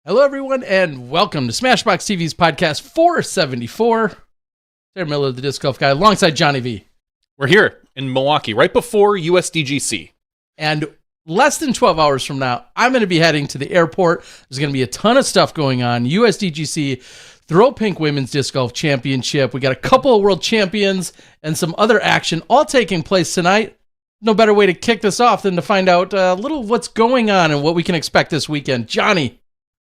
Hello, everyone, and welcome to Smashbox TV's podcast 474. Sarah Miller, the Disc Golf Guy, alongside Johnny V. We're here in Milwaukee, right before USDGC. And less than 12 hours from now, I'm going to be heading to the airport. There's going to be a ton of stuff going on. USDGC Throw Pink Women's Disc Golf Championship. We got a couple of world champions and some other action all taking place tonight. No better way to kick this off than to find out a little what's going on and what we can expect this weekend. Johnny,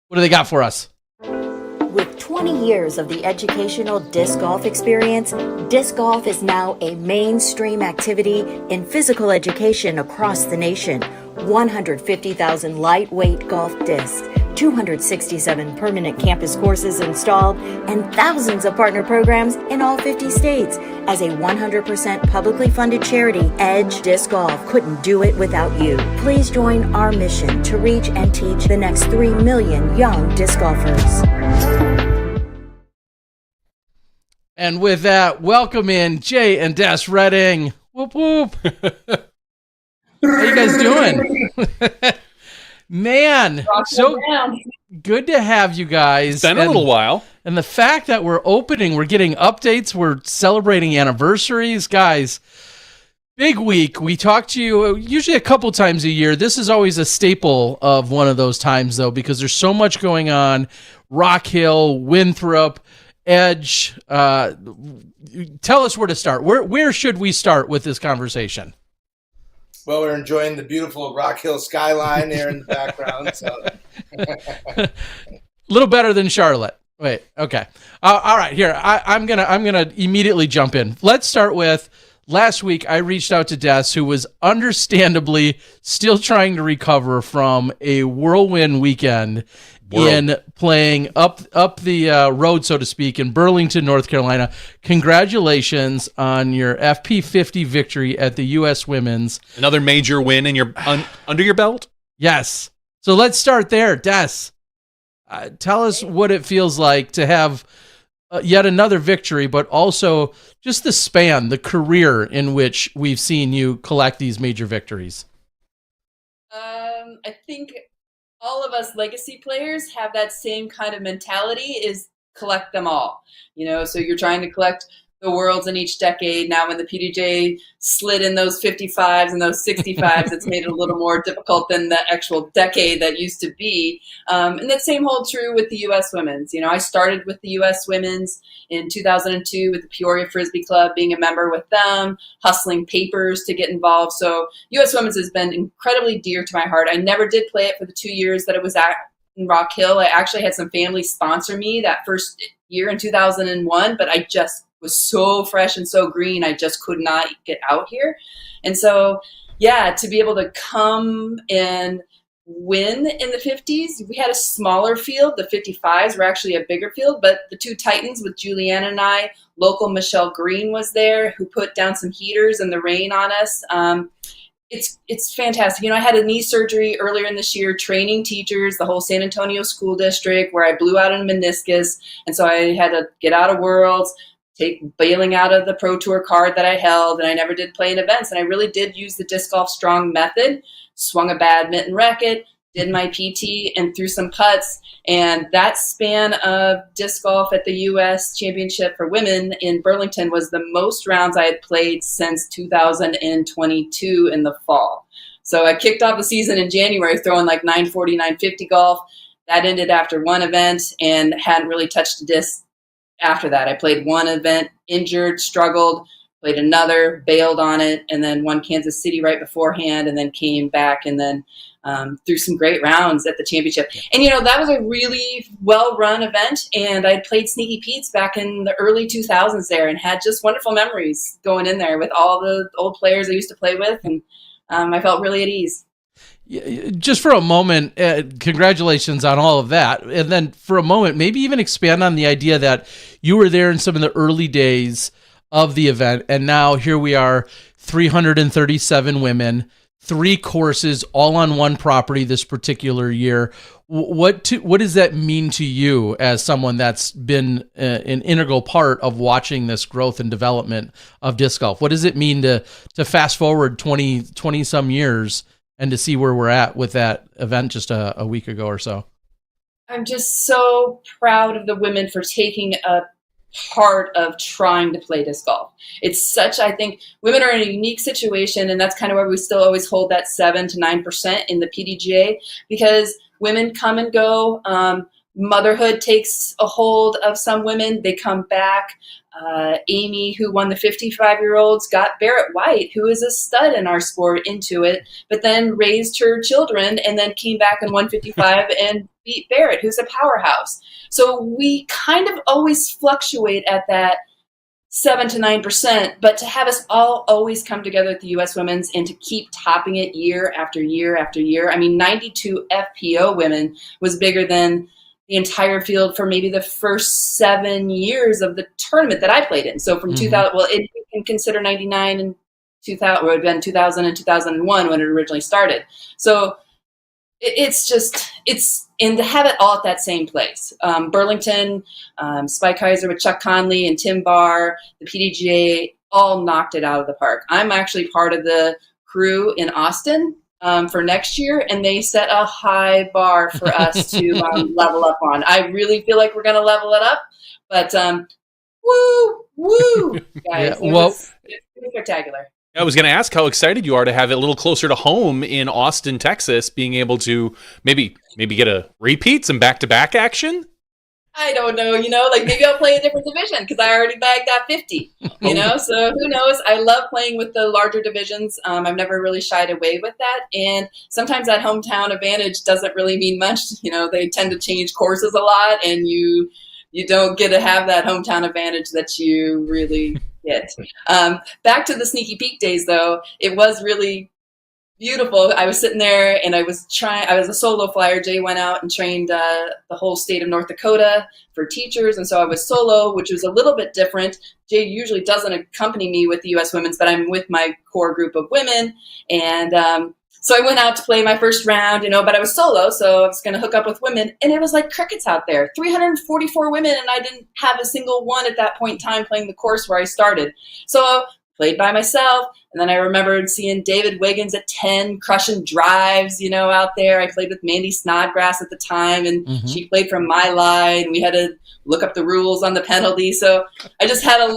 what do they got for us? With 20 years of the educational disc golf experience, disc golf is now a mainstream activity in physical education across the nation. 150,000 lightweight golf discs, 267 permanent campus courses installed, and thousands of partner programs in all 50 states. As a 100% publicly funded charity, Edge Disc Golf couldn't do it without you. Please join our mission to reach and teach the next 3 million young disc golfers. And with that, welcome in Jay and Des Redding. Whoop, whoop. How you guys doing? Man, so good to have you guys. It's been a little while. And the fact that we're opening, we're getting updates, we're celebrating anniversaries. Guys, big week. We talk to you usually a couple times a year. This is always a staple of one of those times, though, because there's so much going on. Rock Hill, Winthrop, Edge. Tell us where to start. Where should we start with this conversation? Well, we're enjoying the beautiful Rock Hill skyline there in the background. So, a little better than Charlotte. Wait, okay. All right, here I'm gonna immediately jump in. Let's start with last week. I reached out to Des, who was understandably still trying to recover from a whirlwind weekend in playing up the road, so to speak, in Burlington, North Carolina. Congratulations on your FP50 victory at the U.S. Women's. Another major win in your under your belt? Yes. So let's start there. Des, tell us what it feels like to have yet another victory, but also just the span, the career in which we've seen you collect these major victories. I think all of us legacy players have that same kind of mentality, is collect them all. So you're trying to collect the worlds in each decade. Now when the PDJ slid in those 55s and those 65s, it's made it a little more difficult than the actual decade that used to be. And that same holds true with the U.S. Women's. I started with the U.S. Women's in 2002 with the Peoria Frisbee Club, being a member with them, hustling papers to get involved. So U.S. Women's has been incredibly dear to my heart. I never did play it for the 2 years that it was at in Rock Hill. I actually had some family sponsor me that first year in 2001, but I just was so fresh and so green, I just could not get out here. And so, yeah, to be able to come and win in the 50s, we had a smaller field. The 55s were actually a bigger field, but the two Titans with Julianne and I, local Michelle Green was there, who put down some heaters in the rain on us. It's fantastic. I had a knee surgery earlier in this year, training teachers, the whole San Antonio school district, where I blew out a meniscus. And so I had to get out of Worlds, bailing out of the Pro Tour card that I held, and I never did play in events. And I really did use the Disc Golf Strong method, swung a badminton racket, did my PT, and threw some putts. And that span of disc golf at the U.S. Championship for women in Burlington was the most rounds I had played since 2022 in the fall. So I kicked off the season in January throwing like 940, 950 golf. That ended after one event and hadn't really touched a disc after that. I played one event, injured, struggled, played another, bailed on it, and then won Kansas City right beforehand, and then came back and then threw some great rounds at the championship. And, that was a really well-run event, and I played Sneaky Pete's back in the early 2000s there and had just wonderful memories going in there with all the old players I used to play with, and I felt really at ease. Just for a moment, congratulations on all of that. And then for a moment, maybe even expand on the idea that you were there in some of the early days of the event, and now here we are, 337 women, 3 courses, all on one property this particular year. What does that mean to you as someone that's been an integral part of watching this growth and development of disc golf? What does it mean to fast forward 20 some years and to see where we're at with that event just a week ago or so? I'm just so proud of the women for taking a part of trying to play disc golf. It's such, I think women are in a unique situation, and that's kind of where we still always hold that 7 to 9% in the PDGA, because women come and go. Motherhood takes a hold of some women. They come back. Amy, who won the 55-year-olds, got Barrett White, who is a stud in our sport, into it, but then raised her children and then came back and won 55 and beat Barrett, who's a powerhouse. So we kind of always fluctuate at that 7 to 9%, but to have us all always come together at the U.S. Women's and to keep topping it year after year after year. I mean, 92 FPO women was bigger than the entire field for maybe the first 7 years of the tournament that I played in. So from 2000, well, you can consider 99 and 2000, or it had been 2000 and 2001 when it originally started. So and to have it all at that same place. Burlington, Spike Kaiser with Chuck Conley and Tim Barr, the PDGA, all knocked it out of the park. I'm actually part of the crew in Austin for next year, and they set a high bar for us to level up on. I really feel like we're going to level it up, but woo, guys. Yeah, well, it's spectacular. I was going to ask how excited you are to have it a little closer to home in Austin, Texas, being able to maybe get a repeat, some back-to-back action. I don't know, like maybe I'll play a different division because I already bagged that 50, so who knows? I love playing with the larger divisions. I've never really shied away with that. And sometimes that hometown advantage doesn't really mean much. They tend to change courses a lot, and you don't get to have that hometown advantage that you really get. Back to the Sneaky Peek days, though, it was really beautiful. I was sitting there and I was a solo flyer. Jay went out and trained the whole state of North Dakota for teachers. And so I was solo, which was a little bit different. Jay usually doesn't accompany me with the U.S. Women's, but I'm with my core group of women. And so I went out to play my first round, but I was solo, so I was going to hook up with women. And it was like crickets out there, 344 women, and I didn't have a single one at that point in time playing the course where I started. So played by myself. And then I remembered seeing David Wiggins at 10 crushing drives, out there. I played with Mandy Snodgrass at the time, and she played from my line. We had to look up the rules on the penalty. So I just had a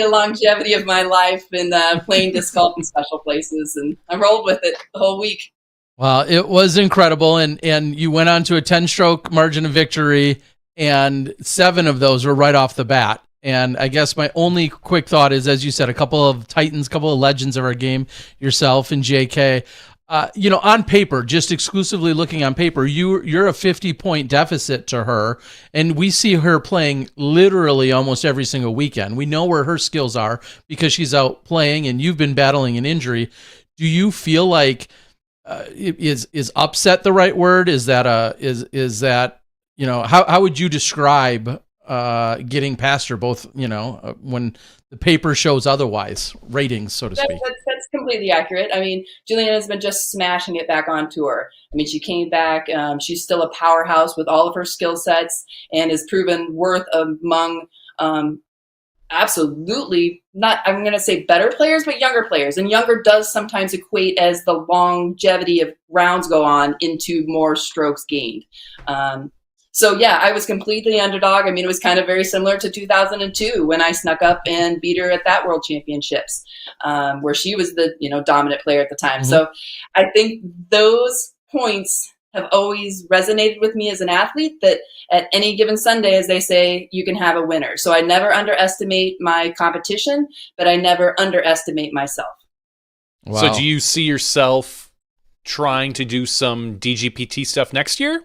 longevity of my life in playing disc golf in special places, and I rolled with it the whole week. Well, it was incredible, and you went on to a 10-stroke margin of victory, and 7 of those were right off the bat. And I guess my only quick thought is, as you said, a couple of titans, a couple of legends of our game, yourself and JK. On paper, just exclusively looking on paper, you're a 50-point deficit to her, and we see her playing literally almost every single weekend. We know where her skills are because she's out playing, and you've been battling an injury. Do you feel like is upset the right word? Is that how would you describe getting past her, both, when the paper shows otherwise, ratings, so to speak? That's completely accurate. I mean, Juliana has been just smashing it back on tour. I mean, she came back. She's still a powerhouse with all of her skill sets and has proven worth among absolutely not, I'm going to say better players, but younger players. And younger does sometimes equate, as the longevity of rounds go on, into more strokes gained. So yeah, I was completely underdog. I mean, it was kind of very similar to 2002 when I snuck up and beat her at that World Championships, where she was the dominant player at the time. So I think those points have always resonated with me as an athlete, that at any given Sunday, as they say, you can have a winner. So I never underestimate my competition, but I never underestimate myself. Wow. So do you see yourself trying to do some DGPT stuff next year?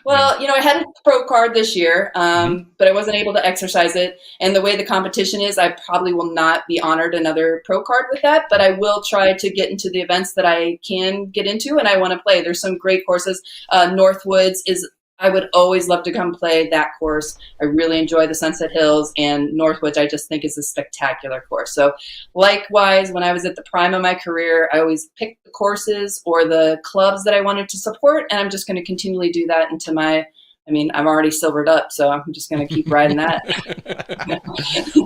Well, I had a pro card this year, but I wasn't able to exercise it. And the way the competition is, I probably will not be honored another pro card with that, but I will try to get into the events that I can get into and I want to play. There's some great courses. Northwoods I would always love to come play that course. I really enjoy the Sunset Hills, and Northwoods I just think is a spectacular course. So likewise, when I was at the prime of my career, I always picked the courses or the clubs that I wanted to support, and I'm just going to continually do that into I'm already silvered up, so I'm just going to keep riding that.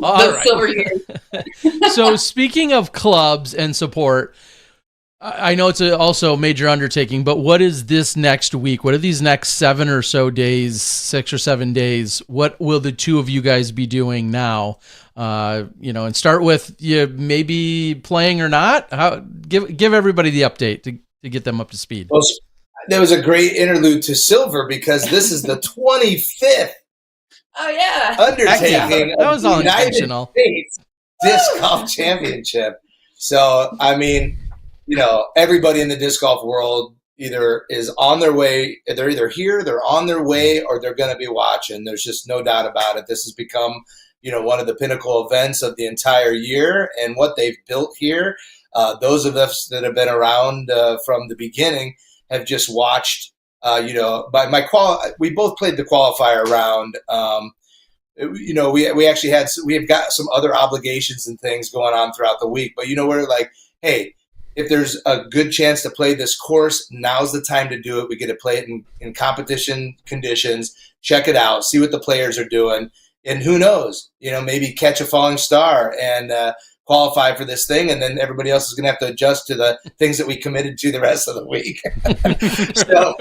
All right. Silver years. So speaking of clubs and support, I know it's also a major undertaking, but what is this next week? What are these next 7 or so days, 6 or 7 days? What will the two of you guys be doing now? And start with you maybe playing or not. Give everybody the update to get them up to speed. Well, there was a great interlude to Silver because this is the 25th Oh yeah. undertaking That of was the all United intentional. States Disc Golf Championship. So, I mean, everybody in the disc golf world either is on their way, they're either here, they're on their way, or they're going to be watching. There's just no doubt about it. This has become, one of the pinnacle events of the entire year, and what they've built here. Those of us that have been around from the beginning have just watched. We both played the qualifier round. We actually we have got some other obligations and things going on throughout the week, but we're like, hey, if there's a good chance to play this course, now's the time to do it. We get to play it in competition conditions, check it out, see what the players are doing, and who knows, maybe catch a falling star and qualify for this thing, and then everybody else is going to have to adjust to the things that we committed to the rest of the week. So,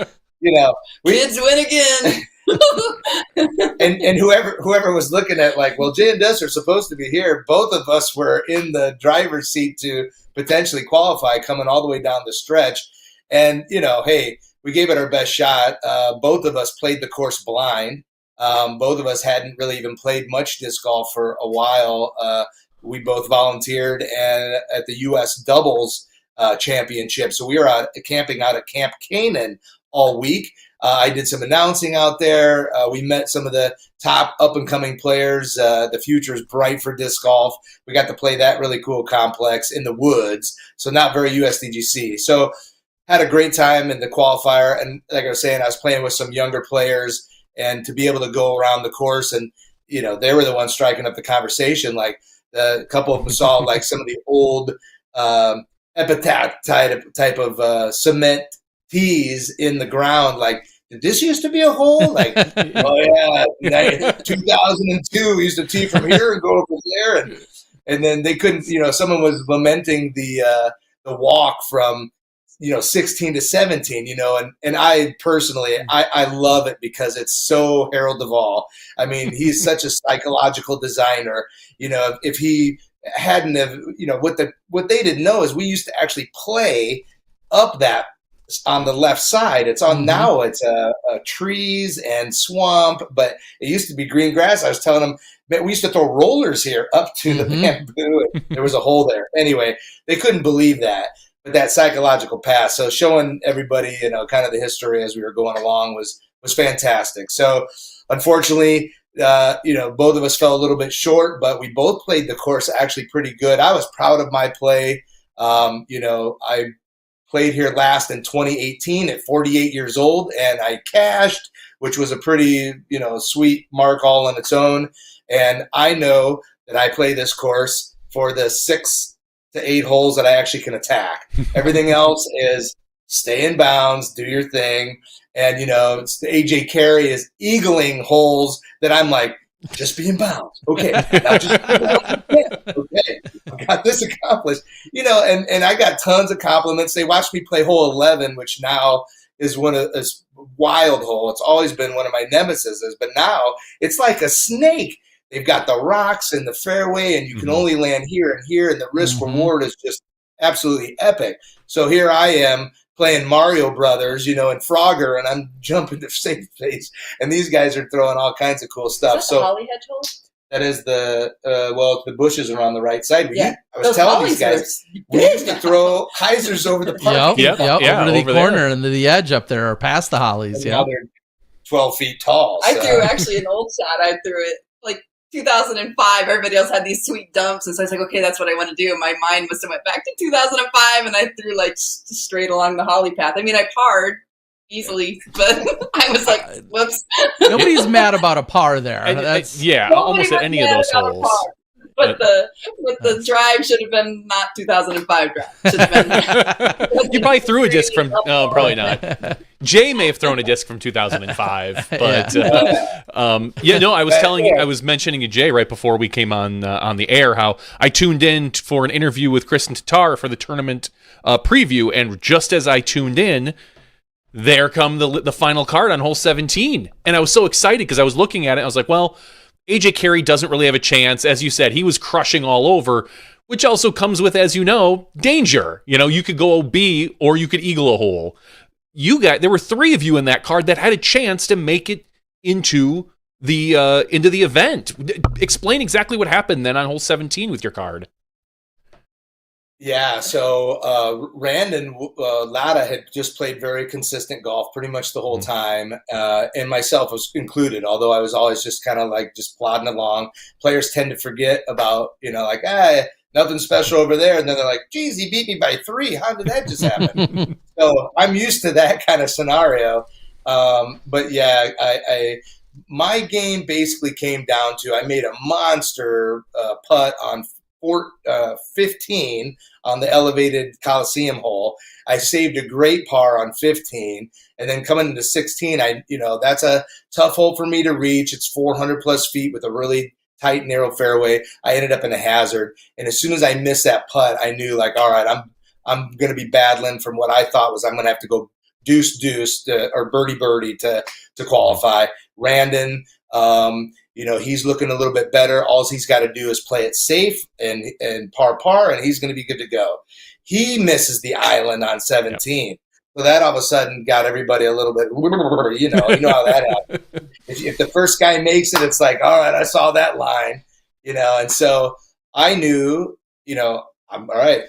Kids win again. and whoever was looking at like, well, Jay and Des are supposed to be here. Both of us were in the driver's seat to potentially qualify, coming all the way down the stretch. And hey, we gave it our best shot. Both of us played the course blind. Both of us hadn't really even played much disc golf for a while. We both volunteered and at the U.S. doubles championship. So we were camping out at Camp Canaan all week. I did some announcing out there. We met some of the top up-and-coming players. The future is bright for disc golf. We got to play that really cool complex in the woods, so not very USDGC. So had a great time in the qualifier. And like I was saying, I was playing with some younger players, and to be able to go around the course and, they were the ones striking up the conversation. Like a couple of them saw like some of the old epitaph type of cement tees in the ground, like, did this used to be a hole? Like, oh yeah, 2002, we used to tee from here and go over there, and then they couldn't. Someone was lamenting the walk from 16 to 17. And I personally, I love it because it's so Harold Duvall. I mean, he's such a psychological designer. If he hadn't have, what they didn't know is we used to actually play up that. On the left side, it's on now. It's trees and swamp, but it used to be green grass. I was telling them that we used to throw rollers here up to the bamboo. There was a hole there. Anyway, they couldn't believe that, but that psychological path. So showing everybody, kind of the history as we were going along was fantastic. So unfortunately, both of us fell a little bit short, but we both played the course actually pretty good. I was proud of my play. I played here last in 2018 at 48 years old, and I cashed, which was a pretty, sweet mark all on its own. And I know that I play this course for the 6 to 8 holes that I actually can attack. Everything else is stay in bounds, do your thing. And, it's the AJ Carey is eagling holes that I'm like, just be in bounds. Okay. Now just okay. I got this accomplished. And I got tons of compliments. They watched me play hole 11, which now is one of this wild hole. It's always been one of my nemesis, but now it's like a snake. They've got the rocks in the fairway, and you can only land here and here, and the risk reward is just absolutely epic. So here I am playing Mario Brothers, and Frogger, and I'm jumping to safe place, and these guys are throwing all kinds of cool stuff. Is that the holly hedge hole? That is the bushes are on the right side. I was telling these guys, we used to throw hyzers over the park. Yep, over the corner and the edge up there, or past the hollies. Yeah, they're 12 feet tall. I threw actually an old shot. I threw it like 2005. Everybody else had these sweet dumps, and so I was like, okay, that's what I want to do. And my mind must have went back to 2005, and I threw like straight along the holly path. I mean, I parred easily, but I was like, whoops. Nobody's mad about a par there. Almost at any of those holes. But the drive should have been not 2005 drive. Should have been You probably threw a disc from. No, probably not. Jay may have thrown a disc from 2005, but I was mentioning to Jay right before we came on the air how I tuned in for an interview with Kristen Tatar for the tournament preview, and just as I tuned in, there come the final card on hole 17, and I was so excited because I was looking at it. I was like, well, AJ Carey doesn't really have a chance. As you said, he was crushing all over, which also comes with, as you know, danger. You could go OB or you could eagle a hole. There were 3 of you in that card that had a chance to make it into the event. Explain exactly what happened then on hole 17 with your card. Yeah, so Randon Latta had just played very consistent golf pretty much the whole time, and myself was included, although I was always just kind of like just plodding along. Players tend to forget about, nothing special over there, and then they're like, geez, he beat me by 3. How did that just happen? So I'm used to that kind of scenario. But yeah, my game basically came down to I made a monster putt on 15 on the elevated Coliseum hole. I saved a great par on 15, and then coming into 16, that's a tough hole for me to reach. It's 400 plus feet with a really tight, narrow fairway. I ended up in a hazard, and as soon as I missed that putt, I knew all right, I'm going to be battling from what I thought was I'm going to have to go deuce or birdie to qualify. Randon, he's looking a little bit better. All he's got to do is play it safe and par, and he's going to be good to go. He misses the island on 17. Yep. So that all of a sudden got everybody a little bit, you know how that happens. If the first guy makes it, it's like, all right, I saw that line, and so I knew, I'm all right.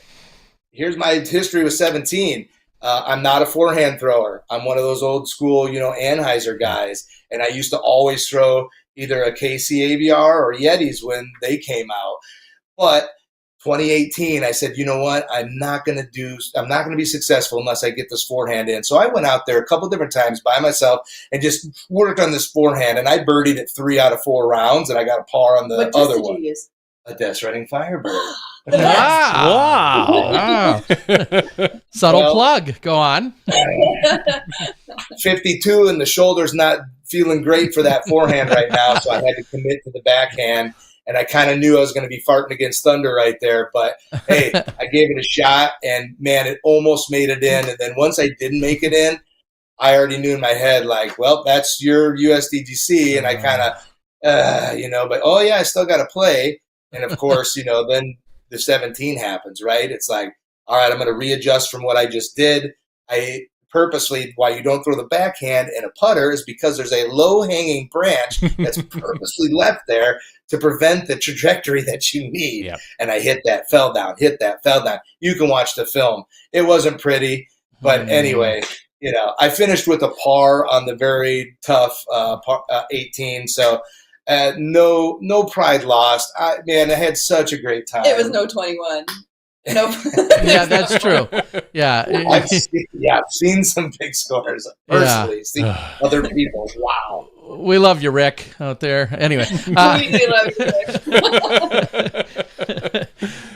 Here's my history with 17. I'm not a forehand thrower. I'm one of those old school, Anheuser guys. And I used to always throw either a KC-ABR or Yetis when they came out. But 2018, I said, you know what? I'm not going to be successful unless I get this forehand in. So I went out there a couple different times by myself and just worked on this forehand. And I birdied it 3 out of 4 rounds, and I got a par on the other one. What did you use? A Des Redding Firebird. Wow. Subtle plug. Go on. 52, and the shoulder's not feeling great for that forehand right now, so I had to commit to the backhand. And I kind of knew I was going to be farting against thunder right there. But, hey, I gave it a shot, and, man, it almost made it in. And then once I didn't make it in, I already knew in my head, like, well, that's your USDGC. And I kind of, but, oh, yeah, I still got to play. And, of course, then the 17 happens, right? It's like, all right, I'm going to readjust from what I just did. I purposely, why you don't throw the backhand in a putter is because there's a low-hanging branch that's purposely left there to prevent the trajectory that you need. Yep. And I hit that, fell down. You can watch the film. It wasn't pretty, but anyway, I finished with a par on the very tough 18. So no pride lost. I had such a great time. It was no 21. Nope. Yeah, that's true. Yeah. I've seen some big scores personally. Seen other people. Wow. We love you, Rick, out there. Anyway. We do love you, Rick.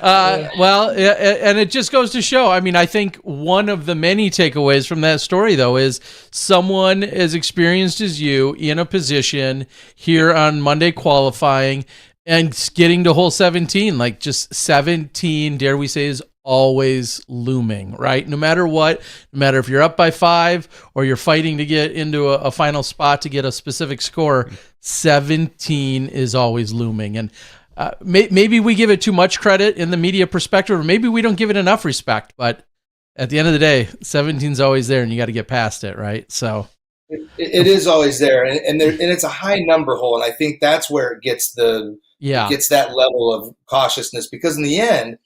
Well, and it just goes to show, I think one of the many takeaways from that story, though, is someone as experienced as you in a position here on Monday qualifying and getting to hole 17, like just 17, dare we say, is always looming, right? No matter what, no matter if you're up by 5 or you're fighting to get into a final spot to get a specific score, 17 is always looming. And maybe we give it too much credit in the media perspective, or maybe we don't give it enough respect. But at the end of the day, 17 is always there, and you got to get past it, right? So it is always there, and it's a high number hole, and I think that's where it gets gets that level of cautiousness, because in the end,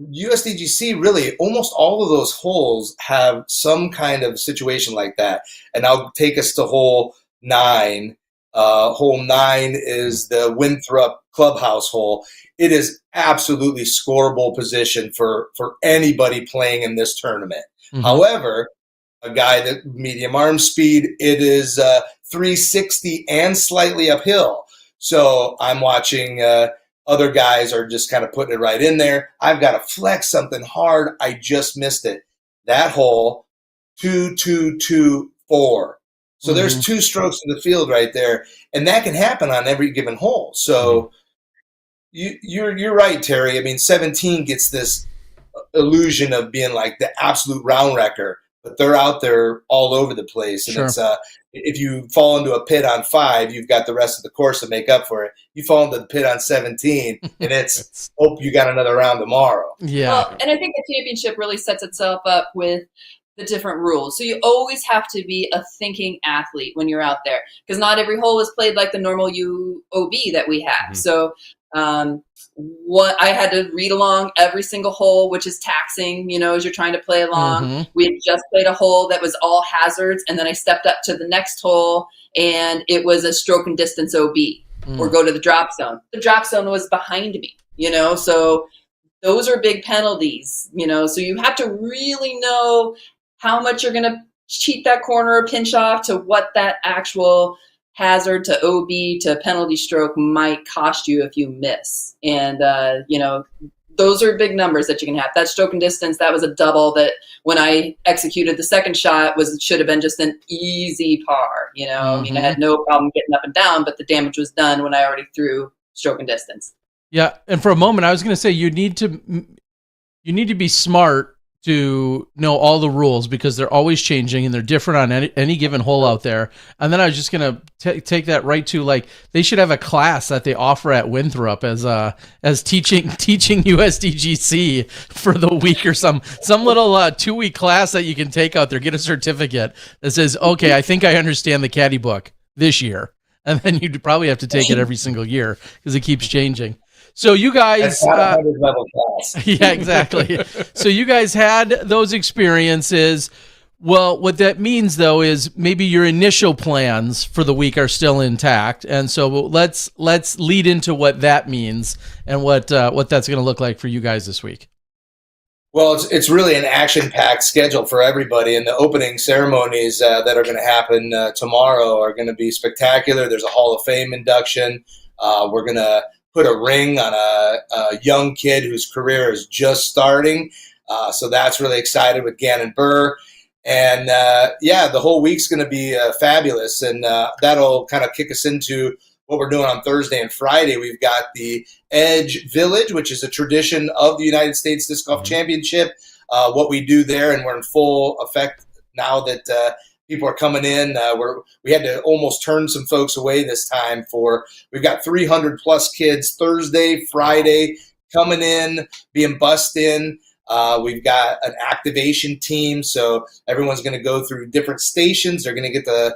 USDGC really almost all of those holes have some kind of situation like that. And I'll take us to hole 9. Hole 9 is the Winthrop Clubhouse hole. It is absolutely scoreable position for anybody playing in this tournament. Mm-hmm. However, a guy that medium arm speed, it is 360 and slightly uphill. So I'm watching Other guys are just kind of putting it right in there. I've got to flex something hard. I just missed it. That hole, 2, 2, 2, 4. So there's 2 strokes in the field right there, and that can happen on every given hole. So you're right, Terry. I mean, 17 gets this illusion of being like the absolute round wrecker, but they're out there all over the place. And it's if you fall into a pit on 5, you've got the rest of the course to make up for it. You fall into the pit on 17, and it's hope you got another round tomorrow. Yeah. Well, and I think the championship really sets itself up with the different rules. So you always have to be a thinking athlete when you're out there, because not every hole is played like the normal UOB that we have. So what I had to read along every single hole, which is taxing, as you're trying to play along. We had just played a hole that was all hazards, and then I stepped up to the next hole, and it was a stroke and distance OB, or go to the drop zone. The drop zone was behind me, so those are big penalties, so you have to really know how much you're going to cheat that corner or pinch off to what that actual hazard to OB to penalty stroke might cost you if you miss. And, those are big numbers that you can have. That stroke and distance, that was a double that when I executed the second shot should have been just an easy par, I mean, I had no problem getting up and down, but the damage was done when I already threw stroke and distance. Yeah. And for a moment, I was going to say, you need to be smart to know all the rules, because they're always changing and they're different on any given hole out there. And then I was just going to take that right to, like, they should have a class that they offer at Winthrop as teaching USDGC for the week, or some little 2-week class that you can take out there, get a certificate that says, okay, I think I understand the caddy book this year. And then you'd probably have to take it every single year because it keeps changing. So you guys, level class. Yeah, exactly. So you guys had those experiences. Well, what that means, though, is maybe your initial plans for the week are still intact, and so let's lead into what that means and what that's going to look like for you guys this week. Well, it's really an action-packed schedule for everybody, and the opening ceremonies that are going to happen tomorrow are going to be spectacular. There's a Hall of Fame induction. We're going to put a ring on a young kid whose career is just starting. So that's really excited with Gannon Burr. And the whole week's going to be fabulous. And that'll kind of kick us into what we're doing on Thursday and Friday. We've got the Edge Village, which is a tradition of the United States Disc Golf Championship. What we do there, and we're in full effect now that people are coming in. We had to almost turn some folks away this time. We've got 300 plus kids Thursday, Friday coming in, being bussed in. We've got an activation team, so everyone's going to go through different stations. They're going to get the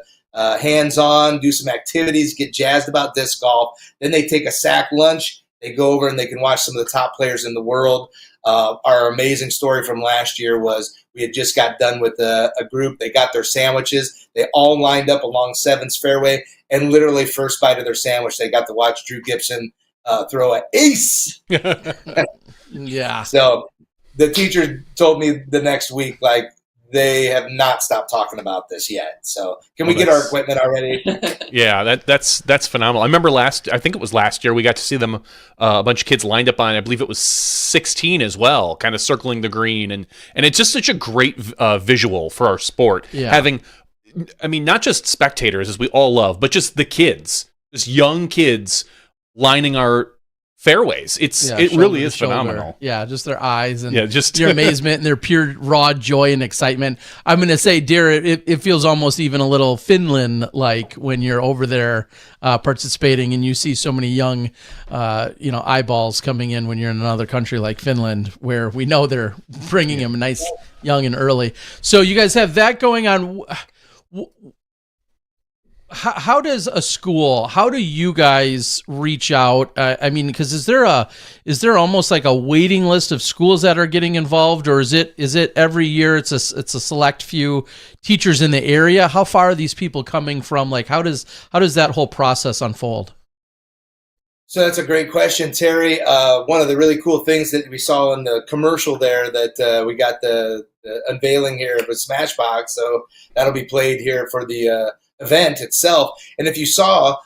hands-on, do some activities, get jazzed about disc golf. Then they take a sack lunch. They go over and they can watch some of the top players in the world. Our amazing story from last year was we had just got done with a group. They got their sandwiches. They all lined up along Seven's fairway, and literally first bite of their sandwich, they got to watch Drew Gibson throw an ace. Yeah. So the teacher told me the next week, like, they have not stopped talking about this yet. So can we get our equipment already? Yeah, that's phenomenal. I remember I think it was last year, we got to see them, a bunch of kids lined up on, I believe it was 16 as well, kind of circling the green. And it's just such a great visual for our sport. Yeah. Having, I mean, not just spectators, as we all love, but just the kids, just young kids lining our fairways. It really is phenomenal. Yeah, just their eyes and just their amazement and their pure raw joy and excitement. I'm going to say, dear, it feels almost even a little Finland-like when you're over there participating and you see so many young, eyeballs coming in when you're in another country like Finland, where we know they're bringing them nice, young and early. So you guys have that going on. How does a school, how do you guys reach out? I mean, because is there almost like a waiting list of schools that are getting involved, or is it every year it's a select few teachers in the area? How far are these people coming from? Like, how does that whole process unfold? So that's a great question, Terry. One of the really cool things that we saw in the commercial there that we got the unveiling here with Smashbox, so that'll be played here for the event itself. And if you saw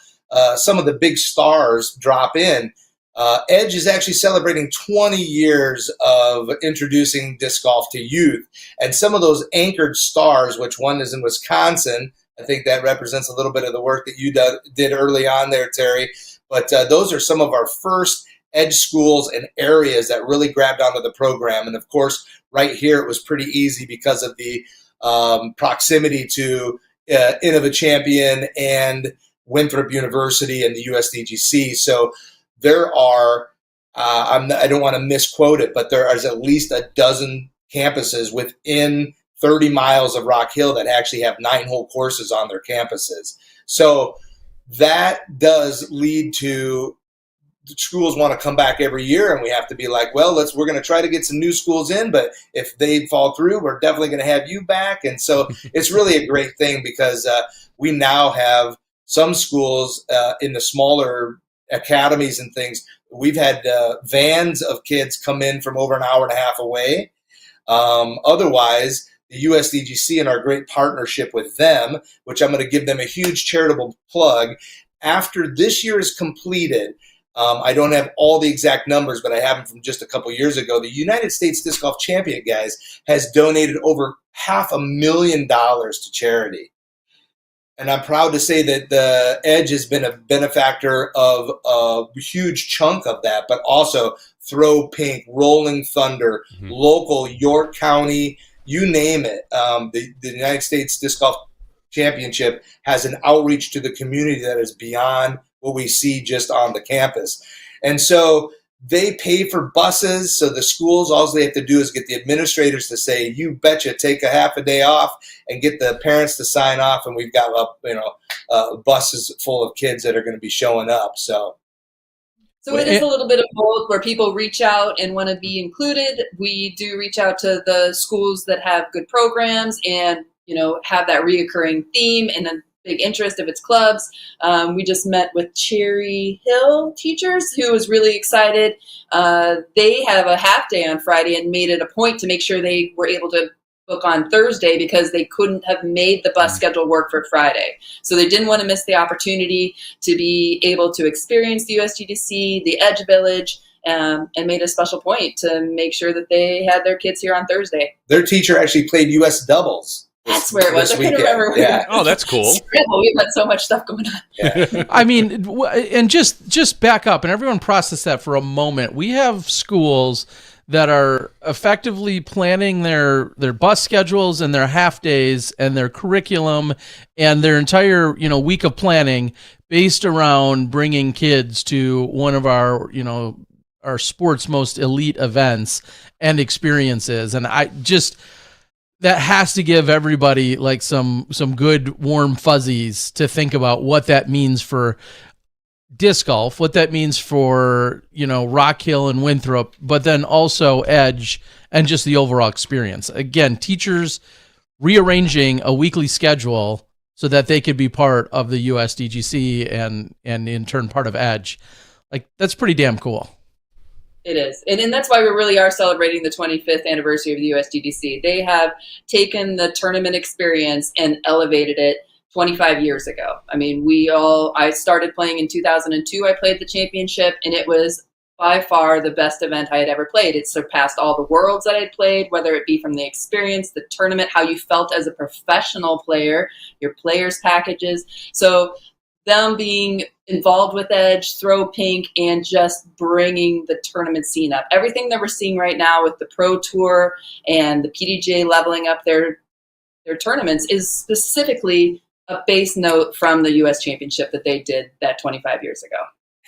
some of the big stars drop in, Edge is actually celebrating 20 years of introducing disc golf to youth. And some of those anchored stars, which one is in Wisconsin, I think that represents a little bit of the work that you did early on there, Terry. But those are some of our first Edge schools and areas that really grabbed onto the program. And of course, right here, it was pretty easy because of the proximity to Innova Champion and Winthrop University and the USDGC. So there are, I don't want to misquote it, but there is at least a dozen campuses within 30 miles of Rock Hill that actually have 9-hole courses on their campuses. So that does lead to schools want to come back every year, and we have to be like, well, we're going to try to get some new schools in, but if they fall through, we're definitely going to have you back. And so it's really a great thing because we now have some schools in the smaller academies and things. We've had vans of kids come in from over an hour and a half away. Otherwise, the USDGC and our great partnership with them, which I'm going to give them a huge charitable plug, after this year is completed, I don't have all the exact numbers, but I have them from just a couple years ago. The United States Disc Golf Champion, guys, has donated over $500,000 to charity. And I'm proud to say that the Edge has been a benefactor of a huge chunk of that, but also Throw Pink, Rolling Thunder, local York County, you name it. The United States Disc Golf Championship has an outreach to the community that is beyond what we see just on the campus. And so they pay for buses. So the schools, all they have to do is get the administrators to say, you betcha, take a half a day off, and get the parents to sign off. And we've got, buses full of kids that are going to be showing up. So it is a little bit of both, where people reach out and want to be included. We do reach out to the schools that have good programs and, have that reoccurring theme and a big interest if it's clubs. We just met with Cherry Hill teachers who was really excited. They have a half day on Friday and made it a point to make sure they were able to book on Thursday because they couldn't have made the bus schedule work for Friday. So they didn't want to miss the opportunity to be able to experience the USDGC, the Edge Village, and made a special point to make sure that they had their kids here on Thursday. Their teacher actually played US doubles. That's where it was. I couldn't remember. Yeah. Oh, that's cool. We've got so much stuff going on. Yeah. I mean, and just back up and everyone process that for a moment. We have schools that are effectively planning their bus schedules and their half days and their curriculum and their entire, week of planning based around bringing kids to one of our sport's most elite events and experiences. And that has to give everybody like some good warm fuzzies to think about what that means for disc golf, what that means for, Rock Hill and Winthrop, but then also Edge and just the overall experience. Again, teachers rearranging a weekly schedule so that they could be part of the USDGC and in turn part of Edge. Like, that's pretty damn cool. It is. And that's why we really are celebrating the 25th anniversary of the USDGC. They have taken the tournament experience and elevated it 25 years ago. I mean, I started playing in 2002. I played the championship, and it was by far the best event I had ever played. It surpassed all the worlds that I'd played, whether it be from the experience, the tournament, how you felt as a professional player, your players' packages. So them being involved with Edge, Throw Pink, and just bringing the tournament scene up. Everything that we're seeing right now with the Pro Tour and the PDJ leveling up their tournaments is specifically a base note from the U.S. Championship that they did that 25 years ago.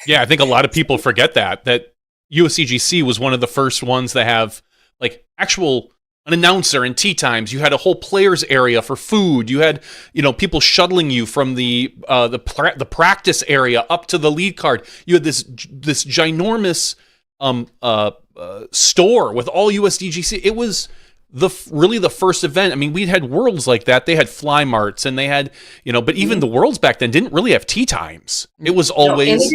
Yeah, I think a lot of people forget that USDGC was one of the first ones that have like an announcer and tee times. You had a whole players area for food. You had, people shuttling you from the practice area up to the lead card. You had this ginormous store with all USDGC. It was really the first event. I mean, we had worlds like that. They had fly marts and they had, but even the worlds back then didn't really have tee times. It was always,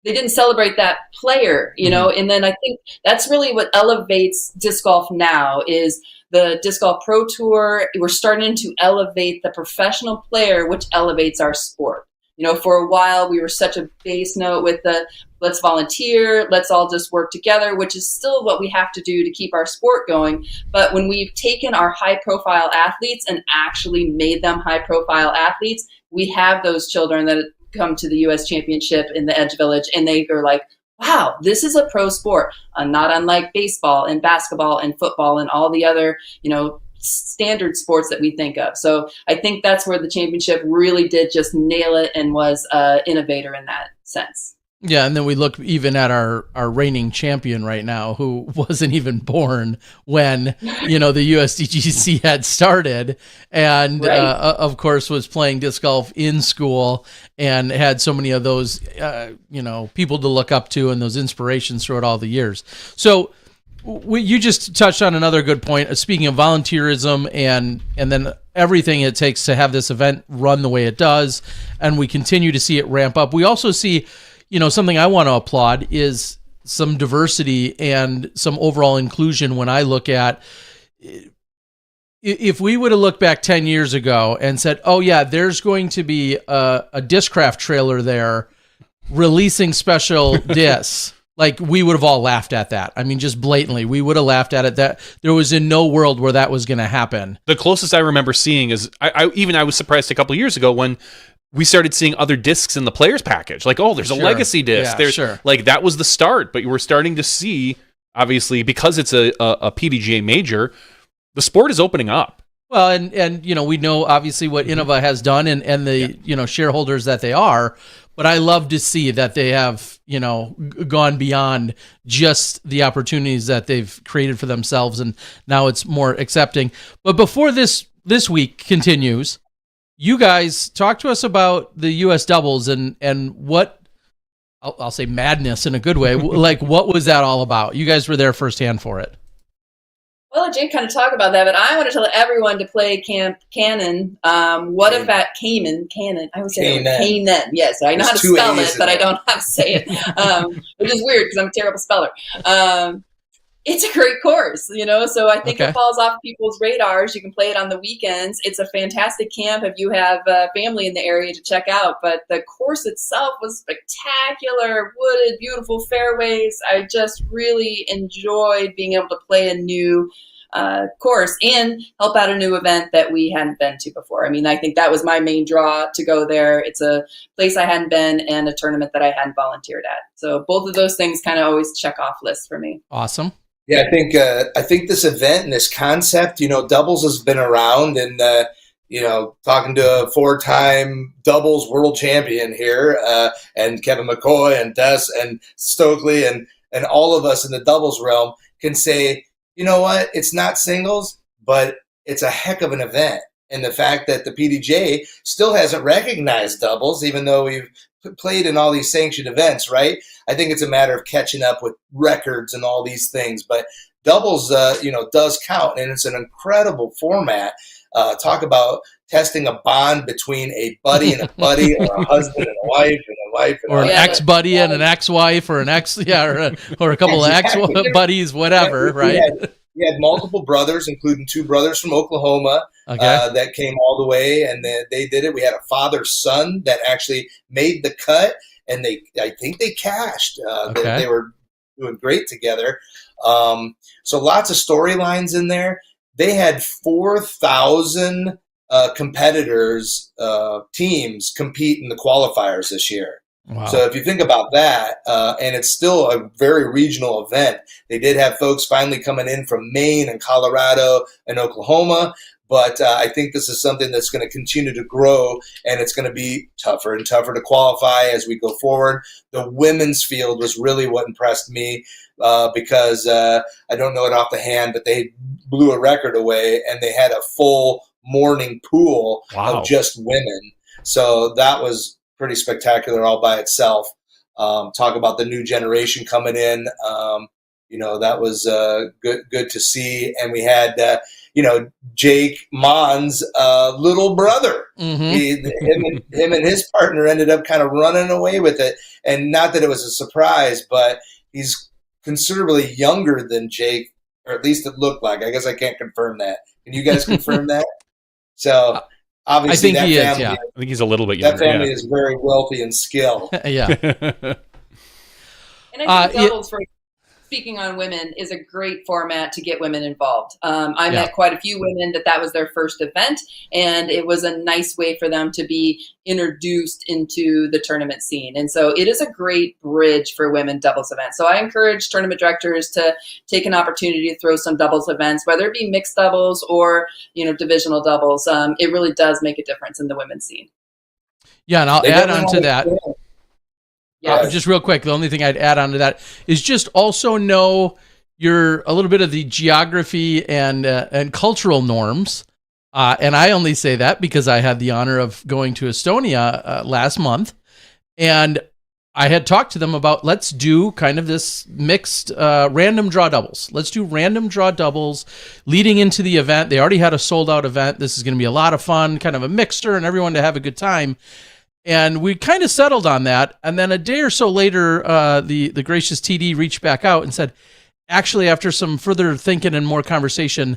They didn't celebrate that player, and then I think that's really what elevates disc golf now is the Disc Golf Pro Tour. We're starting to elevate the professional player, which elevates our sport. For a while, we were such a base note with the let's volunteer, let's all just work together, which is still what we have to do to keep our sport going. But when we've taken our high-profile athletes and actually made them high-profile athletes, we have those children that come to the U.S. Championship in the Edge Village, and they are like, wow, this is a pro sport, not unlike baseball and basketball and football and all the other, standard sports that we think of. So I think that's where the championship really did just nail it and was an innovator in that sense. Yeah, and then we look even at our reigning champion right now, who wasn't even born when, the USDGC had started, and right. Of course was playing disc golf in school and had so many of those, people to look up to and those inspirations throughout all the years. So you just touched on another good point. Speaking of volunteerism and then everything it takes to have this event run the way it does, and we continue to see it ramp up. We also see, something I want to applaud is some diversity and some overall inclusion. When I look at, if we would have looked back 10 years ago and said, oh yeah, there's going to be a Discraft trailer there releasing special discs, like we would have all laughed at that. I mean, just blatantly, we would have laughed at it. That there was in no world where that was going to happen. The closest I remember seeing is, I was surprised a couple of years ago when we started seeing other discs in the players package. Like, oh, there's a legacy disc. Yeah, like that was the start, but you were starting to see, obviously, because it's a PDGA major, the sport is opening up. Well, and we know obviously what Innova has done and the shareholders that they are, but I love to see that they have gone beyond just the opportunities that they've created for themselves, and now it's more accepting. But before this week continues, you guys talk to us about the U.S. doubles and what I'll say madness in a good way. Like, what was that all about? You guys were there firsthand for it. Well, let Jake kind of talk about that, but I want to tell everyone to play Camp Cannon. What if that Cannon? I would say Cannon. Yes, I know how to spell it, but I don't know how to say it, which is weird because I'm a terrible speller. It's a great course, so I think it falls off people's radars. You can play it on the weekends. It's a fantastic camp if you have family in the area to check out, but the course itself was spectacular, wooded, beautiful fairways. I just really enjoyed being able to play a new course and help out a new event that we hadn't been to before. I mean, I think that was my main draw to go there. It's a place I hadn't been and a tournament that I hadn't volunteered at. So both of those things kind of always check off lists for me. Awesome. Yeah, I think this event and this concept, doubles has been around, and talking to a 4-time doubles world champion here, and Kevin McCoy and Des and Stokely and all of us in the doubles realm can say, you know what, it's not singles, but it's a heck of an event. And the fact that the PDJ still hasn't recognized doubles, even though we've played in all these sanctioned events, right? I think it's a matter of catching up with records and all these things. But doubles, does count, and it's an incredible format. Talk about testing a bond between a buddy and a buddy, or a husband and a wife, and a wife and or an ex-buddy and an ex-wife, or an ex, or a couple of ex-buddies, whatever, right? We had multiple brothers, including 2 brothers from Oklahoma, that came all the way, and they did it. We had a father-son that actually made the cut, and I think they cashed. They were doing great together. So lots of storylines in there. They had 4,000 competitors, teams compete in the qualifiers this year. Wow. So if you think about that, and it's still a very regional event, they did have folks finally coming in from Maine and Colorado and Oklahoma, but I think this is something that's going to continue to grow, and it's going to be tougher and tougher to qualify as we go forward. The women's field was really what impressed me, because I don't know it off the hand, but they blew a record away, and they had a full morning pool of just women. So that was pretty spectacular all by itself. Talk about the new generation coming in. That was good to see. And we had, Jake Mon's little brother. Mm-hmm. Him and his partner ended up kind of running away with it. And not that it was a surprise, but he's considerably younger than Jake, or at least it looked like. I guess I can't confirm that. Can you guys confirm that? So obviously, I think he is. Yeah, I think he's a little bit that younger. family is very wealthy in skill. yeah. And I think doubles, for speaking on women, is a great format to get women involved. I met quite a few women that was their first event, and it was a nice way for them to be introduced into the tournament scene. And so it is a great bridge for women doubles events. So I encourage tournament directors to take an opportunity to throw some doubles events, whether it be mixed doubles or, divisional doubles. It really does make a difference in the women's scene. Yeah, and I'll add on to that. Yes. Just real quick, the only thing I'd add on to that is just also know a little bit of the geography and cultural norms. And I only say that because I had the honor of going to Estonia last month, and I had talked to them about, let's do kind of this mixed random draw doubles. Let's do random draw doubles leading into the event. They already had a sold out event. This is going to be a lot of fun, kind of a mixture, and everyone to have a good time. And we kind of settled on that. And then a day or so later, the gracious TD reached back out and said, actually, after some further thinking and more conversation,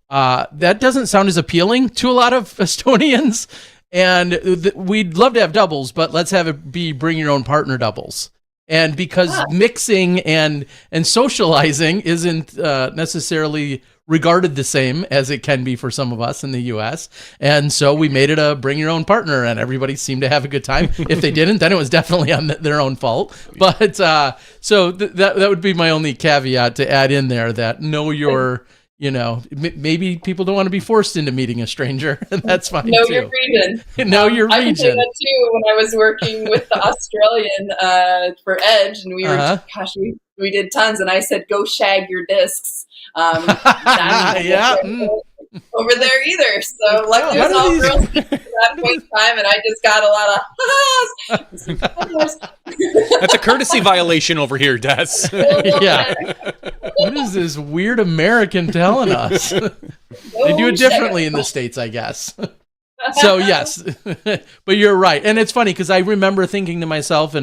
that doesn't sound as appealing to a lot of Estonians. And we'd love to have doubles, but let's have it be bring your own partner doubles. And because mixing and socializing isn't necessarily regarded the same as it can be for some of us in the U.S. And so we made it a bring your own partner, and everybody seemed to have a good time. If they didn't, then it was definitely on their own fault. But so that would be my only caveat to add in there, that know your, maybe people don't want to be forced into meeting a stranger, and that's fine Know too. your region. Know your I can say region. that too when I was working with the Australian for Edge, and we were, we did tons, and I said, go shag your discs. Yeah. Over there either. So luckily it was all girls at that point in time, and I just got a lot of That's a courtesy violation over here, Des. Yeah. What is this weird American telling us? They do it differently in the States, I guess. So yes, but you're right. And it's funny because I remember thinking to myself,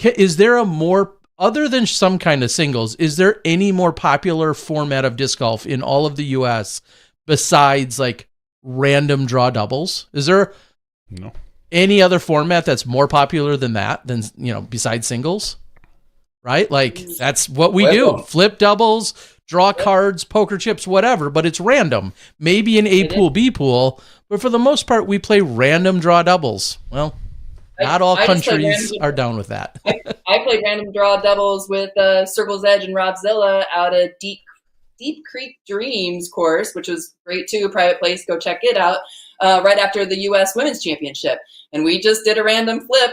is there a more, other than some kind of singles, is there any more popular format of disc golf in all of the U.S. besides like random draw doubles? Is there any other format that's more popular than that, besides singles? Right? Like that's what we do. Flip doubles, draw cards, poker chips, whatever, but it's random. Maybe an A pool, B pool, but for the most part, we play random draw doubles. Well, not all countries are down with that. I played random draw doubles with Circle's Edge and Robzilla out of Deep Creek Dreams course, which was great too. Private place, go check it out. Right after the U.S. Women's Championship, and we just did a random flip.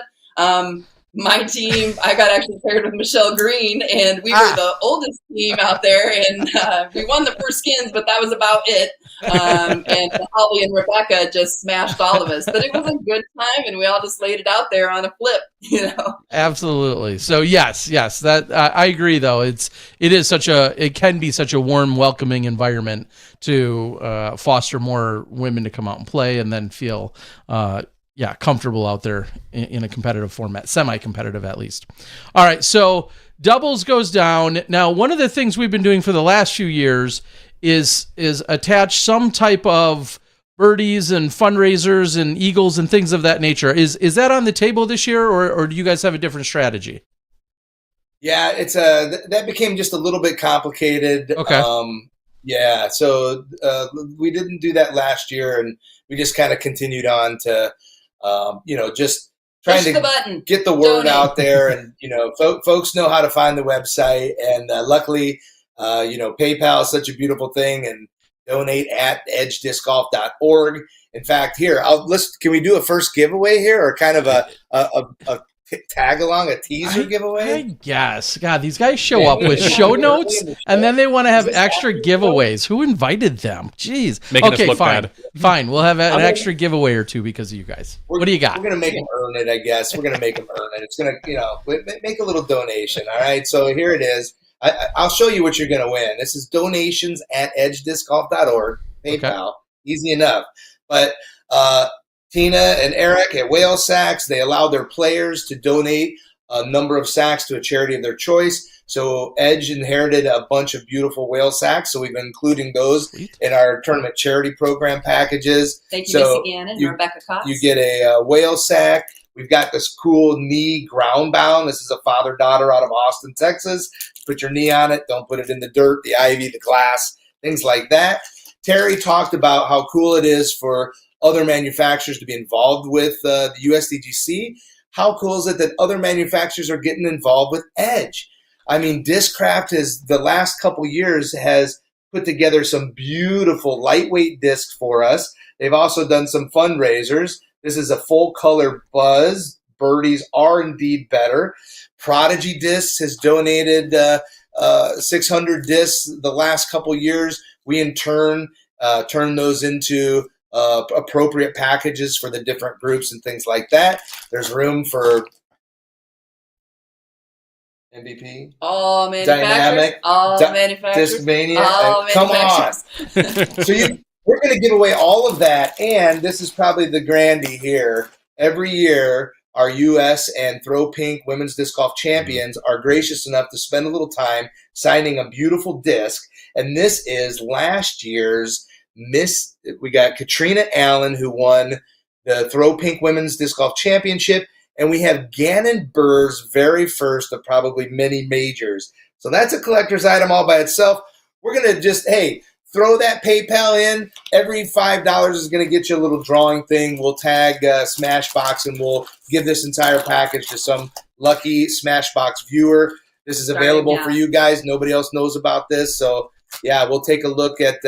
My team, I got actually paired with Michelle Green, and we were the oldest team out there, and we won the first skins, but that was about it. And Holly and Rebecca just smashed all of us, but it was a good time, and we all just laid it out there on a flip, Absolutely. So yes, that I agree. Though it can be such a warm, welcoming environment to foster more women to come out and play, and then feel comfortable out there in a competitive format, semi-competitive at least. All right, so doubles goes down. Now, one of the things we've been doing for the last few years is attach some type of birdies and fundraisers and eagles and things of that nature. Is that on the table this year, or do you guys have a different strategy? Yeah, it's that became just a little bit complicated. Okay. So we didn't do that last year, and we just kind of continued on to just trying to get the word out there, and folks know how to find the website, and luckily PayPal is such a beautiful thing, and donate at edgediscgolf.org. In fact, here can we do a first giveaway here, or kind of a tag along, a teaser giveaway? I guess. God, these guys show up with show notes, and then they want to have extra giveaways. Who invited them? Jeez. Making us look fine. bad. Fine. We'll have an extra giveaway or two because of you guys. What do you got? We're going to make them earn it, I guess. We're going to make them earn it. It's going to, make a little donation. All right. So here it is. I'll show you what you're going to win. This is donations at edgediscgolf.org. PayPal. Okay. Easy enough. But Tina and Eric at Whale Sacks, they allow their players to donate a number of sacks to a charity of their choice. So Edge inherited a bunch of beautiful whale sacks, so we've been including those in our tournament charity program packages. Thank you, so Missy Gannon and Rebecca Cox. You get a whale sack. We've got this cool knee ground bound. This is a father-daughter out of Austin, Texas. Put your knee on it. Don't put it in the dirt, the ivy, the glass, things like that. Terry talked about how cool it is for other manufacturers to be involved with the USDGC. How cool is it that other manufacturers are getting involved with Edge? I mean, Discraft the last couple years has put together some beautiful lightweight discs for us. They've also done some fundraisers. This is a full color Buzz. Birdies are indeed better. Prodigy Discs has donated 600 discs the last couple years. We in turn turn those into appropriate packages for the different groups and things like that. There's room for MVP, all manufacturers, Dynamic, all manufacturers, Discmania. all Come on. manufacturers. So we're going to give away all of that, and this is probably the grandie here. Every year, our US and Throw Pink women's disc golf champions are gracious enough to spend a little time signing a beautiful disc, and this is last year's Miss. We got Katrina Allen, who won the Throw Pink women's disc golf championship. And we have Gannon Burr's very first of probably many majors. So that's a collector's item all by itself. We're going to just, throw that PayPal in. Every $5 is going to get you a little drawing thing. We'll tag Smashbox, and we'll give this entire package to some lucky Smashbox viewer. This is available for you guys. Nobody else knows about this. So, yeah, we'll take a look at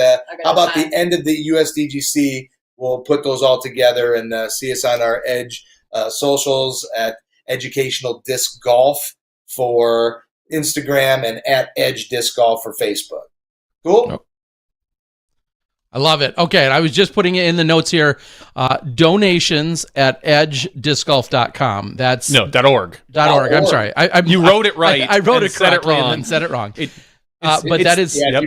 how about the end of the USDGC. We'll put those all together and see us on our Edge socials at Educational Disc Golf for Instagram and at Edge Disc Golf for Facebook. Cool? Nope. I love it. Okay, and I was just putting it in the notes here. Donations at edgediscgolf.com. That's .org. .org. I'm sorry. You wrote it right. I wrote it said correctly it wrong. and then said it wrong. But that is... Yeah,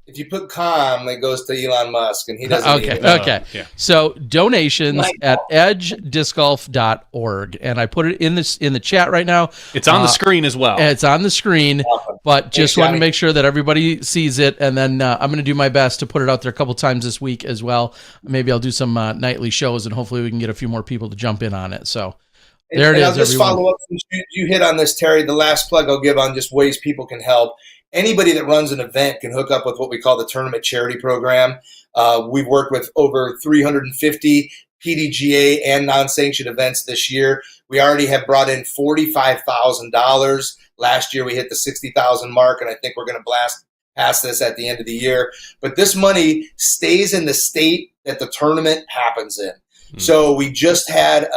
if you put com, it goes to Elon Musk, and he doesn't need it. Okay. Yeah. So donations at edgediscgolf.org, and I put it in the chat right now. It's on the screen as well. It's on the screen, but just wanted to make sure that everybody sees it, and then I'm going to do my best to put it out there a couple times this week as well. Maybe I'll do some nightly shows, and hopefully we can get a few more people to jump in on it. So there it is. I'll just follow up. You hit on this, Terry. The last plug I'll give on just ways people can help. Anybody that runs an event can hook up with what we call the Tournament Charity Program. We've worked with over 350 PDGA and non-sanctioned events this year. We already have brought in $45,000. Last year we hit the $60,000 mark, and I think we're going to blast past this at the end of the year. But this money stays in the state that the tournament happens in. So we just had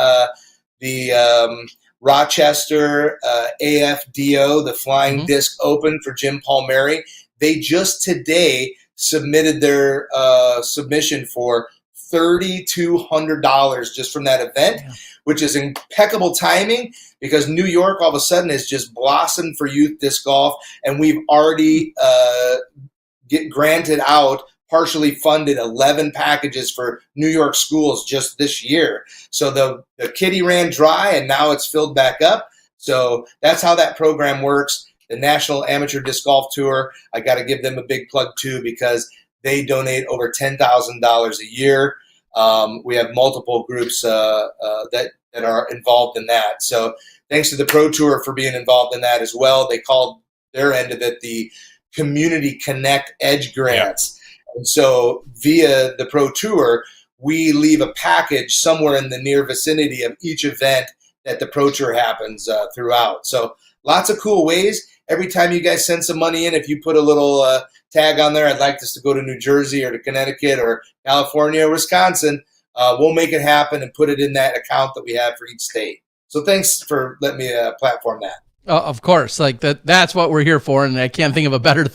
the Rochester AFDO, the Flying Disc Open for Jim Palmieri. They just today submitted their submission for $3,200 just from that event, which is impeccable timing because New York all of a sudden has just blossomed for youth disc golf, and we've already granted out partially funded 11 packages for New York schools just this year. So the kitty ran dry, and now it's filled back up. So that's how that program works. The National Amateur Disc Golf Tour, I got to give them a big plug too because they donate over $10,000 a year. We have multiple groups that are involved in that. So thanks to the Pro Tour for being involved in that as well. They called their end of it the Community Connect Edge Grants. And so via the Pro Tour, we leave a package somewhere in the near vicinity of each event that the Pro Tour happens throughout. So lots of cool ways. Every time you guys send some money in, if you put a little tag on there, I'd like this to go to New Jersey or to Connecticut or California or Wisconsin, we'll make it happen and put it in that account that we have for each state. So thanks for letting me platform that. Of course, like that's what we're here for, and I can't think of a better,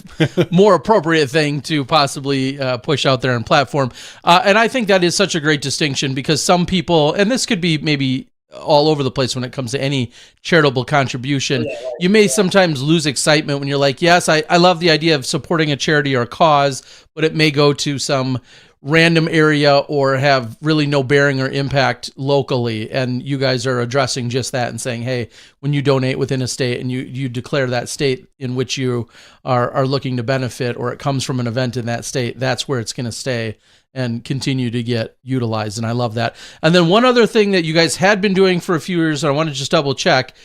more appropriate thing to possibly push out there and platform. And I think that is such a great distinction because some people, and this could be maybe all over the place when it comes to any charitable contribution, you may sometimes lose excitement when you're like, yes, I love the idea of supporting a charity or a cause, but it may go to some random area or have really no bearing or impact locally. And you guys are addressing just that and saying, hey, when you donate within a state and you declare that state in which you are looking to benefit, or it comes from an event in that state, that's where it's going to stay and continue to get utilized. And I love that. And then one other thing that you guys had been doing for a few years, and I want to just double check,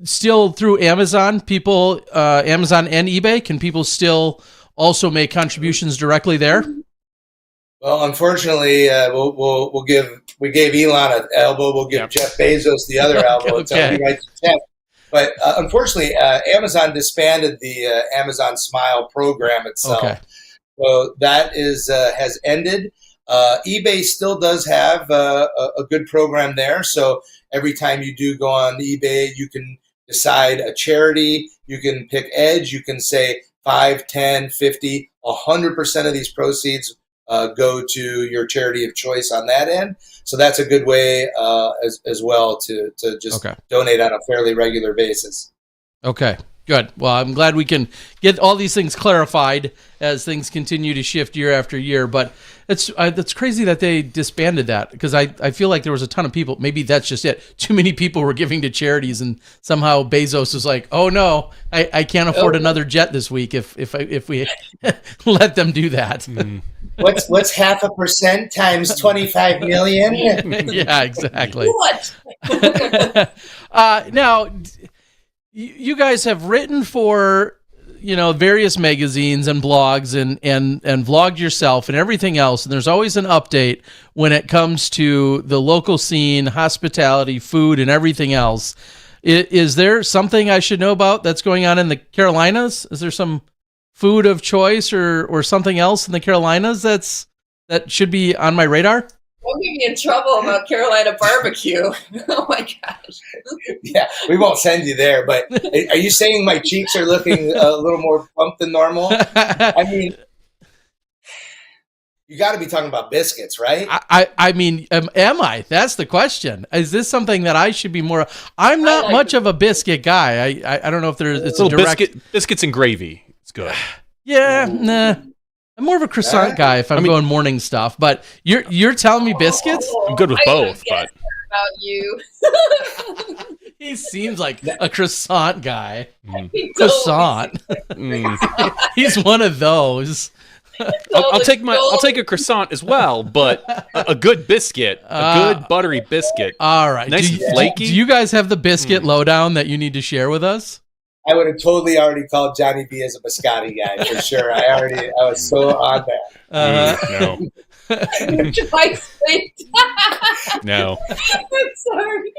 still through Amazon, people, Amazon and eBay, can people still also make contributions directly there? Well, unfortunately, we gave Elon an elbow. We'll give Jeff Bezos the other elbow until he writes a check. But unfortunately, Amazon disbanded the Amazon Smile program itself. Okay. So that has ended. eBay still does have a good program there. So every time you do go on eBay, you can decide a charity. You can pick Edge. You can say 5, 10, 50, 100% of these proceeds go to your charity of choice on that end. So that's a good way as well to just donate on a fairly regular basis. Okay, good. Well, I'm glad we can get all these things clarified as things continue to shift year after year. But it's crazy that they disbanded that, because I feel like there was a ton of people. Maybe that's just it. Too many people were giving to charities, and somehow Bezos was like, "Oh no, I can't afford another jet this week if we let them do that." Mm. What's 0.5% times 25 million? Yeah, exactly. What? Now, you guys have written for various magazines and blogs and vlogged yourself and everything else, and there's always an update when it comes to the local scene, hospitality, food, and everything else. Is there something I should know about that's going on in the Carolinas? Is there some food of choice or something else in the Carolinas that should be on my radar? Don't get me in trouble about Carolina barbecue. Oh my gosh. Yeah, we won't send you there, but are you saying my cheeks are looking a little more plump than normal? I mean, you got to be talking about biscuits, right? I mean, am I? That's the question. Is this something that I should be more? I'm not much of a biscuit guy. I don't know if it's a direct biscuits and gravy. It's good. Yeah, nah. I'm more of a croissant guy if I'm going morning stuff. But you're telling me biscuits? I'm good with both, but about you. He seems like a croissant guy. Croissant. He's one of those. I'll take a croissant as well, but a good biscuit, a good buttery biscuit. All right, nice and flaky. Do you guys have the biscuit lowdown that you need to share with us? I would have totally already called Johnny B as a biscotti guy for sure. I was so on that. No. I'm sorry.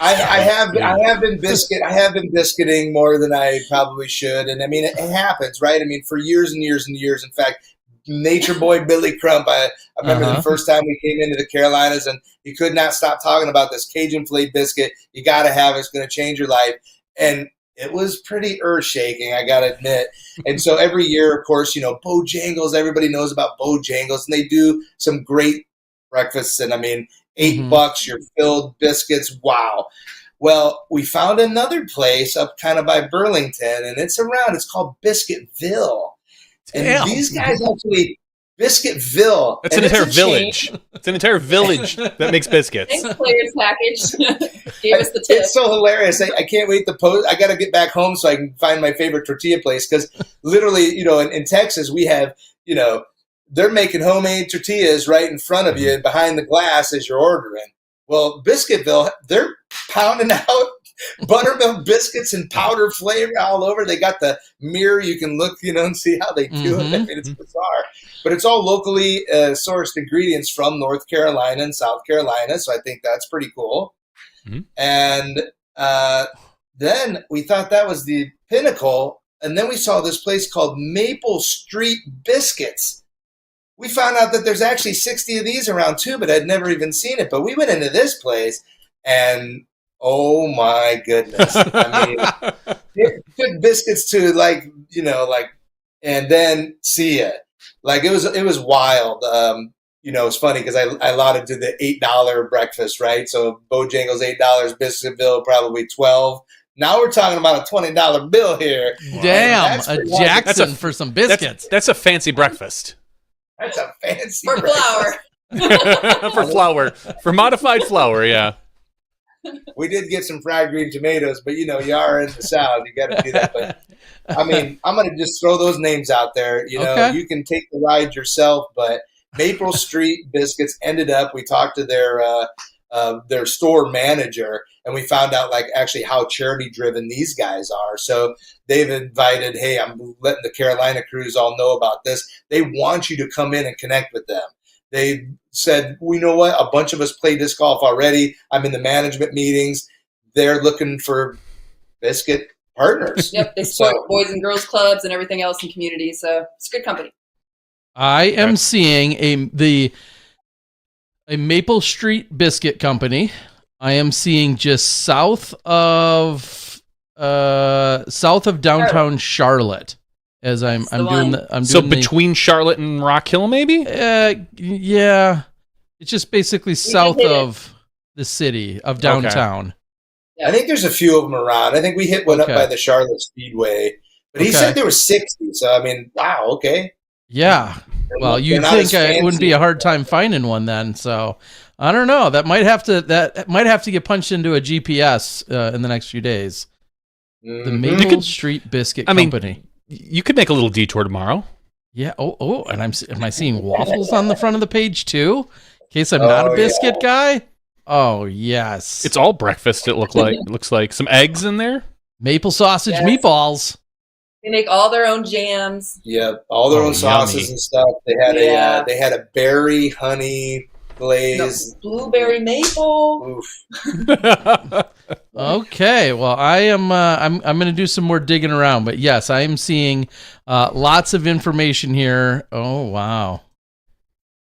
I have been biscuiting more than I probably should, and I mean it happens, right? I mean, for years and years and years. In fact, Nature Boy Billy Crump. I remember the first time we came into the Carolinas, and he could not stop talking about this Cajun flake biscuit. You got to have it. It's going to change your life. And it was pretty earth-shaking, I got to admit. And so every year, of course, Bojangles, everybody knows about Bojangles, and they do some great breakfasts. And I mean, $8, you're filled biscuits. Wow. Well, we found another place up kind of by Burlington, and it's called Biscuitville. And these guys actually, Biscuitville. That's an entire village. It's an entire village that makes biscuits. Thanks, Players Package. Gave us the tip. It's so hilarious. I can't wait to post. I got to get back home so I can find my favorite tortilla place, because literally, in Texas, we have, they're making homemade tortillas right in front of you and behind the glass as you're ordering. Well, Biscuitville, they're pounding out buttermilk biscuits and powder flavor all over. They got the mirror. You can look, and see how they do it. I mean, it's bizarre. But it's all locally sourced ingredients from North Carolina and South Carolina. So I think that's pretty cool. Mm-hmm. And then we thought that was the pinnacle. And then we saw this place called Maple Street Biscuits. We found out that there's actually 60 of these around too, but I'd never even seen it. But we went into this place, and oh my goodness! I mean, it took biscuits to and then see it. Like it was wild. It's funny because I allotted to the $8 breakfast, right? So Bojangles $8, Biscuitville probably $12. Now we're talking about a $20 bill here. Damn, That's a pretty Jackson That's for some biscuits. That's a fancy breakfast. That's a fancy For breakfast. flour. For flour. For modified flour, yeah. We did get some fried green tomatoes, but you are in the South. You got to do that. But I mean, I'm going to just throw those names out there. Okay. You can take the ride yourself, but Maple Street Biscuits ended up, we talked to their store manager, and we found out actually how charity driven these guys are. So they've invited, hey, I'm letting the Carolina crews all know about this. They want you to come in and connect with them. They said, well, you know what? A bunch of us play disc golf already. I'm in the management meetings. They're looking for biscuit partners. Yep, they support boys and girls clubs and everything else in communities. So it's a good company. I am seeing a Maple Street Biscuit Company. I am seeing just south of downtown Charlotte. As I'm doing So between Charlotte and Rock Hill, maybe? Yeah, it's just basically south of the city of downtown. I think there's a few of them around. I think we hit one up by the Charlotte Speedway, but he said there were 60. So I mean, wow, okay. Yeah. Well, you'd think it wouldn't be a hard time finding one then. So I don't know. That might have to get punched into a GPS in the next few days. The Maple Street Biscuit Company. You could make a little detour tomorrow. Yeah. Oh, and am I seeing waffles on the front of the page too? In case I'm not a biscuit guy. Oh yes. It's all breakfast. It looks like some eggs in there. Maple sausage meatballs. They make all their own jams. Yeah, all their own sauces yummy. and stuff. They had a berry honey glaze, blueberry maple. Oof. Okay, well, I'm going to do some more digging around, but yes, I am seeing lots of information here. Oh wow,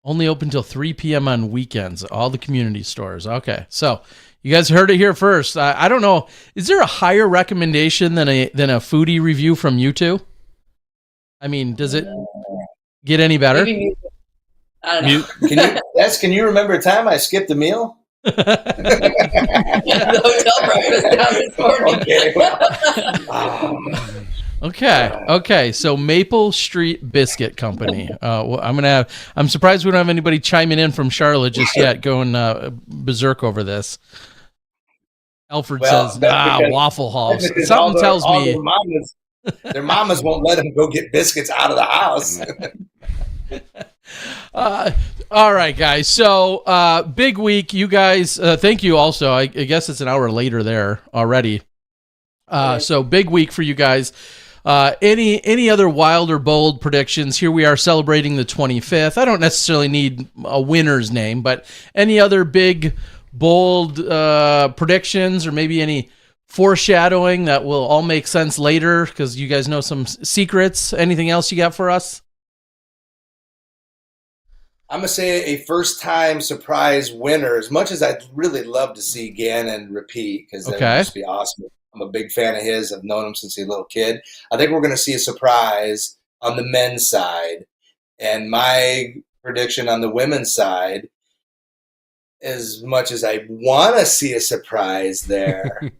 only open till 3 p.m. on weekends. All the community stores. Okay, so you guys heard it here first. I don't know. Is there a higher recommendation than a foodie review from you two? I mean, does it get any better? Maybe I don't know. Can you remember a time I skipped a meal? The hotel breakfast down this morning. Okay. So Maple Street Biscuit Company. Well, I'm surprised we don't have anybody chiming in from Charlotte just yet, going berserk over this. Alfred says, Waffle House. Something tells me their mamas won't let them go get biscuits out of the house. All right, guys. So big week, you guys. Thank you. Also, I guess it's an hour later there already. So big week for you guys. Any other wild or bold predictions? Here we are celebrating the 25th. I don't necessarily need a winner's name, but any other big, bold predictions, or maybe any foreshadowing that will all make sense later because you guys know some secrets. Anything else you got for us? I'm going to say a first-time surprise winner, as much as I'd really love to see Gannon repeat, because that would just be awesome. I'm a big fan of his. I've known him since he was a little kid. I think we're going to see a surprise on the men's side. And my prediction on the women's side, as much as I want to see a surprise there,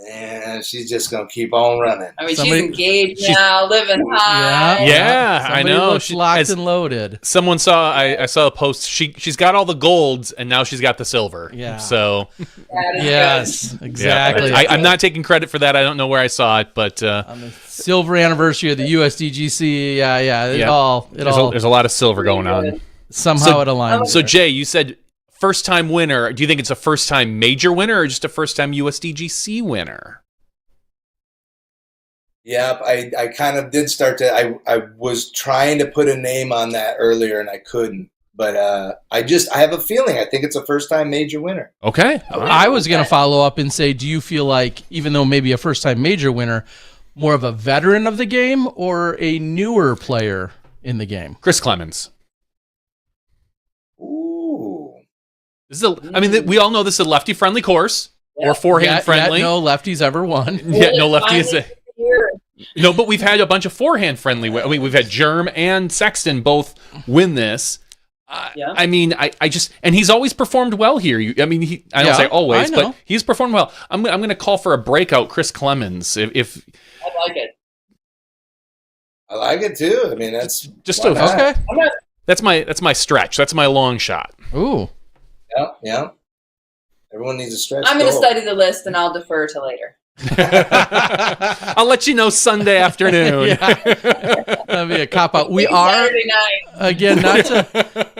and she's just going to keep on running. I mean, she's engaged now, living high. Yeah, I know. She's locked and loaded. Someone saw, I saw a post. She's got all the golds, and now she's got the silver. Yeah. So, yes, exactly. Yeah, I'm not taking credit for that. I don't know where I saw it, but on the silver anniversary of the USDGC, there's a lot of silver going on. Somehow it aligns. So Jay, you said first-time winner. Do you think it's a first-time major winner or just a first-time USDGC winner? Yep, I kind of did start to. I was trying to put a name on that earlier, and I couldn't. But I have a feeling. I think it's a first-time major winner. Okay. I was going to follow up and say, do you feel like, even though maybe a first-time major winner, more of a veteran of the game or a newer player in the game? Chris Clemens. Ooh. We all know this is a lefty-friendly course or forehand-friendly. No lefties ever won. Yeah, no lefties. No, but we've had a bunch of forehand-friendly. I mean, we've had Germ and Sexton both win this. Yeah. I mean, I just, and he's always performed well here. I mean, I don't say always, but he's performed well. I'm going to call for a breakout Chris Clemens. If I like it. I like it too. I mean, that's just Okay. That's my stretch. That's my long shot. Ooh. Yeah. Everyone needs a stretch. I'm going to study the list and I'll defer to later. I'll let you know Sunday afternoon. That'd be a cop out. We Maybe are Saturday night. again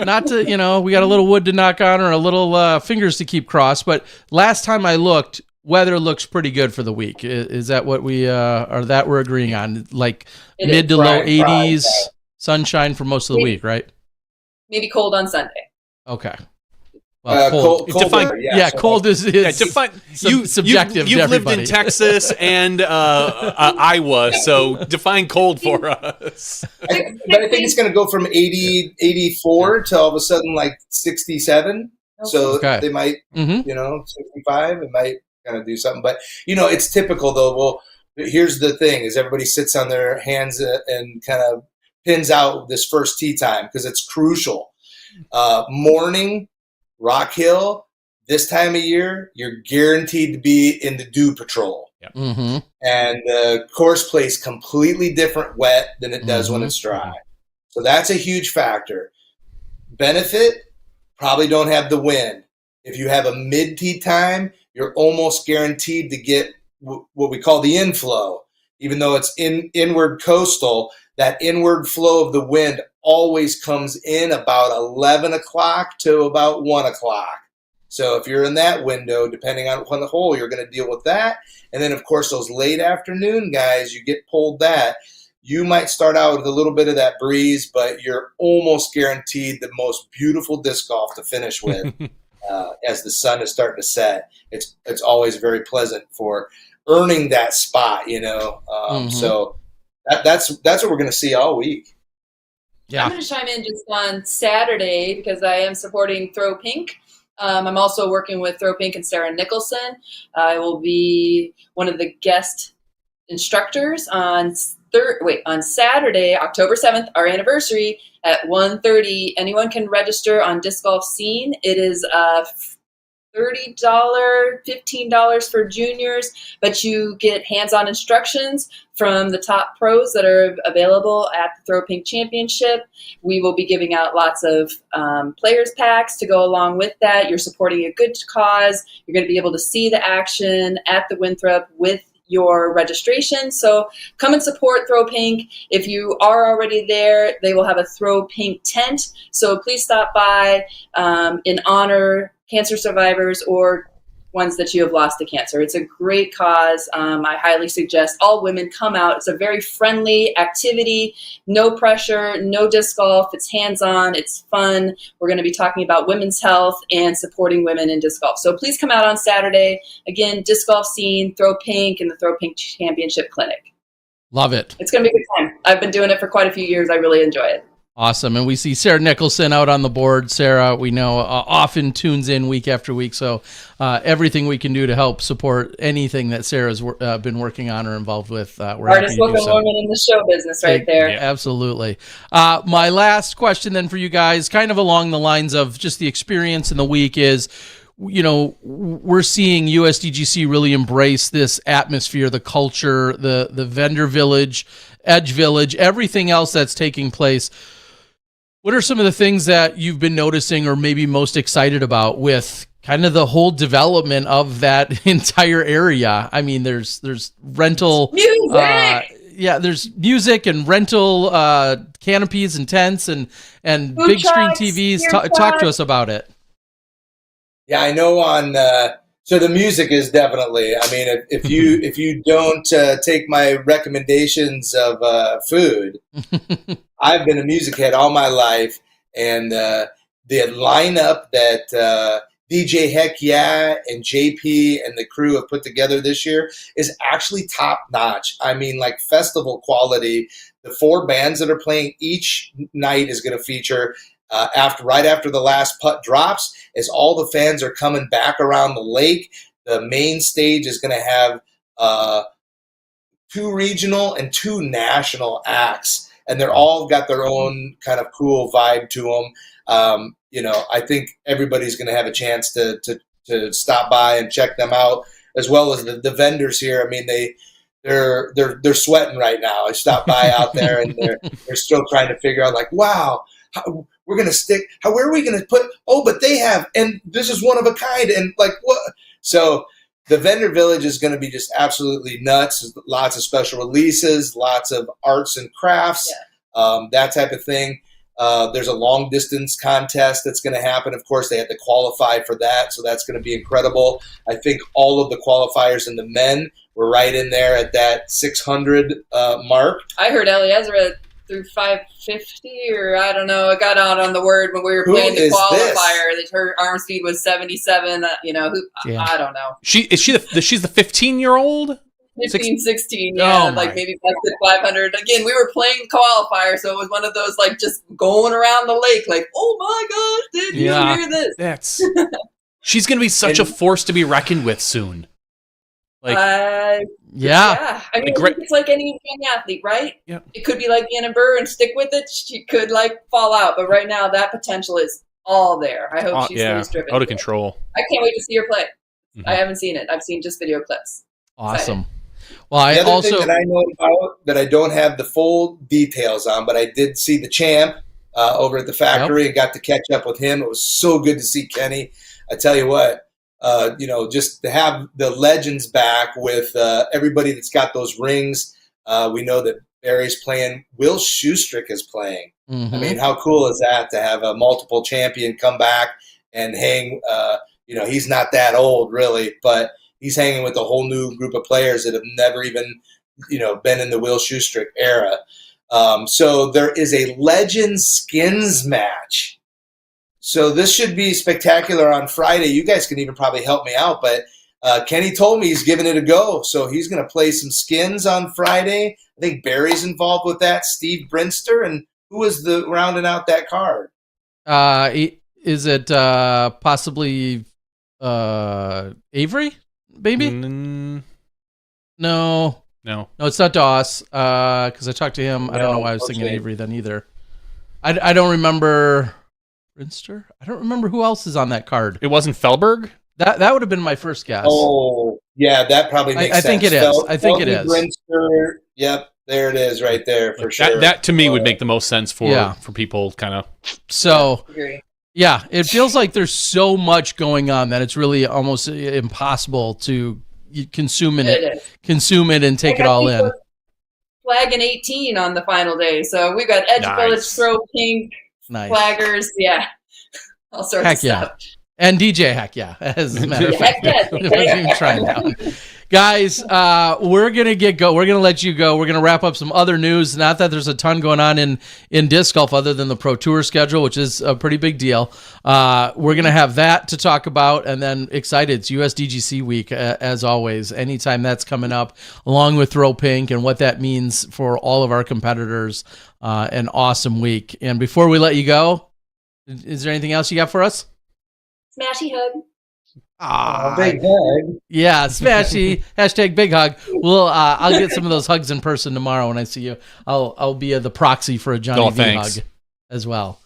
not to we got a little wood to knock on or a little fingers to keep crossed. But last time I looked, weather looks pretty good for the week. Is that what we we're agreeing on? Like It mid is. to low Right, 80s, sunshine for most of the week, right? Maybe cold on Sunday. Okay. Well, cold. Colder, Cold is subjective. You've to lived everybody. in Texas and Iowa, so define cold for us. But I think it's going to go from 80, 84 to all of a sudden like 67. So they might, 65, it might kind of do something. But, it's typical though. Well, here's the thing is everybody sits on their hands and kind of pins out this first tee time because it's crucial. Morning, Rock Hill, this time of year, you're guaranteed to be in the dew patrol. Yep. Mm-hmm. And the course plays completely different wet than it does when it's dry. So that's a huge factor. Benefit, probably don't have the wind. If you have a mid-tee time, you're almost guaranteed to get what we call the inflow. Even though it's inward coastal, that inward flow of the wind always comes in about 11 o'clock to about 1 o'clock. So if you're in that window, depending on the hole, you're going to deal with that. And then, of course, those late afternoon guys, you get pulled that. You might start out with a little bit of that breeze, but you're almost guaranteed the most beautiful disc golf to finish with as the sun is starting to set. It's always very pleasant for earning that spot, So that's what we're going to see all week. Yeah. I'm going to chime in just on Saturday because I am supporting Throw Pink. I'm also working with Throw Pink and Sarah Nicholson. I will be one of the guest instructors on Saturday, October 7th, our anniversary at 1:30. Anyone can register on Disc Golf Scene. It is $30, $15 for juniors, but you get hands-on instructions from the top pros that are available at the Throw Pink Championship. We will be giving out lots of players packs to go along with that. You're supporting a good cause. You're going to be able to see the action at the Winthrop with your registration. So come and support Throw Pink. If you are already there, they will have a Throw Pink tent. So please stop by in honor cancer survivors or ones that you have lost to cancer. It's a great cause. I highly suggest all women come out. It's a very friendly activity, no pressure, no disc golf. It's hands-on, it's fun. We're going to be talking about women's health and supporting women in disc golf. So please come out on Saturday. Again, Disc Golf Scene, Throw Pink, and the Throw Pink Championship Clinic. Love it. It's going to be a good time. I've been doing it for quite a few years. I really enjoy it. Awesome. And we see Sarah Nicholson out on the board. Sarah, we know, often tunes in week after week. So everything we can do to help support anything that Sarah's been working on or involved with, we're happy Hardest to do looking so. woman in the show business right there. Yeah. Absolutely. My last question then for you guys, kind of along the lines of just the experience in the week is, we're seeing USDGC really embrace this atmosphere, the culture, the vendor village, edge village, everything else that's taking place. What are some of the things that you've been noticing or maybe most excited about with kind of the whole development of that entire area? I mean, there's rental music. There's music and rental canopies and tents and Food big screen trucks, TVs. beer Talk to trucks. us about it. Yeah, I know so the music is definitely, I mean, if you don't take my recommendations of food, I've been a music head all my life, and the lineup that DJ Heck Yeah and JP and the crew have put together this year is actually top notch. I mean, like festival quality. The 4 bands that are playing each night is going to feature right after the last putt drops, as all the fans are coming back around the lake. The main stage is going to have 2 regional and 2 national acts, and they're all got their own kind of cool vibe to them. I think everybody's going to have a chance to stop by and check them out, as well as the vendors here. I mean, they're sweating right now. I stopped by out there, and they're still trying to figure out, like, wow, we're going to stick. Where are we going to put? Oh, but they have, and this is one of a kind, and like what? So the vendor village is going to be just absolutely nuts. Lots of special releases, lots of arts and crafts, that type of thing. There's a long distance contest that's going to happen. Of course, they have to qualify for that, so that's going to be incredible. I think all of the qualifiers in the men were right in there at that 600 mark. I heard Eliezer through 550, or I don't know. I got out on the word when we were playing the qualifier that her arm speed was 77. I don't know. She's the 15-year-old. 15, 16, yeah, maybe past the 500. Again, we were playing qualifier, so it was one of those, like, just going around the lake, like, oh my gosh, did you hear this? She's going to be such a force to be reckoned with soon. Like, I mean, it's like any young athlete, right? Yeah. It could be like Anna Burr and stick with it. She could, like, fall out, but right now that potential is all there. I hope she stays driven. Out of control. I can't wait to see her play. Mm-hmm. I haven't seen it. I've seen just video clips. Awesome. Excited. Well, the other thing that I know about that I don't have the full details on, but I did see the champ over at the factory and got to catch up with him. It was so good to see Kenny. I tell you what, just to have the legends back with everybody that's got those rings. We know that Barry's playing. Will Schustrick is playing. Mm-hmm. I mean, how cool is that to have a multiple champion come back and hang? He's not that old really, but he's hanging with a whole new group of players that have never even, been in the Will Schustrick era. So there is a Legends Skins match. So this should be spectacular on Friday. You guys can even probably help me out, but Kenny told me he's giving it a go. So he's going to play some skins on Friday. I think Barry's involved with that, Steve Brinster, and who is the rounding out that card? Is it possibly Avery? Maybe? No, it's not Doss. Because I talked to him. I don't know why I was thinking Avery then either. I don't remember Brinster. I don't remember who else is on that card. It wasn't Felberg? That would have been my first guess. Oh, yeah, that probably makes sense. I think it is. I think it is. Brinster, yep, there it is right there for sure. That to me would make the most sense for people kind of. So, yeah, it feels like there's so much going on that it's really almost impossible to consume it and take it all in. Flag and 18 on the final day. So we've got Edge Village, Throw Pink, flaggers, all sorts of stuff. And DJ as a matter of fact. Even trying down. Guys, we're gonna we're gonna let you go. We're gonna wrap up some other news. Not that there's a ton going on in disc golf other than the Pro Tour schedule, which is a pretty big deal. We're gonna have that to talk about, and then excited. It's USDGC week as always. Anytime that's coming up, along with Throw Pink and what that means for all of our competitors. An awesome week. And before we let you go, is there anything else you got for us? Smashy hug. Big hug. Yeah, smashy. # big hug. Well, I'll get some of those hugs in person tomorrow when I see you. I'll be the proxy for a Johnny V hug as well.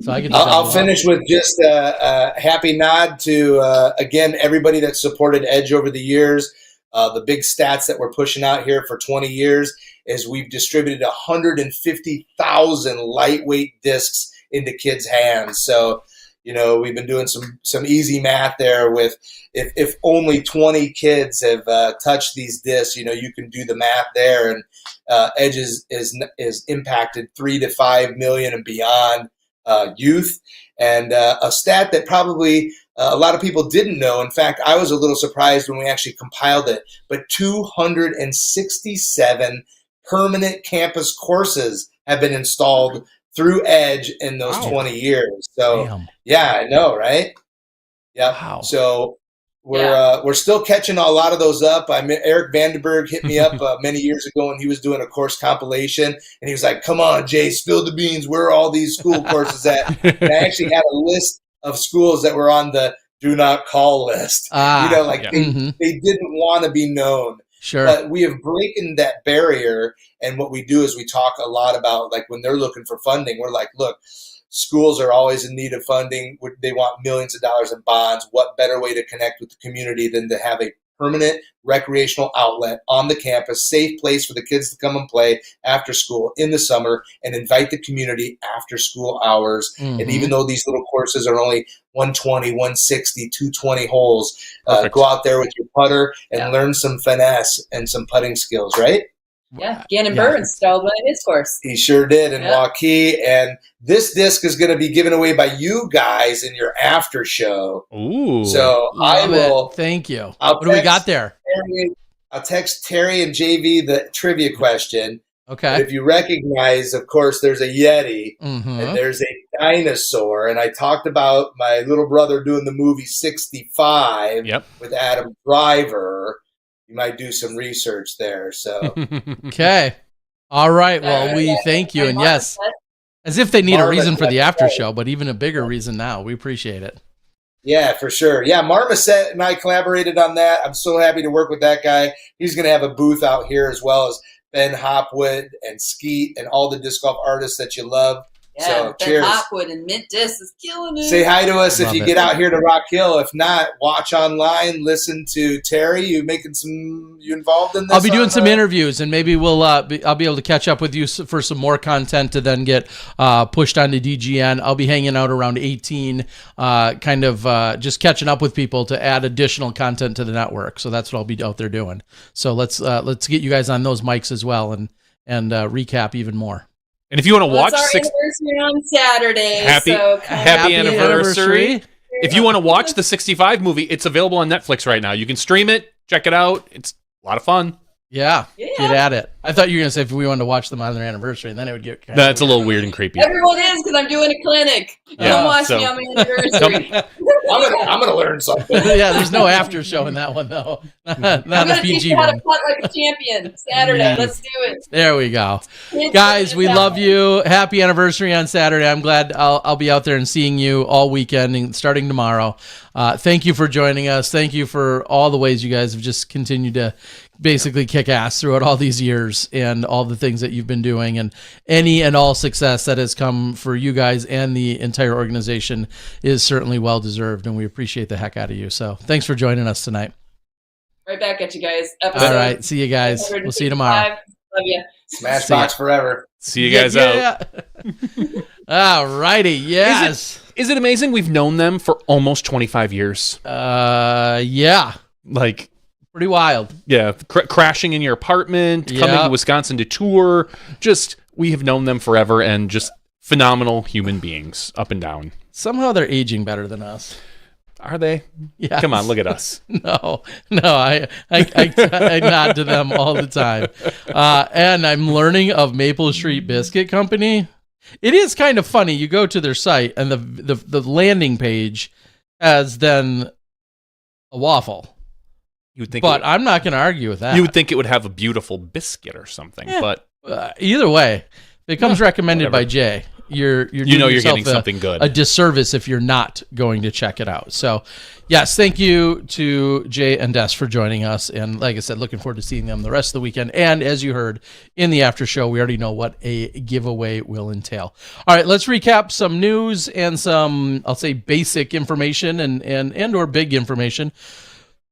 So I'll finish with just a happy nod to again everybody that supported Edge over the years. The big stats that we're pushing out here for 20 years is we've distributed 150,000 lightweight discs into kids' hands. So. We've been doing some easy math there with if only 20 kids have touched these discs, you can do the math there. And Edge is impacted 3 to 5 million and beyond youth. And a stat that probably a lot of people didn't know. In fact, I was a little surprised when we actually compiled it, but 267 permanent campus courses have been installed through Edge in those 20 years. So, I know, right? Yeah. Wow. So we're still catching a lot of those up. Eric Vandenberg hit me up many years ago when he was doing a course compilation, and he was like, "Come on, Jay, spill the beans. Where are all these school courses at?" And I actually had a list of schools that were on the do not call list. They didn't want to be known. Sure. But we have broken that barrier, and what we do is we talk a lot about, like, when they're looking for funding, we're like, look, Schools are always in need of funding. They want millions of dollars in bonds. What better way to connect with the community than to have a permanent recreational outlet on the campus, safe place for the kids to come and play after school in the summer, and invite the community after school hours. And even though these little courses are only 120, 160, 220 holes, go out there with your putter and learn some finesse and some putting skills, right? Yeah, Gannon Burr installed one in his course. He sure did in Waukee. And this disc is going to be given away by you guys in your after show. Ooh. So I will. Thank you. What do we got there? I'll text Terry and JV the trivia question. Okay. But if you recognize, of course, there's a Yeti and there's a dinosaur. And I talked about my little brother doing the movie 65 with Adam Driver. You might do some research there. So okay. All right. Well, we thank you. And yes, as if they need a reason for the after show, but even a bigger reason now. We appreciate it. Yeah, for sure. Yeah, Marmoset and I collaborated on that. I'm so happy to work with that guy. He's going to have a booth out here, as well as Ben Hopwood and Skeet and all the disc golf artists that you love. Yeah, so Ben cheers. Hopwood and Mint Disc is killing it. Say hi to us if you it. get out here to Rock Hill. If not, watch online, listen to Terry. You involved in this? I'll be doing some interviews, and maybe I'll be able to catch up with you for some more content to then get pushed onto DGN. I'll be hanging out around 18, just catching up with people to add additional content to the network. So that's what I'll be out there doing. So let's get you guys on those mics as well and recap even more. And if you want to watch it's our anniversary on Saturday, happy anniversary. If you want to watch the 65 movie, it's available on Netflix right now. You can stream it, check it out. It's a lot of fun. Yeah, get at it. I thought you were going to say if we wanted to watch them on their anniversary, and then it would get kind That's a little weird and creepy. Everyone is, because I'm doing a clinic. Come watch me on my anniversary. I'm gonna learn something. Yeah, there's no after show in that one, though. Not I'm the going to teach PG you how to one. putt like a champion. Saturday, let's do it. There we go. Guys, we love you. Happy anniversary on Saturday. I'm glad I'll be out there and seeing you all weekend and starting tomorrow. Thank you for joining us. Thank you for all the ways you guys have just continued to basically kick ass throughout all these years and all the things that you've been doing, and any and all success that has come for you guys and the entire organization is certainly well deserved, and we appreciate the heck out of you. So thanks for joining us tonight. Right back at you guys. All right. See you guys. We'll see you tomorrow. Love you. Smashbox forever. See you guys out. All righty. Yes. Is it amazing? We've known them for almost 25 years. Yeah. Like, pretty wild. Yeah. Crashing in your apartment, coming to Wisconsin to tour. Just, we have known them forever, and just phenomenal human beings up and down. Somehow they're aging better than us. Are they? Yeah. Come on, look at us. No. I nod to them all the time. And I'm learning of Maple Street Biscuit Company. It is kind of funny. You go to their site, and the landing page has then a waffle. You would think, but I'm not going to argue with that. You would think it would have a beautiful biscuit or something, but either way, if it comes recommended by Jay, you're getting something good. A disservice if you're not going to check it out. So, yes, thank you to Jay and Des for joining us, and like I said, looking forward to seeing them the rest of the weekend. And as you heard in the after show, we already know what a giveaway will entail. All right, let's recap some news and some, I'll say, basic information and or big information.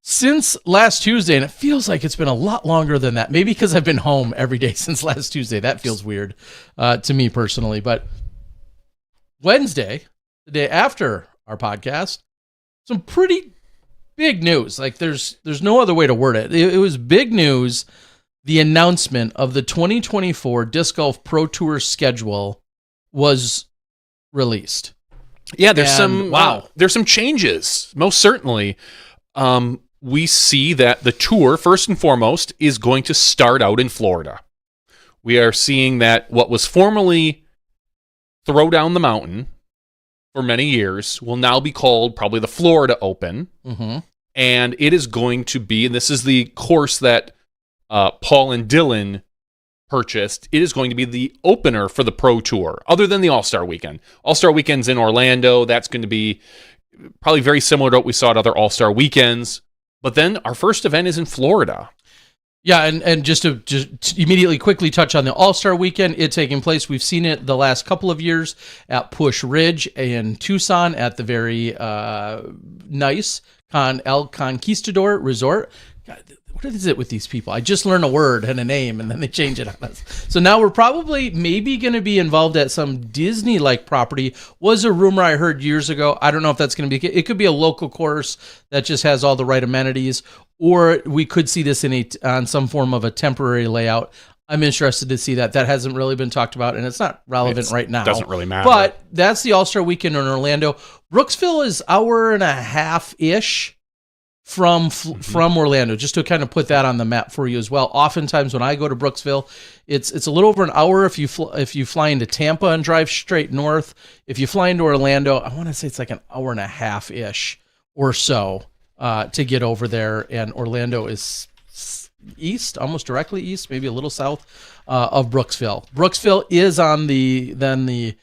Since last Tuesday, and it feels like it's been a lot longer than that, maybe because I've been home every day since last Tuesday. That feels weird to me personally. But Wednesday, the day after our podcast, some pretty big news. Like there's no other way to word it. It was big news. The announcement of the 2024 Disc Golf Pro Tour schedule was released. Yeah, there's some changes, most certainly. We see that the tour, first and foremost, is going to start out in Florida. We are seeing that what was formerly Throw Down the Mountain for many years will now be called probably the Florida Open. Mm-hmm. And it is going to be, and this is the course that Paul and Dylan purchased, it is going to be the opener for the Pro Tour, other than the All-Star Weekend. All-Star Weekend's in Orlando. That's going to be probably very similar to what we saw at other All-Star Weekends. But then our first event is in Florida. Yeah, and just to immediately quickly touch on the All-Star Weekend, it taking place. We've seen it the last couple of years at Push Ridge in Tucson at the very nice El Conquistador Resort. God, what is it with these people? I just learn a word and a name, and then they change it on us. So now we're probably maybe going to be involved at some Disney-like property. Was a rumor I heard years ago. I don't know if that's going to be. It could be a local course that just has all the right amenities, or we could see this on some form of a temporary layout. I'm interested to see that. That hasn't really been talked about, and it's not relevant right now. Doesn't really matter. But that's the All-Star Weekend in Orlando. Brooksville is hour and a half-ish from Orlando, just to kind of put that on the map for you as well. Oftentimes when I go to Brooksville, it's a little over an hour if you fly into Tampa and drive straight north. If you fly into Orlando, I want to say it's like an hour and a half-ish or so to get over there. And Orlando is east, almost directly east, maybe a little south of Brooksville. Brooksville is on the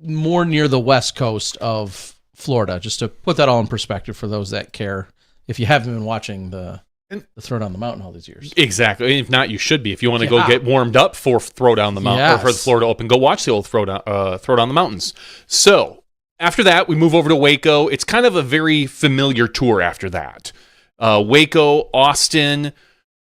more near the west coast of Florida, just to put that all in perspective for those that care. If you haven't been watching the Throwdown the Mountain all these years. Exactly. If not, you should be. If you want to go get warmed up for Throwdown the Mountain, or for the Florida Open, go watch the old Throwdown the Mountains. So after that, we move over to Waco. It's kind of a very familiar tour after that. Waco, Austin.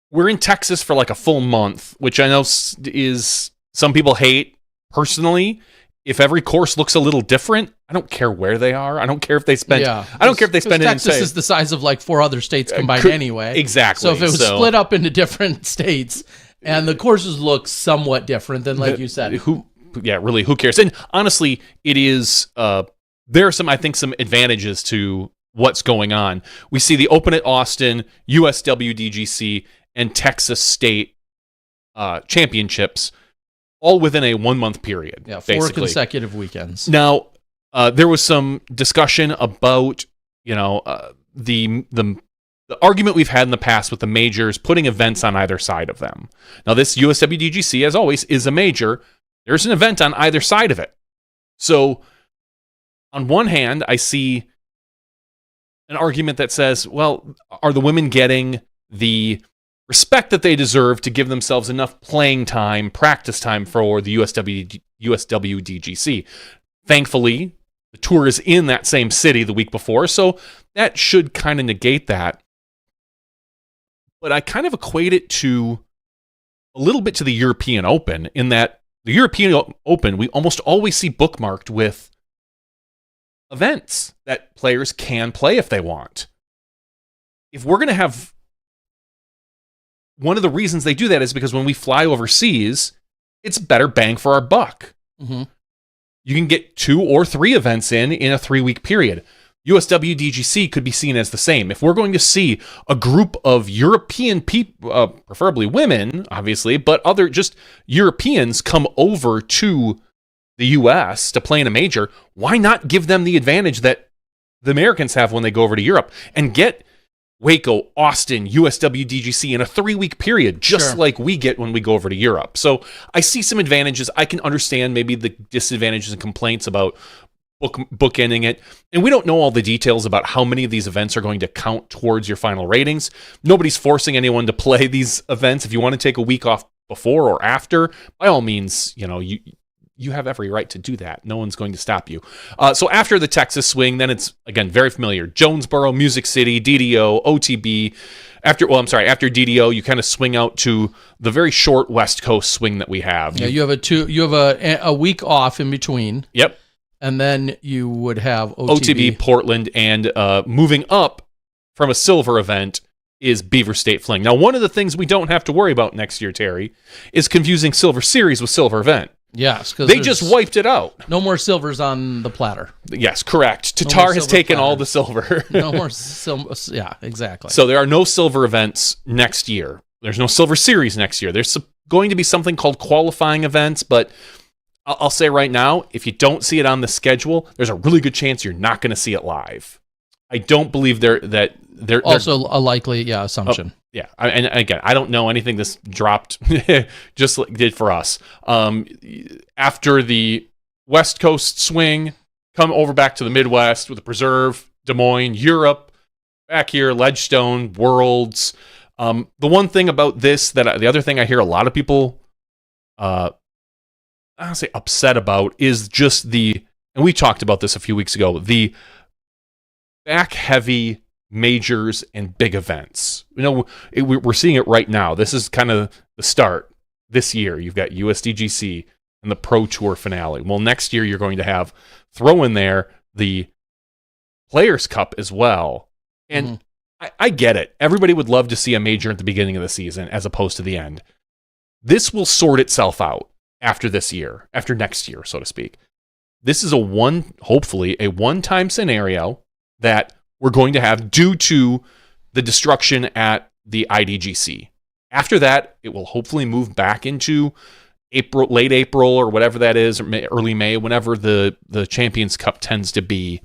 We're in Texas for like a full month, which I know is some people hate. Personally, if every course looks a little different, I don't care where they are. I don't care if they spend. Yeah, I don't care if they spend. Texas is the size of like 4 other states combined anyway. Exactly. So if it was split up into different states, and the courses look somewhat different, then like you said, who cares? And honestly, it is. There are some advantages to what's going on. We see the Open at Austin, USWDGC, and Texas State championships, all within a 1 month period. Yeah, 4 consecutive weekends. Now, there was some discussion about, the argument we've had in the past with the majors putting events on either side of them. Now, this USWDGC, as always, is a major. There's an event on either side of it. So, on one hand, I see an argument that says, well, are the women getting the respect that they deserve to give themselves enough playing time, practice time for the USWDGC? Thankfully, the tour is in that same city the week before, so that should kind of negate that. But I kind of equate it to a little bit to the European Open, in that the European Open, we almost always see bookmarked with events that players can play if they want. If we're going to have... One of the reasons they do that is because when we fly overseas, it's better bang for our buck. Mm-hmm. You can get 2 or 3 events in a 3-week period. USWDGC could be seen as the same. If we're going to see a group of European people, preferably women, obviously, but other just Europeans come over to the U.S. to play in a major, why not give them the advantage that the Americans have when they go over to Europe and get Waco, Austin, USWDGC in a 3-week period, just like we get when we go over to Europe. So I see some advantages. I can understand maybe the disadvantages and complaints about bookending it. And we don't know all the details about how many of these events are going to count towards your final ratings. Nobody's forcing anyone to play these events. If you want to take a week off before or after, by all means, you have every right to do that. No one's going to stop you. So after the Texas swing, then it's, again, very familiar. Jonesboro, Music City, DDO, OTB. After DDO, you kind of swing out to the very short West Coast swing that we have. Yeah, you have a week off in between. Yep. And then you would have OTB, Portland, and moving up from a silver event is Beaver State Fling. Now, one of the things we don't have to worry about next year, Terry, is confusing Silver Series with Silver Event. Yes, because they just wiped it out. No more silvers on the platter. Yes, correct. Tatar has taken all the silver. No more silver. Yeah, exactly. So there are no silver events next year. There's no Silver Series next year. There's going to be something called qualifying events, but I'll say right now, if you don't see it on the schedule, there's a really good chance you're not going to see it live. I don't believe they're also a likely assumption. Yeah, and again, I don't know anything this dropped just like it did for us. After the West Coast swing, come over back to the Midwest with the Preserve, Des Moines, Europe, back here, Ledgestone, Worlds, The one thing about this the other thing I hear a lot of people, I don't say upset about, is just and we talked about this a few weeks ago, the back heavy majors and big events. We're seeing it right now. This is kind of the start. This year, you've got USDGC and the Pro Tour finale. Well, next year, you're going to throw in there the Players' Cup as well. And I get it. Everybody would love to see a major at the beginning of the season as opposed to the end. This will sort itself out after next year, so to speak. This is hopefully a one-time scenario that we're going to have due to the destruction at the IDGC. After that, it will hopefully move back into late April or whatever that is, or early May, whenever the Champions Cup tends to be.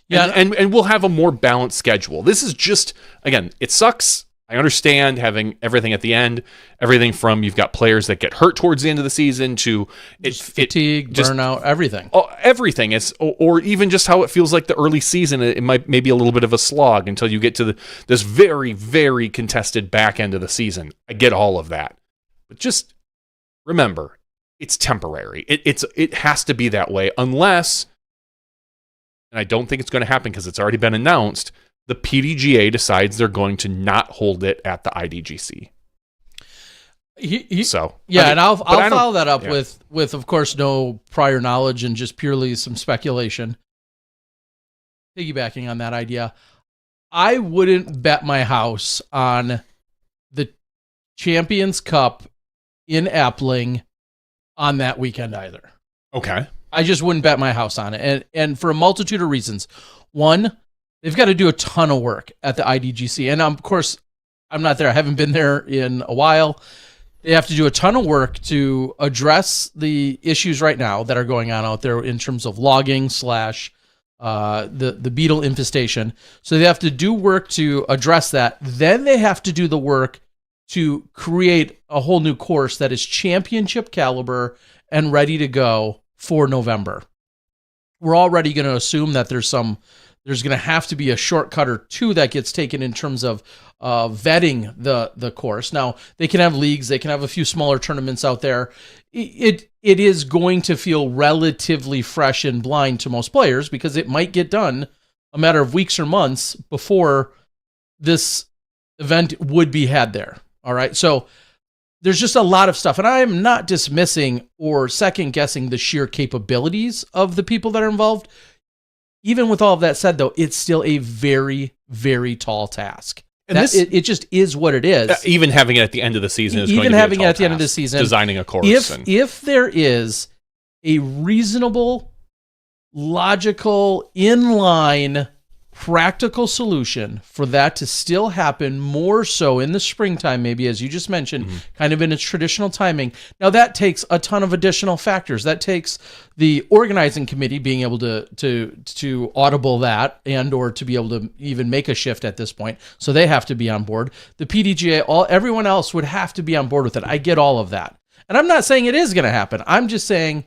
Yeah, and we'll have a more balanced schedule. This is just, again, it sucks. I understand having everything at the end, everything from you've got players that get hurt towards the end of the season to fatigue, burnout, everything. Everything is, or even just how it feels like the early season. It might maybe a little bit of a slog until you get to this very, very contested back end of the season. I get all of that, but just remember, it's temporary. It has to be that way unless, and I don't think it's going to happen because it's already been announced, the PDGA decides they're going to not hold it at the IDGC. And I'll follow that up with, of course, no prior knowledge and just purely some speculation. Piggybacking on that idea, I wouldn't bet my house on the Champions Cup in Appling on that weekend either. Okay. I just wouldn't bet my house on it. And for a multitude of reasons. One, they've got to do a ton of work at the IDGC. And of course, I'm not there. I haven't been there in a while. They have to do a ton of work to address the issues right now that are going on out there in terms of logging / the beetle infestation. So they have to do work to address that. Then they have to do the work to create a whole new course that is championship caliber and ready to go for November. We're already going to assume that there's going to have to be a shortcut or two that gets taken in terms of vetting the course. Now, they can have leagues, they can have a few smaller tournaments out there. It is going to feel relatively fresh and blind to most players because it might get done a matter of weeks or months before this event would be had there. All right, so there's just a lot of stuff, and I am not dismissing or second-guessing the sheer capabilities of the people that are involved. Even with all of that said, though, it's still a very, very tall task. And it just is what it is. Even having it at the end of the season is going to be having it at the end of the season. Designing a course. If there is a reasonable, logical, inline, practical solution for that to still happen more so in the springtime, maybe, as you just mentioned, kind of in its traditional timing. Now, that takes a ton of additional factors. That takes the organizing committee being able to audible that and or to be able to even make a shift at this point. So they have to be on board. The PDGA, everyone else would have to be on board with it. I get all of that. And I'm not saying it is going to happen. I'm just saying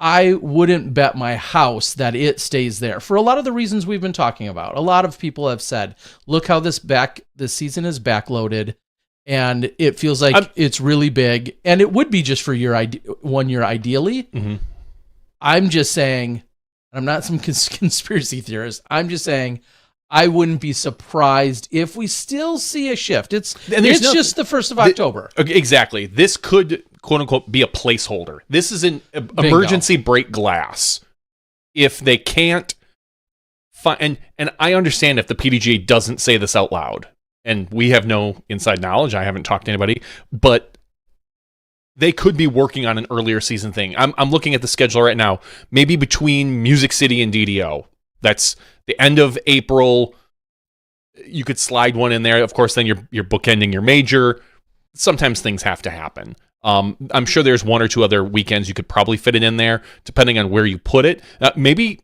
I wouldn't bet my house that it stays there for a lot of the reasons we've been talking about. A lot of people have said, look how this season is backloaded and it feels like it's really big, and it would be just for 1 year ideally. Mm-hmm. I'm just saying, I'm not some conspiracy theorist. I'm just saying I wouldn't be surprised if we still see a shift. It's just the 1st of October. Exactly. This could, quote unquote, be a placeholder. This is an emergency break glass. If they can't find, and I understand if the PDGA doesn't say this out loud, and we have no inside knowledge, I haven't talked to anybody, but they could be working on an earlier season thing. I'm looking at the schedule right now, maybe between Music City and DDO. That's the end of April. You could slide one in there. Of course, then you're bookending your major. Sometimes things have to happen. I'm sure there's one or two other weekends you could probably fit it in there, depending on where you put it. Maybe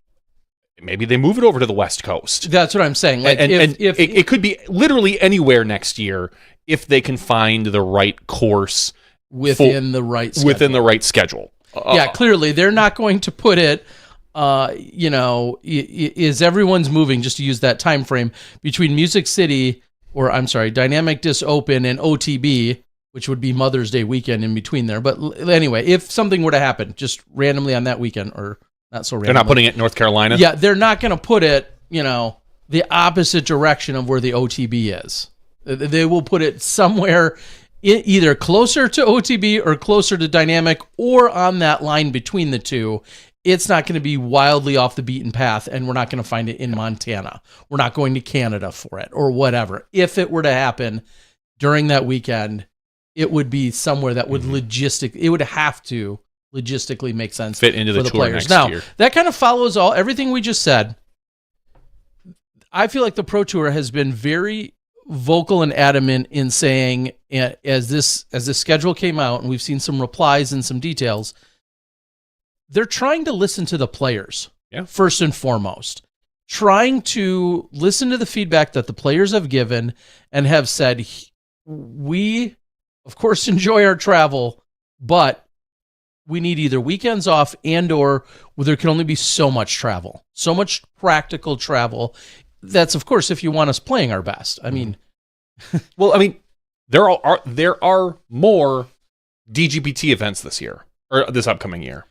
they move it over to the West Coast. That's what I'm saying. Like, if it could be literally anywhere next year if they can find the right course within the right schedule. Yeah, clearly they're not going to put it. Is everyone's moving, just to use that time frame, between Music City Dynamic Disc Open and OTB, which would be Mother's Day weekend in between there. But anyway, if something were to happen just randomly on that weekend, or not so randomly. They're not putting it in North Carolina? Yeah, they're not going to put it, the opposite direction of where the OTB is. They will put it somewhere either closer to OTB or closer to Dynamic, or on that line between the two. It's not going to be wildly off the beaten path, and we're not going to find it in Montana. We're not going to Canada for it or whatever. If it were to happen during that weekend, it would be somewhere that would it would have to logistically make sense, fit into for the tour players. next year. Now, that kind of follows everything we just said. I feel like the Pro Tour has been very vocal and adamant in saying, as this schedule came out, and we've seen some replies and some details, they're trying to listen to the players, first and foremost. Trying to listen to the feedback that the players have given and have said, we, of course, enjoy our travel, but we need either weekends off or there can only be so much travel, so much practical travel. That's, of course, if you want us playing our best. I mean... there are more DGPT events this year, or this upcoming year.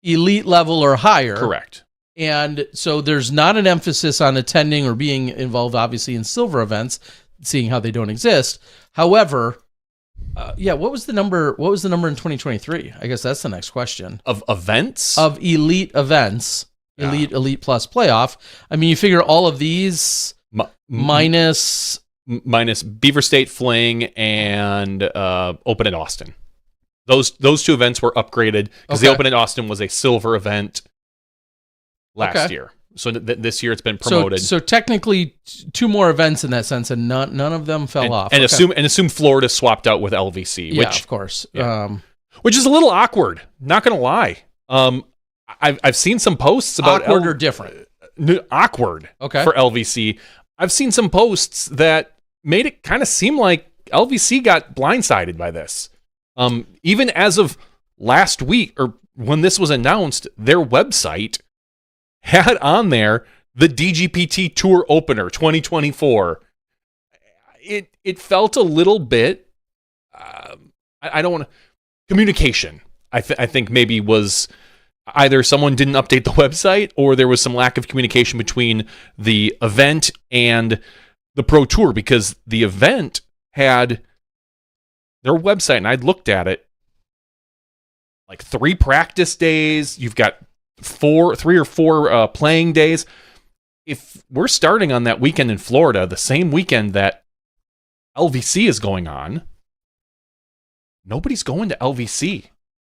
Elite level or higher. Correct. And so there's not an emphasis on attending or being involved, obviously, in silver events, seeing how they don't exist. However, what was the number? What was the number in 2023? I guess that's the next question. Of events? Of elite events. Elite plus playoff. I mean, you figure all of these minus Beaver State Fling and Open at Austin. Those two events were upgraded because the Open at Austin was a silver event last year. So this year it's been promoted. So technically, two more events in that sense, and none of them fell off. And assume Florida swapped out with LVC, which of course, which is a little awkward. Not gonna lie. I've seen some posts about awkward or different. Awkward. For LVC. I've seen some posts that made it kind of seem like LVC got blindsided by this. Even as of last week, or when this was announced, their website had on there the DGPT Tour Opener 2024. It felt a little bit, I don't want to, communication, I think maybe was either someone didn't update the website, or there was some lack of communication between the event and the Pro Tour, because the event had their website, and I'd looked at it, like 3 practice days. You've got 3 or 4 playing days. If we're starting on that weekend in Florida, the same weekend that LVC is going on, nobody's going to LVC.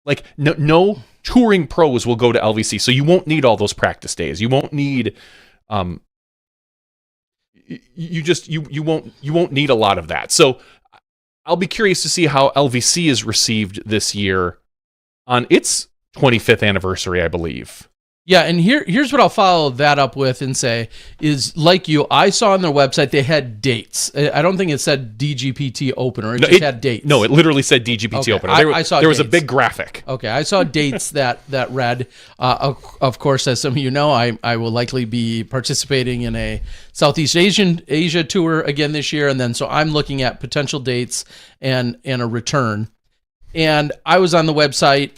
Like no touring pros will go to LVC, so you won't need all those practice days. You won't need you won't need a lot of that. So I'll be curious to see how LVC is received this year on its 25th anniversary, I believe. Yeah, and here's what I'll follow that up with and say is, like you, I saw on their website they had dates. I don't think it said DGPT Opener. It just had dates. No, it literally said DGPT Opener. I saw there was a big graphic. Okay, I saw dates that read. Of course, as some of you know, I will likely be participating in a Southeast Asia tour again this year, and then so I'm looking at potential dates and a return. And I was on the website.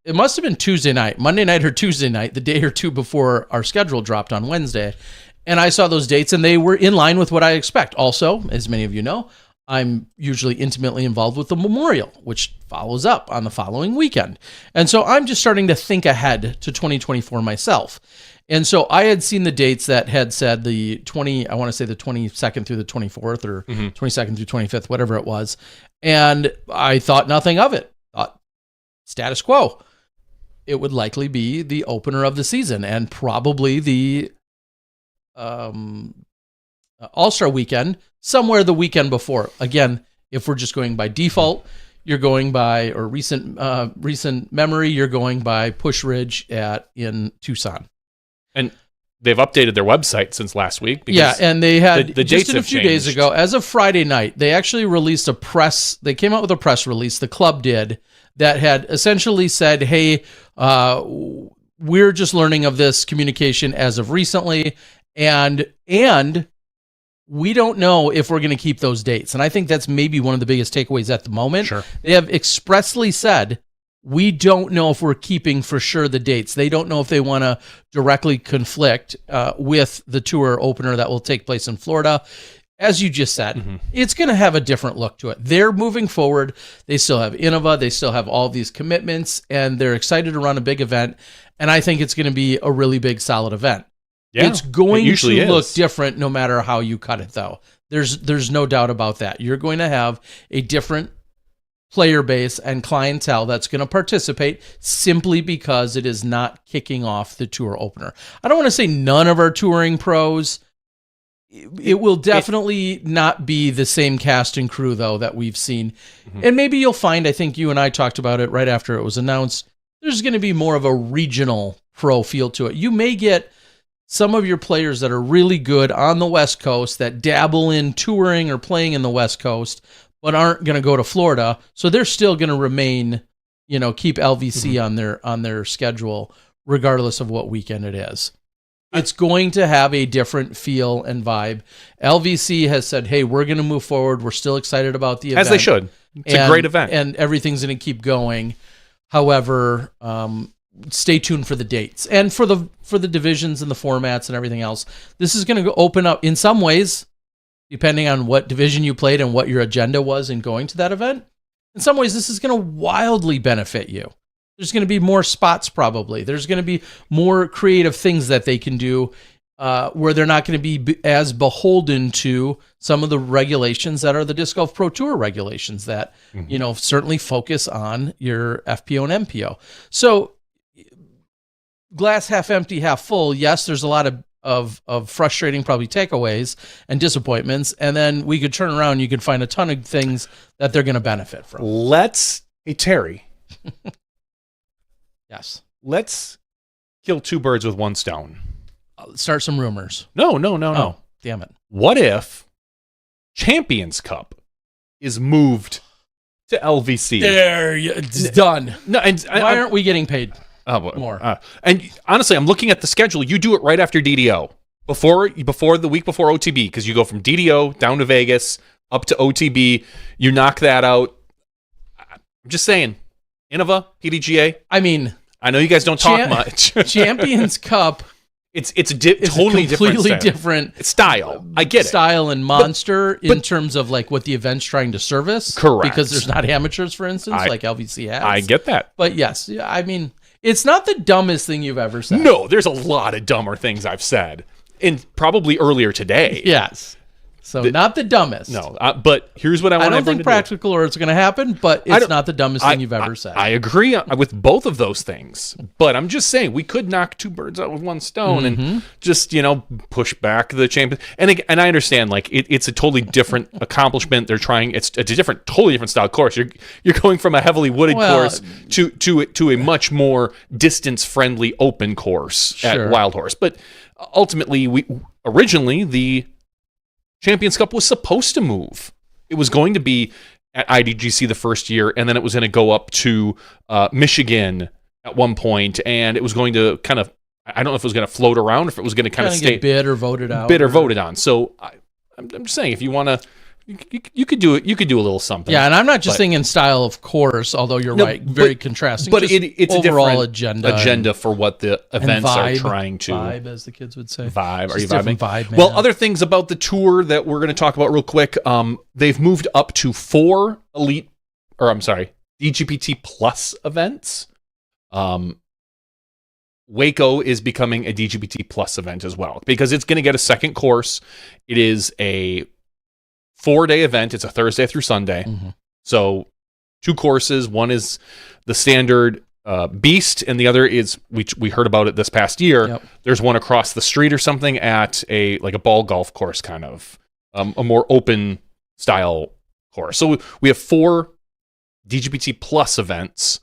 It must have been Tuesday night, Monday night or Tuesday night, the day or two before our schedule dropped on Wednesday. And I saw those dates, and they were in line with what I expect. Also, as many of you know, I'm usually intimately involved with the Memorial, which follows up on the following weekend. And so I'm just starting to think ahead to 2024 myself. And so I had seen the dates that had said the 22nd through the 24th, or 22nd through 25th, whatever it was. And I thought nothing of it. Thought status quo. It would likely be the opener of the season, and probably the All-Star weekend, somewhere the weekend before. Again, if we're just going by default, you're going by, or recent memory, you're going by Push Ridge in Tucson. And they've updated their website since last week. Yeah, and they had, the just dates a few days ago, as of Friday night, they actually released they came out with a press release, the club did, that had essentially said, hey, we're just learning of this communication as of recently, and we don't know if we're going to keep those dates. And I think that's maybe one of the biggest takeaways at the moment. Sure. They have expressly said, we don't know if we're keeping for sure the dates. They don't know if they want to directly conflict with the tour opener that will take place in Florida. As you just said, it's going to have a different look to it. They're moving forward. They still have Innova. They still have all these commitments, and they're excited to run a big event. And I think it's going to be a really big, solid event. Yeah, it's going to look is. different no matter how you cut it, though. There's no doubt about that. You're going to have a different player base and clientele that's going to participate simply because it is not kicking off the tour opener. I don't want to say none of our touring pros. It will definitely not be the same cast and crew, though, that we've seen. And maybe you'll find, I think you and I talked about it right after it was announced, there's going to be more of a regional pro feel to it. You may get some of your players that are really good on the West Coast that dabble in touring or playing in the West Coast, but aren't going to go to Florida. So they're still going to remain, keep LVC on their schedule, regardless of what weekend it is. It's going to have a different feel and vibe. LVC has said, hey, we're going to move forward. We're still excited about the event. As they should. It's a great event. And everything's going to keep going. However, stay tuned for the dates and for the divisions and the formats and everything else. This is going to open up in some ways, depending on what division you played and what your agenda was in going to that event. In some ways, this is going to wildly benefit you. There's going to be more spots probably. There's going to be more creative things that they can do where they're not going to be as beholden to some of the regulations that are the Disc Golf Pro Tour regulations that, certainly focus on your FPO and MPO. So glass half empty, half full. Yes, there's a lot of frustrating probably takeaways and disappointments. And then we could turn around and you could find a ton of things that they're going to benefit from. Hey, Terry. Yes. Let's kill two birds with one stone. Start some rumors. No. Oh, damn it. What if Champions Cup is moved to LVC? It's done. No, and why aren't we getting paid more? And honestly, I'm looking at the schedule. You do it right after DDO, before the week before OTB, because you go from DDO down to Vegas up to OTB. You knock that out. I'm just saying, Innova, PDGA. I mean, I know you guys don't talk much. Champions Cup. It's totally completely different style. I get style and monster in terms of like what the event's trying to service. Correct. Because there's not amateurs, for instance, like LVC has. I get that. But yes, I mean, it's not the dumbest thing you've ever said. No, there's a lot of dumber things I've said, and probably earlier today. Yes. So not the dumbest. No, but here's what I want. I don't think practical or it's going to happen, but it's not the dumbest thing you've ever said. I agree with both of those things, but I'm just saying we could knock two birds out with one stone and just push back the champion. And I understand like it's a totally different accomplishment. They're trying. It's a totally different style course. You're going from a heavily wooded course to a much more distance friendly open course at Wild Horse. But ultimately, originally the Champions Cup was supposed to move. It was going to be at IDGC the first year, and then it was going to go up to Michigan at one point, and it was going to kind of, I don't know if it was going to float around, or if it was going to kind of stay bid or voted out. Bid or voted on. So I'm just saying, if you want to, you could do it. You could do a little something. Yeah, and I'm not just saying in style, of course, although you're right, very contrasting. But it's overall a different agenda for what the events are trying to vibe, as the kids would say. Vibe. Are you vibing? Vibe, man. Well, other things about the tour that we're going to talk about real quick. They've moved up to 4 DGPT Plus events. Waco is becoming a DGPT Plus event as well because it's going to get a second course. It is a 4-day event. It's a Thursday through Sunday. So 2 courses. One is the standard Beast, and the other is we heard about it this past year. Yep. There's one across the street or something at a ball golf course, kind of a more open style course. So we have 4 DGPT Plus events,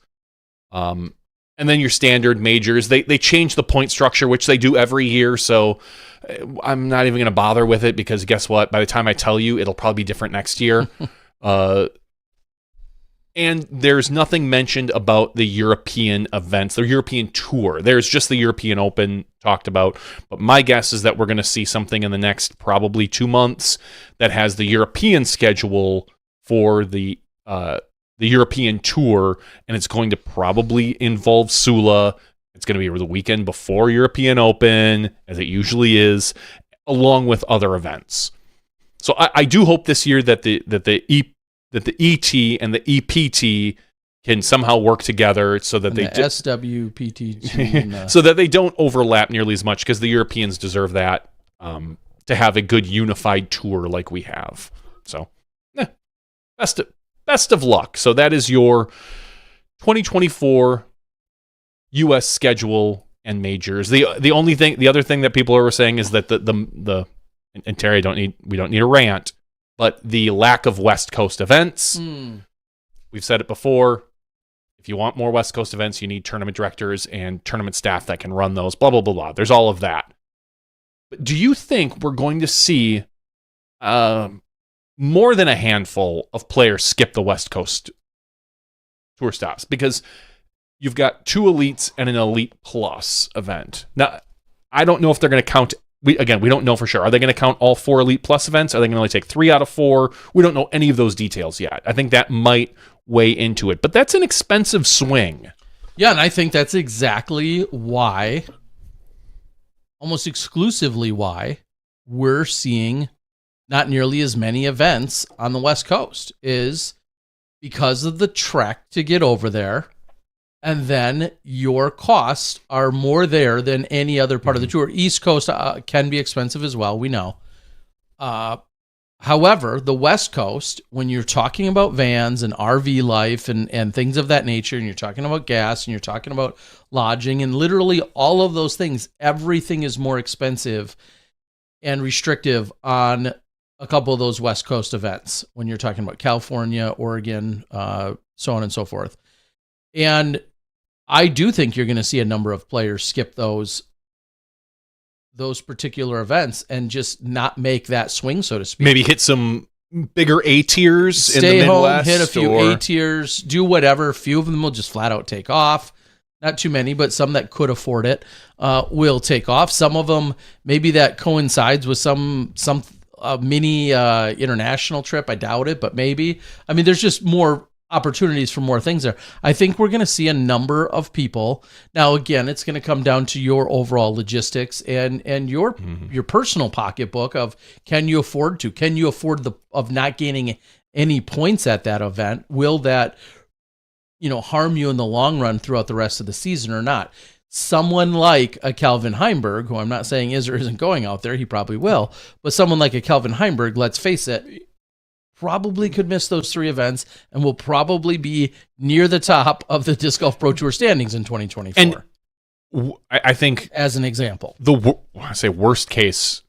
and then your standard majors. They change the point structure, which they do every year. So I'm not even going to bother with it because guess what? By the time I tell you, it'll probably be different next year. And there's nothing mentioned about the European events, the European tour. There's just the European Open talked about. But my guess is that we're going to see something in the next probably 2 months that has the European schedule for the European tour, and it's going to probably involve Sula. It's going to be the weekend before European Open, as it usually is, along with other events. So I do hope this year that the ET and the EPT can somehow work together so that the SWPT so that they don't overlap nearly as much, because the Europeans deserve that, to have a good unified tour like we have. So, best of luck. So that is your 2024 U.S. schedule and majors. The other thing that people are saying is that the and Terry, we don't need a rant, but the lack of West Coast events. We've said it before. If you want more West Coast events, you need tournament directors and tournament staff that can run those, blah, blah, blah, blah. There's all of that. But do you think we're going to see more than a handful of players skip the West Coast tour stops? Because you've got 2 elites and an elite plus event. Now, I don't know if they're going to count. We don't know for sure. Are they going to count all 4 elite plus events? Are they going to only take 3 out of 4? We don't know any of those details yet. I think that might weigh into it, but that's an expensive swing. Yeah, and I think that's exactly why, almost exclusively why, we're seeing not nearly as many events on the West Coast, is because of the trek to get over there. And then your costs are more there than any other part of the tour. East Coast can be expensive as well, we know. However, the West Coast, when you're talking about vans and RV life and things of that nature, and you're talking about gas, and you're talking about lodging, and literally all of those things, everything is more expensive and restrictive on a couple of those West Coast events when you're talking about California, Oregon, so on and so forth. And I do think you're going to see a number of players skip those particular events and just not make that swing, so to speak. Maybe hit some bigger A tiers in the Stay home, Midwest. hit a few A tiers, do whatever. A few of them will just flat out take off. Not too many, but some that could afford it will take off. Some of them, maybe that coincides with some mini international trip. I doubt it, but maybe. I mean, there's just more opportunities for more things there. I think we're going to see a number of people. Now, again, it's going to come down to your overall logistics and your personal pocketbook of, can you afford of not gaining any points at that event? Will that, harm you in the long run throughout the rest of the season or not? Someone like a Calvin Heimberg, who I'm not saying is or isn't going out there, he probably will, but someone like a Calvin Heimberg, let's face it, probably could miss those 3 events and will probably be near the top of the Disc Golf Pro Tour standings in 2024. And I think, as an example, I say worst case,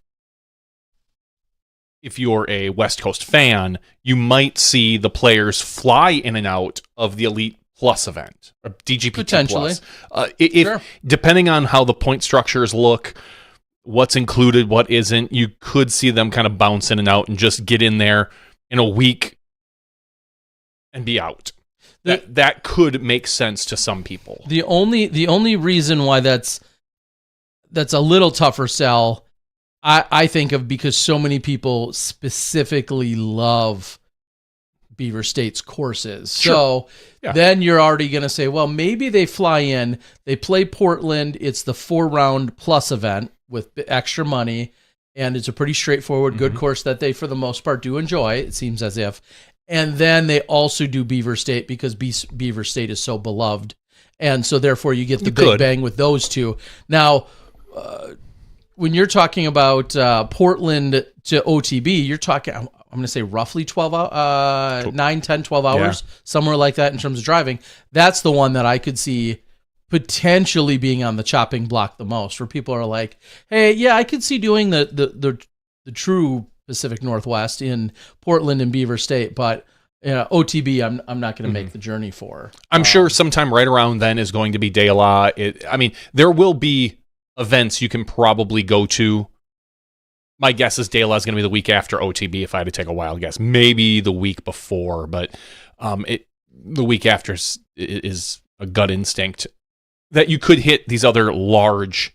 if you're a West Coast fan, you might see the players fly in and out of the Elite Plus event, or DGP potentially. Plus. Sure. Depending on how the point structures look, what's included, what isn't, you could see them kind of bounce in and out and just get in there in a week and be out. That could make sense to some people. The only reason why that's a little tougher sell, I think of, because so many people specifically love Beaver State's courses. Sure. So then you're already going to say, well, maybe they fly in, they play Portland, it's the 4-round plus event with extra money, and it's a pretty straightforward, good course that they, for the most part, do enjoy, it seems as if. And then they also do Beaver State because Beaver State is so beloved. And so, therefore, you get the big bang with those 2. Now, when you're talking about Portland to OTB, you're talking, I'm going to say roughly 9, 10, 12 hours, somewhere like that in terms of driving. That's the one that I could see potentially being on the chopping block the most, where people are like, hey, yeah, I could see doing the true Pacific Northwest in Portland and Beaver State, but OTB, I'm not going to make the journey for. I'm sure sometime right around then is going to be De La. There will be events you can probably go to. My guess is De La is going to be the week after OTB, if I had to take a wild guess. Maybe the week before, but the week after is a gut instinct that you could hit these other large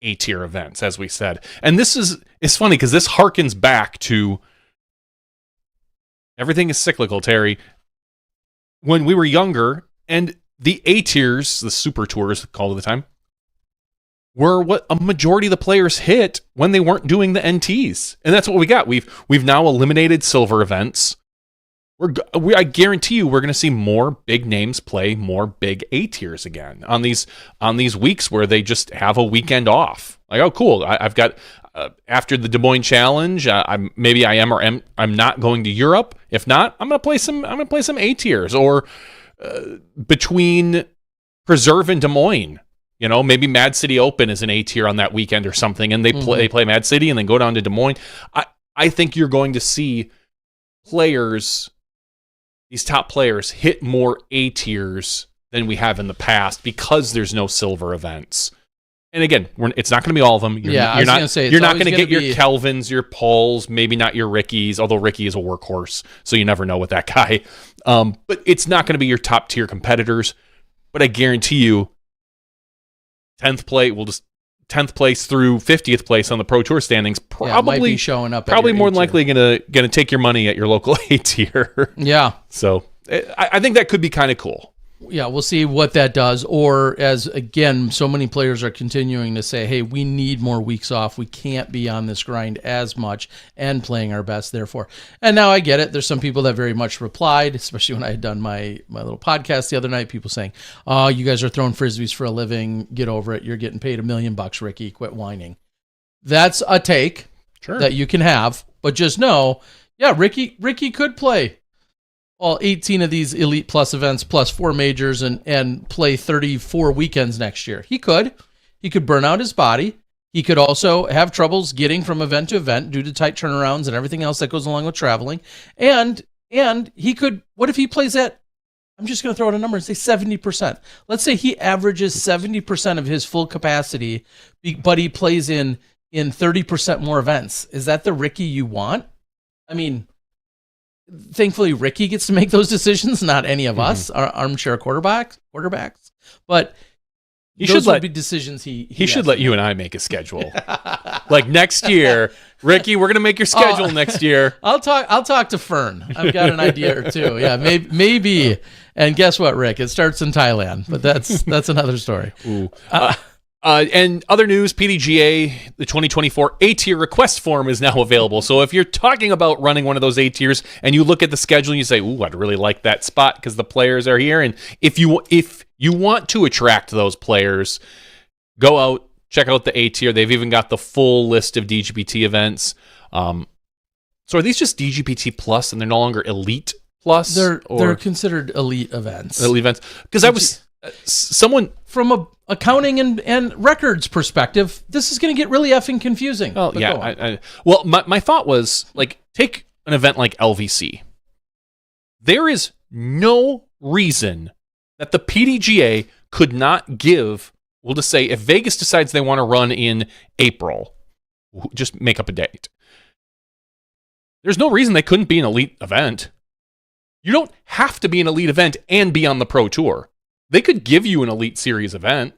A-tier events, as we said. And it's funny because this harkens back to everything is cyclical, Terry. When we were younger, and the A-tiers, the super tours called at the time, were what a majority of the players hit when they weren't doing the NTs. And that's what we got. We've now eliminated silver events. I guarantee you we're going to see more big names play more big A-tiers again on these weeks where they just have a weekend off. Like, oh, cool. I've got after the Des Moines Challenge, I'm not going to Europe. If not, I'm going to play some A-tiers or between Preserve and Des Moines. You know, maybe Mad City Open is an A-tier on that weekend or something, and they play Mad City and then go down to Des Moines. I think you're going to see players, these top players, hit more A-tiers than we have in the past because there's no silver events. And again, it's not going to be all of them. You're not going to get your Kelvins, your Pauls, maybe not your Rickies, although Ricky is a workhorse, so you never know with that guy. But it's not going to be your top tier competitors. But I guarantee you, 10th place through 50th place on the Pro Tour standings probably might be showing up. Probably more than likely gonna take your money at your local A tier. Yeah. So I think that could be kind of cool. Yeah, we'll see what that does. Or as, again, so many players are continuing to say, hey, we need more weeks off. We can't be on this grind as much and playing our best, therefore. And now I get it. There's some people that very much replied, especially when I had done my little podcast the other night, people saying, oh, you guys are throwing Frisbees for a living. Get over it. You're getting paid $1 million, Ricky. Quit whining. That's a take that you can have. But just know, yeah, Ricky could play all 18 of these Elite Plus events plus 4 majors and play 34 weekends next year. He could burn out his body. He could also have troubles getting from event to event due to tight turnarounds and everything else that goes along with traveling. And he could, what if he plays at, I'm just going to throw out a number and say 70%. Let's say he averages 70% of his full capacity, but he plays in 30% more events. Is that the Ricky you want? I mean, thankfully, Ricky gets to make those decisions, not any of us, our armchair quarterbacks. But those would be decisions he should let you and I make a schedule. Like next year, Ricky, we're gonna make your schedule next year. I'll talk to Fern. I've got an idea or two. Yeah, maybe. And guess what, Rick? It starts in Thailand, but that's another story. Ooh. And other news, PDGA, the 2024 A-tier request form is now available. So if you're talking about running one of those A-tiers and you look at the schedule and you say, ooh, I'd really like that spot because the players are here. And if you want to attract those players, go out, check out the A-tier. They've even got the full list of DGPT events. So are these just DGPT Plus and they're no longer Elite Plus? They're considered elite events. Elite events. Because I was... someone from a accounting and records perspective, this is going to get really effing confusing. Oh yeah. Well, my thought was, like, take an event like LVC. There is no reason that the PDGA could not give, we'll just say, if Vegas decides they want to run in April, just make up a date. There's no reason they couldn't be an elite event. You don't have to be an elite event and be on the Pro Tour. They could give you an Elite Series event.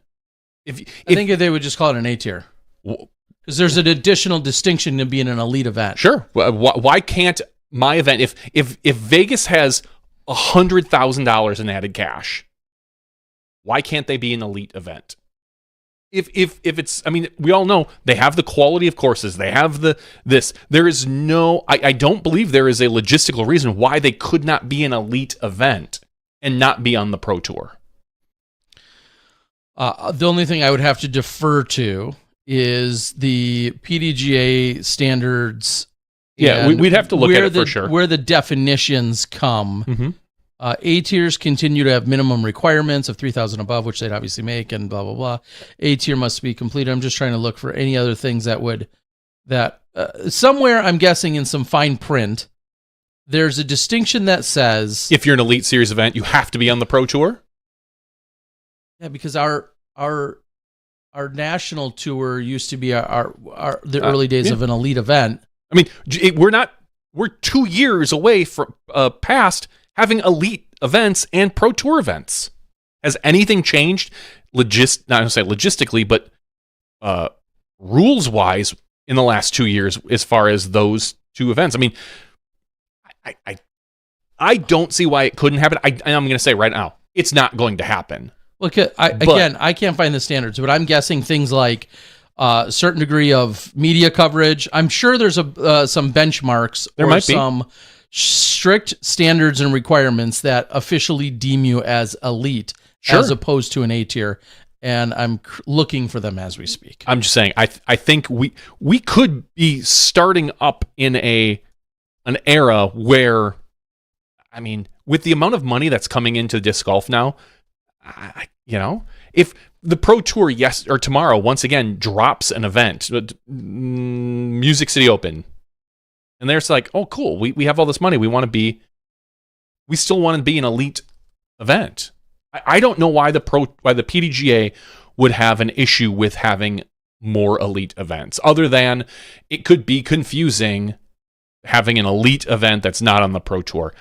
I think they would just call it an A-tier. Because there's an additional distinction to being an elite event. Sure. Why can't my event, if Vegas has $100,000 in added cash, why can't they be an elite event? If it's, I mean, we all know they have the quality of courses. They have this. There is no, I don't believe there is a logistical reason why they could not be an elite event and not be on the Pro Tour. The only thing I would have to defer to is the PDGA standards. Yeah, we'd have to look at it for sure. Where the definitions come. Mm-hmm. A tiers continue to have minimum requirements of 3,000 above, which they'd obviously make, and blah, blah, blah. A tier must be completed. I'm just trying to look for any other things that somewhere, I'm guessing in some fine print, there's a distinction that says... if you're an Elite Series event, you have to be on the Pro Tour? Yeah, because our national tour used to be the early days of an elite event. I mean, we're 2 years away from past having elite events and Pro Tour events. Has anything changed? Not to say logistically, but rules wise in the last 2 years as far as those two events. I mean, I don't see why it couldn't happen. I'm going to say right now, it's not going to happen. Look, I can't find the standards, but I'm guessing things like a certain degree of media coverage. I'm sure there's some benchmarks or some strict standards and requirements that officially deem you as elite, as opposed to an A tier. And I'm looking for them as we speak. I'm just saying, I think we could be starting up in an era where, I mean, with the amount of money that's coming into disc golf now, if the Pro Tour tomorrow once again drops an event, Music City Open, and there's like, oh cool, we have all this money, we still want to be an elite event. I don't know why the PDGA would have an issue with having more elite events, other than it could be confusing having an elite event that's not on the Pro Tour.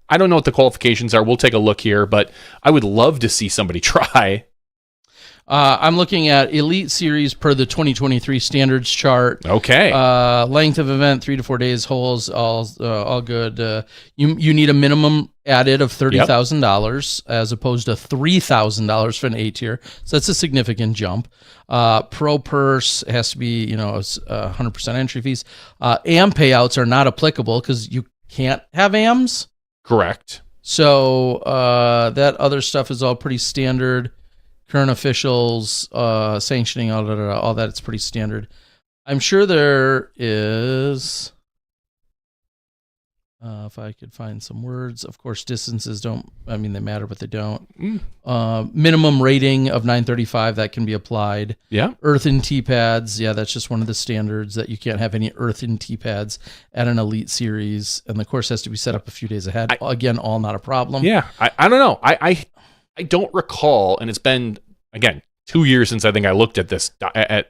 I don't know what the qualifications are. We'll take a look here, but I would love to see somebody try. I'm looking at Elite Series per the 2023 standards chart. Okay. Length of event, 3 to 4 days, holes, all good. You need a minimum added of $30,000 as opposed to $3,000 for an A tier. So that's a significant jump. Pro purse has to be, 100% entry fees. AM payouts are not applicable because you can't have AMs. Correct. So that other stuff is all pretty standard. Current officials, sanctioning, all that, it's pretty standard. I'm sure there is, if I could find some words, of course, distances they matter, but they don't. Minimum rating of 935, that can be applied. Yeah. Earthen tee pads, that's just one of the standards, that you can't have any earthen tee pads at an elite series, and the course has to be set up a few days ahead. Again, all not a problem. Yeah, I don't know. I don't recall, and it's been, again, 2 years since I think I looked at this and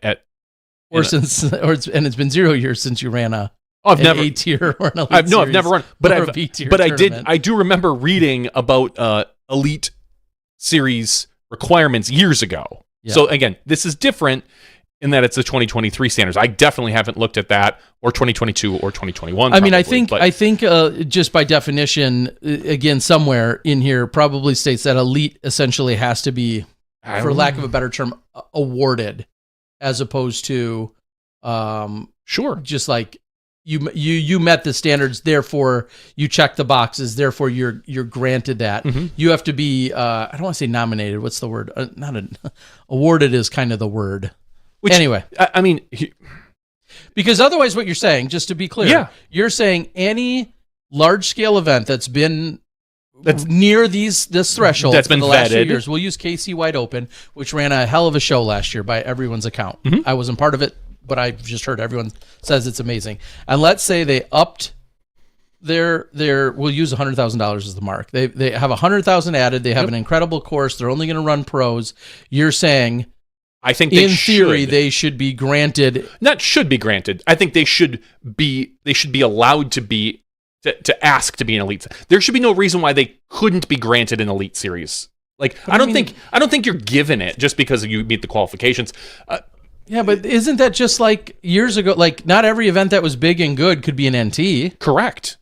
it's been 0 years since you ran an A tier or an elite series. I've never run, but a B tier tournament. I do remember reading about elite series requirements years ago. Yeah. So again, this is different in that it's the 2023 standards. I definitely haven't looked at that, or 2022 or 2021. I mean, I think just by definition, again, somewhere in here probably states that elite essentially has to be, for lack of a better term, awarded, as opposed to, just like you met the standards, therefore you check the boxes, therefore you're granted that. Mm-hmm. You have to be, I don't want to say nominated. What's the word? Awarded is kind of the word. Anyway, I mean, because otherwise what you're saying, just to be clear, you're saying any large-scale event that's near this threshold that's been for the last few vetted. Years. We'll use KC Wide Open, which ran a hell of a show last year by everyone's account. Mm-hmm. I wasn't part of it, but I've just heard everyone says it's amazing. And let's say they upped we'll use $100,000 as the mark. They have $100,000 added. They have an incredible course. They're only going to run pros. You're saying, I think in theory they should be granted. Not should be granted. I think they should be allowed to ask to be an elite. There should be no reason why they couldn't be granted an elite series. Like, I don't think you're given it just because you meet the qualifications. Yeah, but isn't that just like years ago? Like, not every event that was big and good could be an NT. Correct.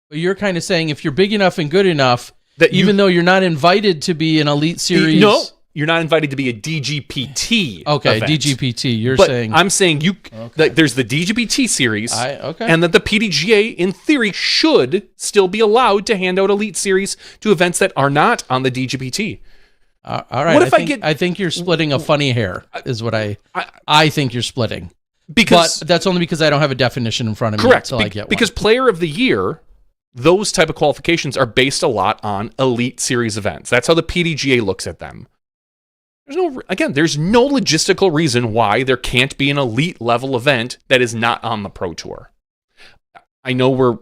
But you're kind of saying if you're big enough and good enough, that even though you're not invited to be an elite series. No, you're not invited to be a DGPT. Okay, event. DGPT. I'm saying that there's the DGPT series, and that the PDGA, in theory, should still be allowed to hand out elite series to events that are not on the DGPT. All right. What if I think you're splitting a funny hair, is what I think you're splitting. But that's only because I don't have a definition in front of me until I get one. Because Player of the Year, those type of qualifications are based a lot on elite series events. That's how the PDGA looks at them. There's no logistical reason why there can't be an elite level event that is not on the Pro Tour. I know we're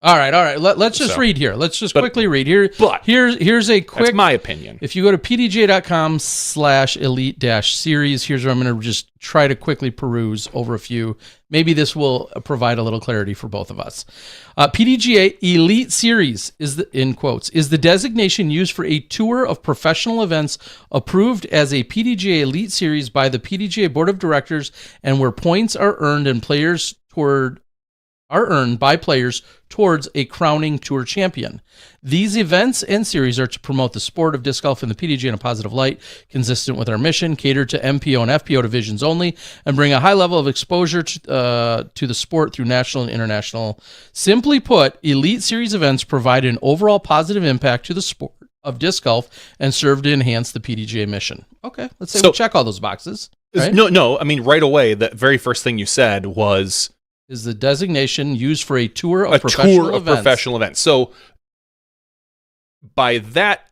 All right. Let's just read here. Let's just quickly read here. But here's a quick. That's my opinion. If you go to pdj.com/elite-series, here's where I'm going to just try to quickly peruse over a few. Maybe this will provide a little clarity for both of us. PDGA Elite Series is the designation used for a tour of professional events approved as a PDGA Elite Series by the PDGA Board of Directors, and where points are earned by players towards a crowning tour champion. These events and series are to promote the sport of disc golf in the PDGA in a positive light, consistent with our mission, cater to MPO and FPO divisions only, and bring a high level of exposure to the sport through national and international. Simply put, Elite Series events provide an overall positive impact to the sport of disc golf and serve to enhance the PDGA mission. Okay, let's say we check all those boxes. Right? No, I mean, right away, the very first thing you said was... is the designation used for a tour of professional events. So by that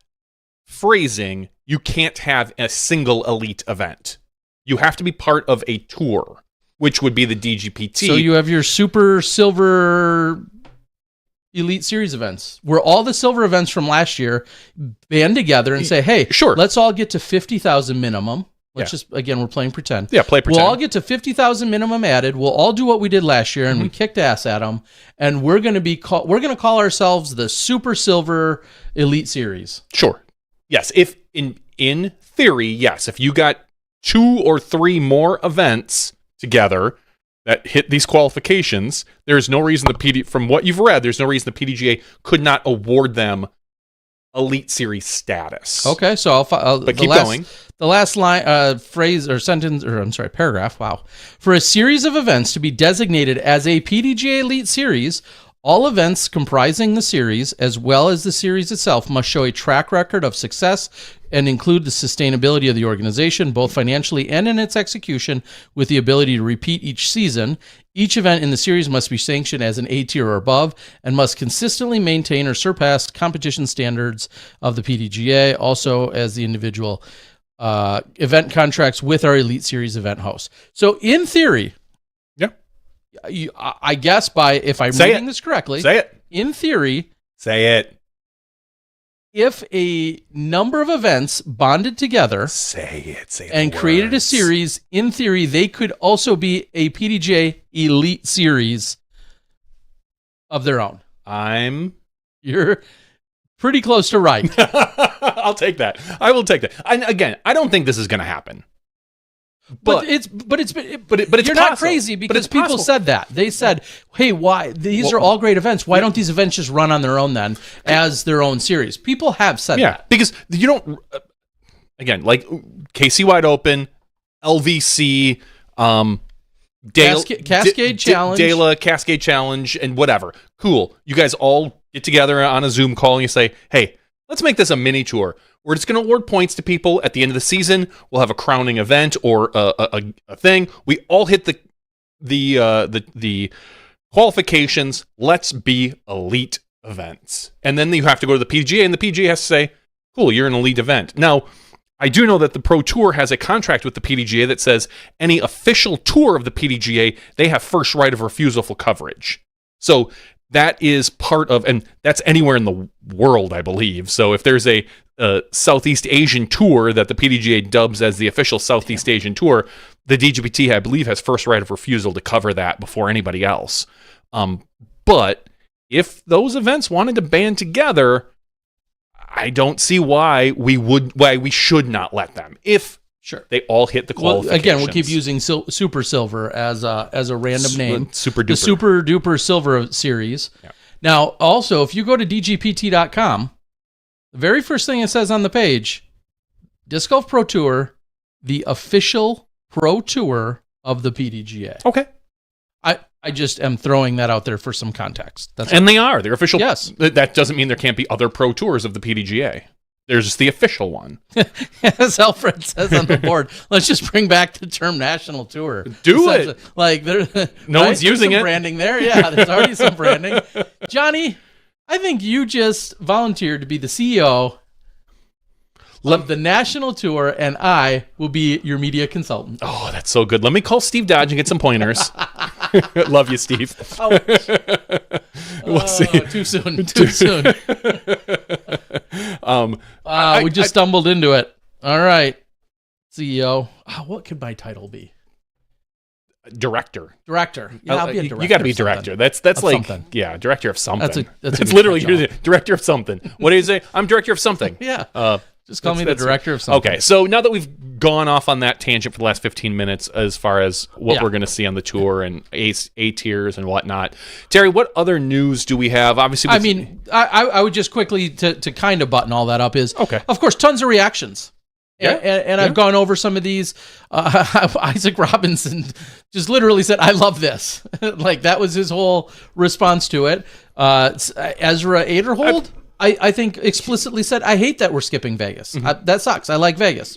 phrasing, you can't have a single elite event. You have to be part of a tour, which would be the DGPT. So you have your super silver Elite Series events, where all the silver events from last year band together and say, hey, sure, let's all get to 50,000 minimum. Let's just, again, we're playing pretend. Yeah, play pretend. We'll all get to 50,000 minimum added. We'll all do what we did last year, and we kicked ass at them. And we're going to call ourselves the Super Silver Elite Series. Sure. Yes. If in theory, yes. If you got 2 or 3 more events together that hit these qualifications, there's no reason from what you've read, there's no reason the PDGA could not award them Elite Series status. Okay, so but keep going. The last line, phrase or sentence, or I'm sorry, paragraph. Wow. For a series of events to be designated as a PDGA Elite Series, all events comprising the series, as well as the series itself, must show a track record of success and include the sustainability of the organization, both financially and in its execution, with the ability to repeat each season. Each event in the series must be sanctioned as an A tier or above and must consistently maintain or surpass competition standards of the PDGA, also as the individual event contracts with our Elite Series event hosts. So in theory, I guess if I'm reading this correctly, say it. In theory, say it. If a number of events bonded together, say it and created a series, in theory, they could also be a PDGA Elite Series of their own. You're pretty close to right. I'll take that. I will take that. And again, I don't think this is going to happen. But it's you're not crazy because people said that. They said, hey, why? These are all great events. Why don't these events just run on their own then as their own series? People have said that. Because you don't, again, like KC Wide Open, LVC, Cascade Challenge. Dela, Cascade Challenge, and whatever. Cool. You guys all get together on a Zoom call and you say, hey, let's make this a mini tour. We're just going to award points to people at the end of the season. We'll have a crowning event or a thing. We all hit the qualifications. Let's be elite events. And then you have to go to the PGA, and the PGA has to say, cool, you're an elite event. Now, I do know that the Pro Tour has a contract with the PDGA that says any official tour of the PDGA, they have first right of refusal for coverage. So that is part of, and that's anywhere in the world, I believe. So if there's a Southeast Asian tour that the PDGA dubs as the official Southeast Asian tour, the DGPT, I believe, has first right of refusal to cover that before anybody else. But if those events wanted to band together, I don't see why we should not let them. If they all hit the qualifications. Well, again, we'll keep using Super Silver as a random name. Super Duper. The Super Duper Silver Series. Yeah. Now, also, if you go to dgpt.com, the very first thing it says on the page, Disc Golf Pro Tour, the official Pro Tour of the PDGA. Okay. I just am throwing that out there for some context. They are. They're official. Yes. That doesn't mean there can't be other Pro Tours of the PDGA. There's just the official one. As Alfred says on the board, let's just bring back the term National Tour. Do it. Like no one's using it. Branding there. Yeah, there's already some branding. Johnny, I think you just volunteered to be the CEO of the national tour, and I will be your media consultant. Oh, that's so good. Let me call Steve Dodge and get some pointers. Love you, Steve. We'll see. Too soon. Too soon. We just stumbled into it. All right, CEO. What could my title be? Director. Yeah, I'll be a director. You got to be director. That's like something. Yeah, director of something. That's literally director of something. What do you say? I'm director of something. Yeah. Just call me the director of something. Okay, so now that we've gone off on that tangent for the last 15 minutes as far as what we're going to see on the tour and A tiers and whatnot, Terry, what other news do we have? Obviously, I would just quickly to kind of button all that up is, okay. Of course, tons of reactions. And I've gone over some of these. Isaac Robinson just literally said, "I love this." Like that was his whole response to it. Ezra Aderhold, I think explicitly said, "I hate that we're skipping Vegas. That sucks. I like Vegas."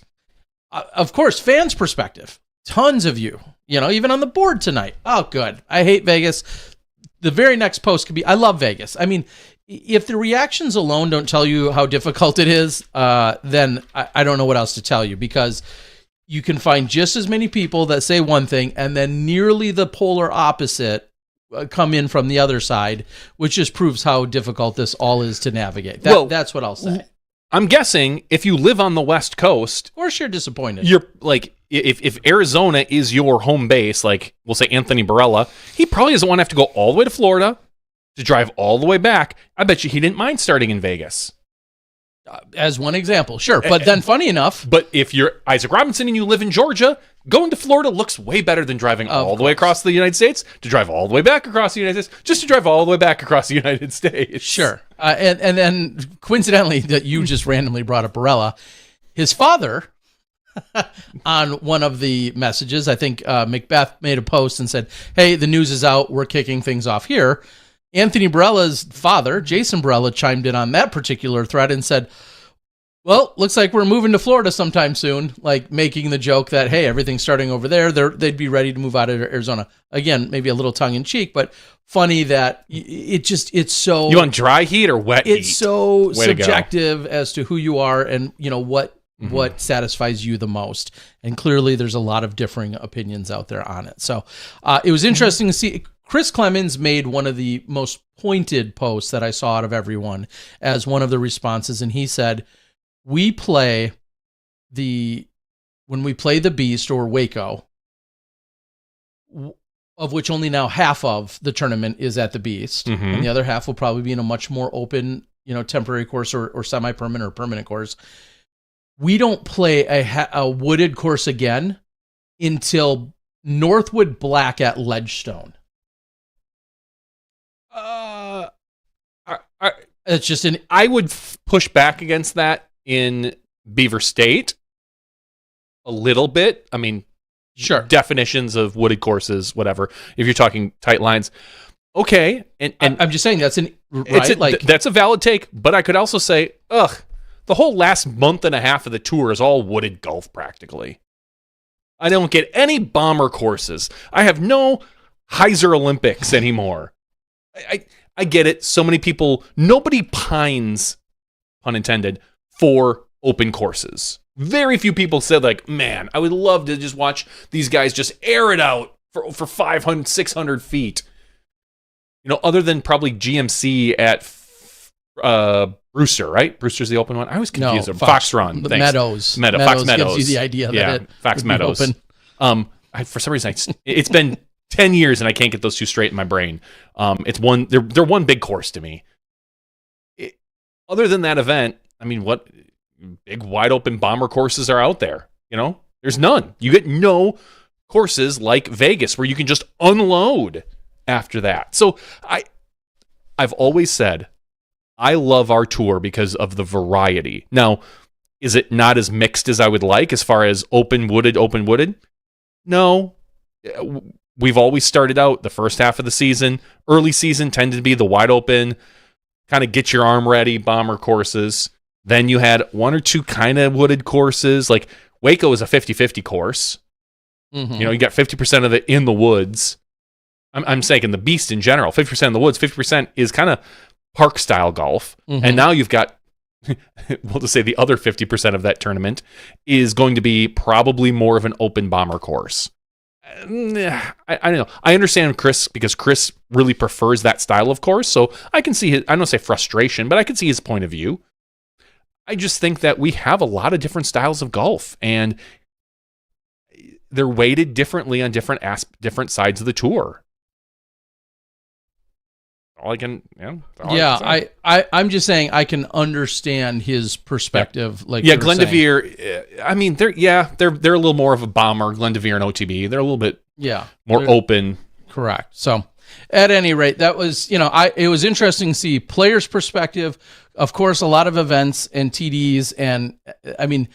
Of course, fans' perspective. Tons of you, even on the board tonight. Oh, good. I hate Vegas. The very next post could be, "I love Vegas." I mean, if the reactions alone don't tell you how difficult it is, then I don't know what else to tell you, because you can find just as many people that say one thing and then nearly the polar opposite come in from the other side, which just proves how difficult this all is to navigate. That's what I'll say. I'm guessing if you live on the West Coast, of course you're disappointed. You're like, if Arizona is your home base, like we'll say Anthony Barella, he probably doesn't want to have to go all the way to Florida to drive all the way back. I bet you he didn't mind starting in Vegas. As one example, sure. But then funny enough. But if you're Isaac Robinson and you live in Georgia, going to Florida looks way better than driving all the way across the United States, to drive all the way back across the United States, just to drive all the way back across the United States. Sure. And then coincidentally, that you just randomly brought up Barella, his father, on one of the messages, I think Macbeth made a post and said, "Hey, the news is out. We're kicking things off here." Anthony Barella's father, Jason Barella, chimed in on that particular thread and said, "Well, looks like we're moving to Florida sometime soon," like making the joke that, hey, everything's starting over there. They'd be ready to move out of Arizona. Again, maybe a little tongue-in-cheek, but funny that it's so... You want dry heat or wet heat? It's so subjective as to who you are and, what satisfies you the most. And clearly there's a lot of differing opinions out there on it. So it was interesting to see... Chris Clemens made one of the most pointed posts that I saw out of everyone as one of the responses, and he said, when we play the Beast or Waco, of which only now half of the tournament is at the Beast, and the other half will probably be in a much more open, temporary course or semi-permanent or permanent course. We don't play a wooded course again until Northwood Black at Ledgestone. It's just I would push back against that in Beaver State a little bit. I mean, sure, definitions of wooded courses, whatever. If you're talking tight lines, okay. And I'm just saying that's that's a valid take. But I could also say, the whole last month and a half of the tour is all wooded golf practically. I don't get any bomber courses. I have no Heiser Olympics anymore. I get it. So many people, nobody pines, pun intended, for open courses. Very few people said, like, man, I would love to just watch these guys just air it out for 500, 600 feet. Other than probably GMC at Brewster, right? Brewster's the open one. I was confused. No, Fox Run. The Meadows. Fox Meadows gives you the idea that Fox Meadows. Open. For some reason, it's been 10 years and I can't get those two straight in my brain. It's one. They're one big course to me. Other than that event, I mean, what big wide open bomber courses are out there? There's none. You get no courses like Vegas where you can just unload after that. So I've always said I love our tour because of the variety. Now, is it not as mixed as I would like as far as open wooded? No. We've always started out the first half of the season, early season tended to be the wide open, kind of get your arm ready bomber courses. Then you had one or two kind of wooded courses. Like Waco is a 50-50 course. You got 50% of it in the woods. I'm saying in the Beast in general, 50% in the woods, 50% is kind of park style golf. And now you've got we'll just say the other 50% of that tournament is going to be probably more of an open bomber course. I don't know. I understand Chris, because Chris really prefers that style of course. So I can see his, I don't say frustration, but I can see his point of view. I just think that we have a lot of different styles of golf, and they're weighted differently on different sides of the tour. All I can, I'm just saying I can understand his perspective. Yeah. Like, Glendevere, I mean, they're a little more of a bomber. Glendevere and OTB, they're a little bit more open. Correct. So, at any rate, that was, it was interesting to see players' perspective. Of course, a lot of events and TDs, and I mean,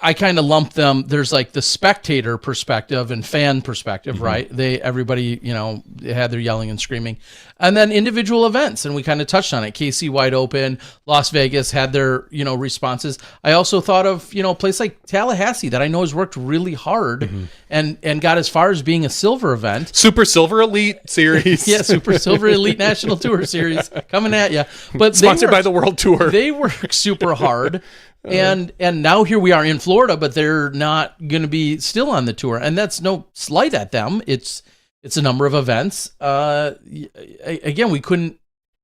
I kind of lump them. There's like the spectator perspective and fan perspective, right? Everybody, they had their yelling and screaming, and then individual events. And we kind of touched on it. KC Wide Open, Las Vegas had their, responses. I also thought of, a place like Tallahassee that I know has worked really hard and got as far as being a silver event. Super Silver Elite Series. Yeah. Super Silver Elite National Tour Series coming at you. But sponsored by the World Tour. They work super hard. And now here we are in Florida, but they're not going to be still on the tour, and that's no slight at them. It's a number of events. Again, we couldn't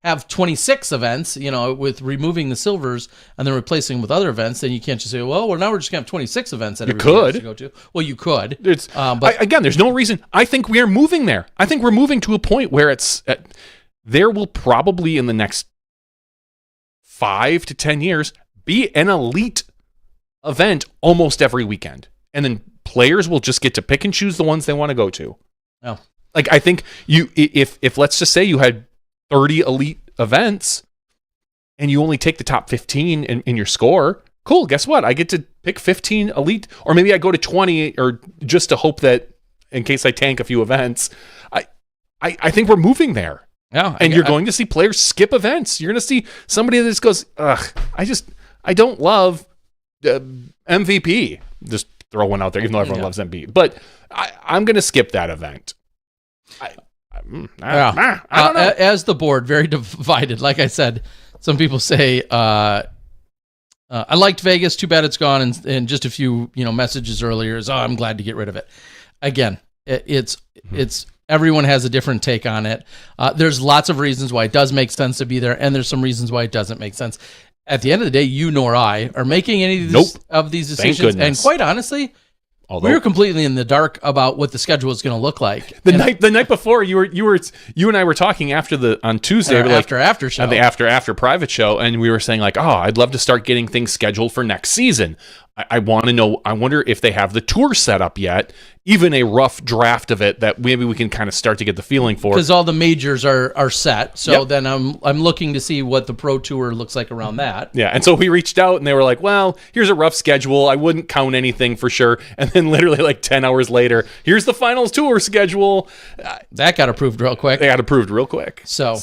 have 26 events, with removing the silvers and then replacing them with other events. Then you can't just say, well, now we're just going to have 26 events that everybody has to go to. Well, you could. But again, there's no reason. I think we are moving there. I think we're moving to a point where there will probably in the next 5 to 10 years be an elite event almost every weekend. And then players will just get to pick and choose the ones they want to go to. Oh. Like, I think if let's just say you had 30 elite events and you only take the top 15 in your score, cool, guess what? I get to pick 15 elite, or maybe I go to 20, or just to hope that in case I tank a few events. I think we're moving there. Yeah. And you're going to see players skip events. You're going to see somebody that just goes, I don't love MVP. Just throw one out there, even though everyone loves MVP. But I'm going to skip that event. I don't know. As the board, very divided. Like I said, some people say, I liked Vegas. Too bad it's gone. And just a few, messages earlier is, I'm glad to get rid of it. Again, it's everyone has a different take on it. There's lots of reasons why it does make sense to be there, and there's some reasons why it doesn't make sense. At the end of the day, you nor I are making any of these decisions. And quite honestly, we were completely in the dark about what the schedule is going to look like. The night before, you and I were talking on Tuesday, after show, on the after private show, and we were saying like, I'd love to start getting things scheduled for next season. I want to know. I wonder if they have the tour set up yet, even a rough draft of it that maybe we can kind of start to get the feeling for. Because all the majors are set, so then I'm looking to see what the pro tour looks like around that. Yeah, and so we reached out and they were like, "Well, here's a rough schedule. I wouldn't count anything for sure." And then literally like 10 hours later, here's the finals tour schedule. That got approved real quick. They got approved real quick. So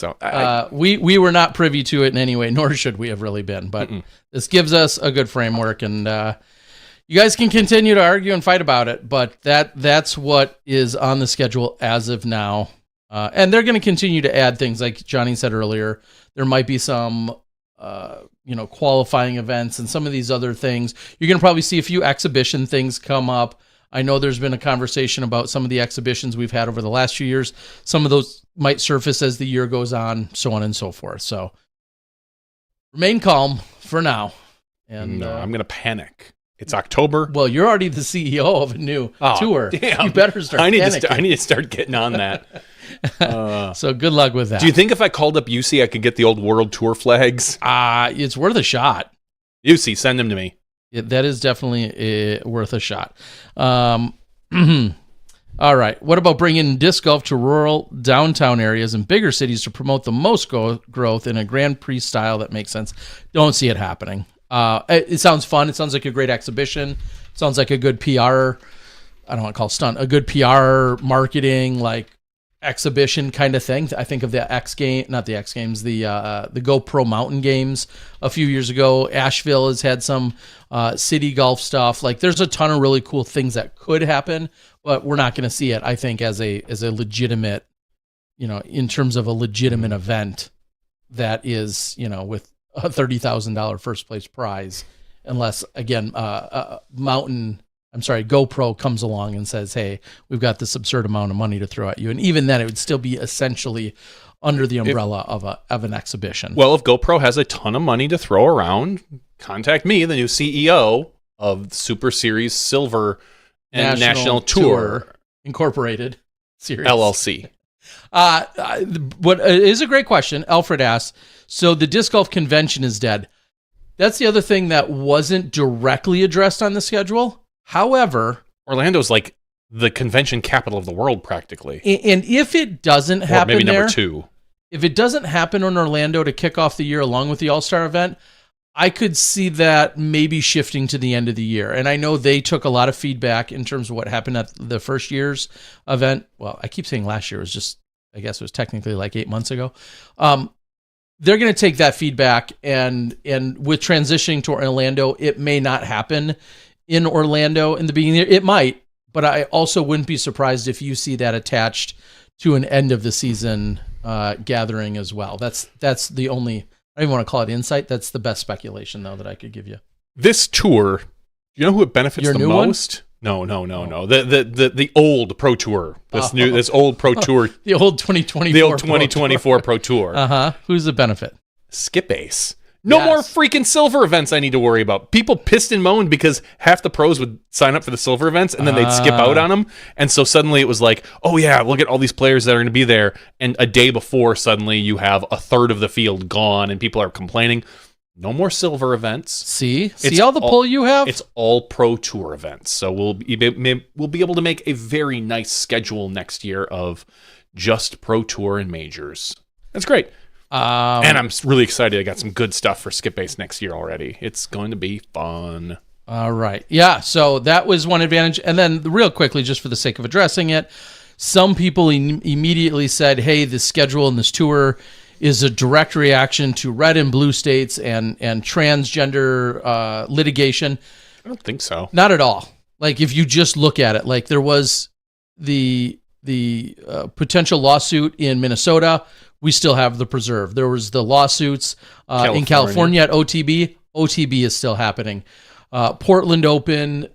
we were not privy to it in any way, nor should we have really been. But this gives us a good framework, and you guys can continue to argue and fight about it, but that's what is on the schedule as of now. And they're going to continue to add things, like Johnny said earlier. There might be some, qualifying events and some of these other things. You're going to probably see a few exhibition things come up. I know there's been a conversation about some of the exhibitions we've had over the last few years. Some of those might surface as the year goes on, so on and so forth. So remain calm for now. And no, I'm going to panic. It's October. Well, you're already the CEO of a new tour. Damn. You better start panicking. I need to start getting on that. So good luck with that. Do you think if I called up UC, I could get the old World Tour flags? It's worth a shot. UC, send them to me. That is definitely worth a shot. All right. What about bringing disc golf to rural downtown areas and bigger cities to promote the most growth in a Grand Prix style that makes sense? Don't see it happening. It sounds fun. It sounds like a great exhibition. It sounds like a good PR. I don't want to call it stunt. A good PR marketing, like exhibition kind of thing. I think of the the GoPro Mountain Games a few years ago. Asheville has had some city golf stuff. Like, there's a ton of really cool things that could happen, but we're not going to see it, I think, as a legitimate, in terms of a legitimate event that is, with a $30,000 first place prize, unless again, GoPro comes along and says, "Hey, we've got this absurd amount of money to throw at you," and even then, it would still be essentially under the umbrella of an exhibition. Well, if GoPro has a ton of money to throw around, contact me, the new CEO of Super Series Silver and National Tour Incorporated Series LLC. What is a great question. Alfred asks, so the disc golf convention is dead. That's the other thing that wasn't directly addressed on the schedule. However, Orlando's like the convention capital of the world, practically. And if it doesn't happen, or maybe number there, 2. If it doesn't happen in Orlando to kick off the year along with the All-Star event, I could see that maybe shifting to the end of the year. And I know they took a lot of feedback in terms of what happened at the first year's event. Well, I keep saying last year. It was just, I guess it was technically like 8 months ago. They're going to take that feedback, and with transitioning to Orlando, it may not happen in Orlando in the beginning. It might, but I also wouldn't be surprised if you see that attached to an end of the season gathering as well. That's the only, I don't even want to call it insight. That's the best speculation, though, that I could give you. This tour, you know who it benefits the most? No. The old Pro Tour. This old Pro Tour. The old 2024. The old 2024 Pro Tour. Who's the benefit? Skip Ace. No more freaking silver events I need to worry about. People pissed and moaned because half the pros would sign up for the silver events and then they'd skip out on them. And so suddenly it was like, oh yeah, look at all these players that are going to be there. And a day before, suddenly you have a third of the field gone and people are complaining. No more silver events. See all the pull you have? It's all Pro Tour events. So we'll be able to make a very nice schedule next year of just Pro Tour and majors. That's great. And I'm really excited. I got some good stuff for Skip Ace next year already. It's going to be fun. All right. Yeah, so that was one advantage. And then real quickly, just for the sake of addressing it, some people immediately said, hey, the schedule in this tour is a direct reaction to red and blue states and transgender litigation. I don't think so. Not at all. Like, if you just look at it, like there was the potential lawsuit in Minnesota. We still have the preserve. There was the lawsuits in California at OTB. OTB is still happening. Portland Open,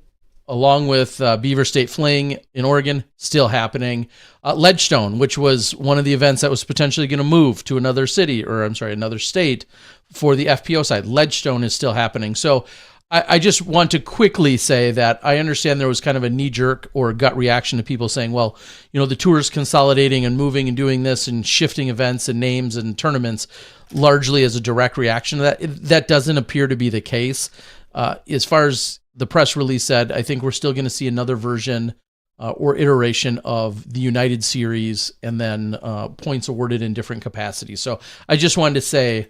along with Beaver State Fling in Oregon, still happening. Ledgestone, which was one of the events that was potentially going to move to another city, another state for the FPO side. Ledgestone is still happening. So I just want to quickly say that I understand there was kind of a knee-jerk or gut reaction to people saying, well, the tour is consolidating and moving and doing this and shifting events and names and tournaments largely as a direct reaction to that. That doesn't appear to be the case. As far as the press release said, I think we're still going to see another version or iteration of the United Series and then points awarded in different capacities. So I just wanted to say,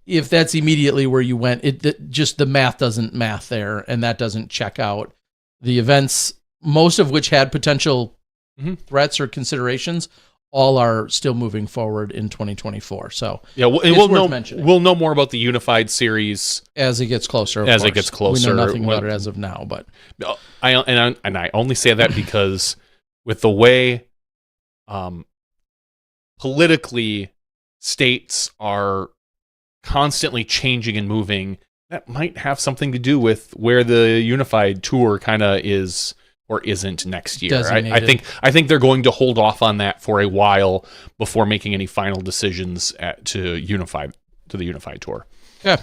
if that's immediately where you went, just the math doesn't math there, and that doesn't check out. The events, most of which had potential threats or considerations, all are still moving forward in 2024. So yeah, we'll know more about the Unified Series as it gets closer. It gets closer, we know nothing about it as of now. But I only say that because with the way politically states are constantly changing and moving, that might have something to do with where the Unified Tour kind of is or isn't next year. I think they're going to hold off on that for a while before making any final decisions to the Unified Tour. Yeah.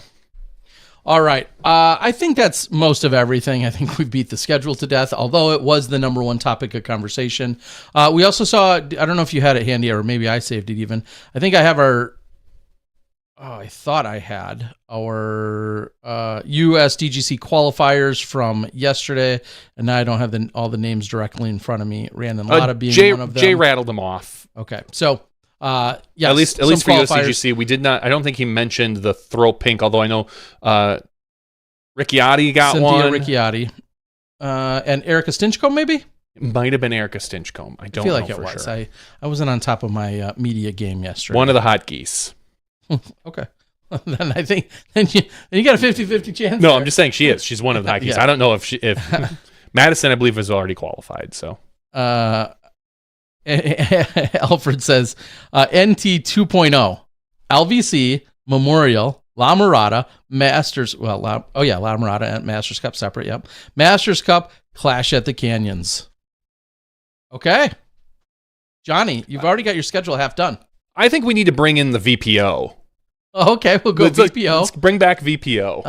All right. I think that's most of everything. I think we beat the schedule to death, although it was the number one topic of conversation. We also saw, I don't know if you had it handy or maybe I saved it even. I think I have I thought I had our USDGC qualifiers from yesterday, and now I don't have all the names directly in front of me. Random Lotta being one of them. Jay rattled them off. Okay, so yes, at least for USDGC, we did not. I don't think he mentioned the Throw Pink, although I know Ricciardi got Cynthia one. Ricciardi, and Erica Stinchcomb, maybe. It might have been Erica Stinchcomb. I don't feel know like it for was. Sure. I wasn't on top of my media game yesterday. One of the hot geese. Okay. Then I think then you got a 50-50 chance. No, there. I'm just saying she is. She's one of the hot geese. Yeah. I don't know if Madison, I believe, is already qualified. So Alfred says NT 2.0, LVC, Memorial, La Mirada, Masters. Well, La Mirada and Masters Cup separate. Yep. Masters Cup, Clash at the Canyons. Okay. Johnny, you've already got your schedule half done. I think we need to bring in the VPO. Okay, we'll go VPO. Let's bring back VPO.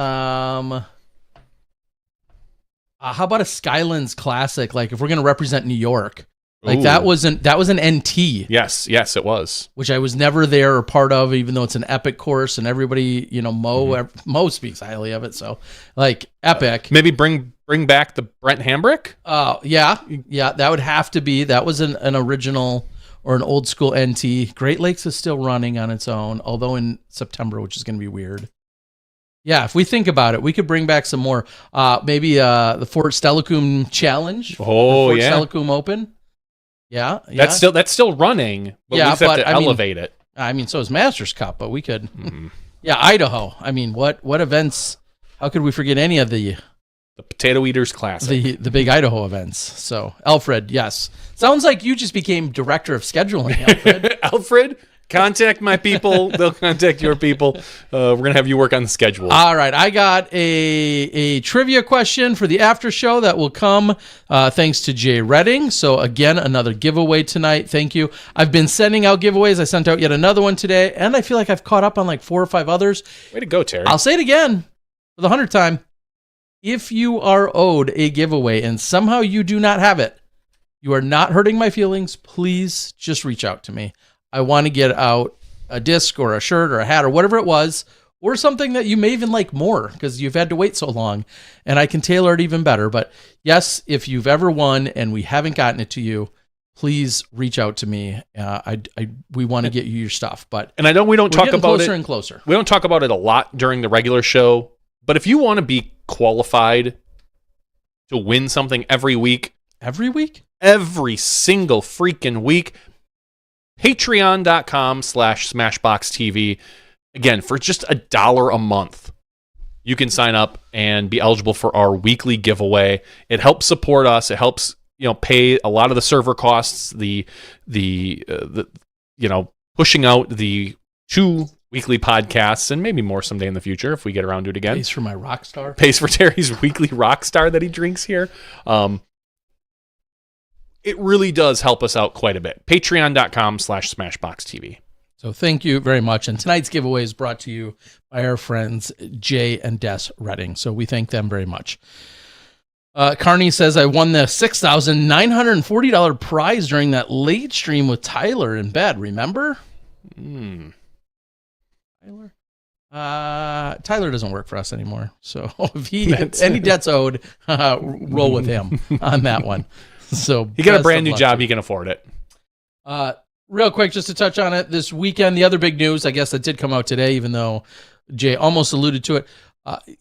How about a Skylands Classic? Like if we're going to represent New York. Like Ooh. that was an NT. Yes, it was. Which I was never there or part of, even though it's an epic course and everybody, Mo speaks highly of it. So like epic. Maybe bring back the Brent Hambrick? Yeah, that would have to be. That was an original or an old school NT. Great Lakes is still running on its own, although in September, which is going to be weird. Yeah, if we think about it, we could bring back some more. Maybe the Fort Steilacoom Challenge. Oh, Fort yeah. Steilacoom Open. Yeah. That's still running, but we just have to elevate it. I mean, so is Masters Cup, but we could. Yeah, Idaho. I mean, what events? How could we forget any of the Potato Eaters Classic, the big Idaho events? So, Alfred, yes. Sounds like you just became director of scheduling, Alfred. Alfred, contact my people. They'll contact your people. We're gonna have you work on the schedule. All right, I got a trivia question for the after show that will come thanks to Jay Redding. So again, another giveaway tonight. Thank you. I've been sending out giveaways. I sent out yet another one today, and I feel like I've caught up on like 4 or 5 others. Way to go, Terry. I'll say it again for the 100th time. If you are owed a giveaway and somehow you do not have it, you are not hurting my feelings. Please just reach out to me. I want to get out a disc or a shirt or a hat or whatever it was, or something that you may even like more because you've had to wait so long, and I can tailor it even better. But yes, if you've ever won and we haven't gotten it to you, please reach out to me. We want to get you your stuff. And I know we don't talk about closer it and closer. We don't talk about it a lot during the regular show, but if you want to be qualified to win something every single freaking week, patreon.com/smashboxtv. Again, for just $1 a month, you can sign up and be eligible for our weekly giveaway. It helps support us. It helps, pay a lot of the server costs, the pushing out the 2 weekly podcasts, and maybe more someday in the future if we get around to it again. Pays for my Rockstar. Pays for Terry's weekly Rockstar that he drinks here. It really does help us out quite a bit. Patreon.com/SmashboxTV. So thank you very much. And tonight's giveaway is brought to you by our friends Jay and Des Redding. So we thank them very much. Carney says, I won the $6,940 prize during that late stream with Tyler in bed. Remember? Tyler doesn't work for us anymore. So if any debt's owed, roll with him on that one. So he got a brand new job. He can afford it. Real quick, just to touch on it, this weekend, the other big news, I guess that did come out today, even though Jay almost alluded to it.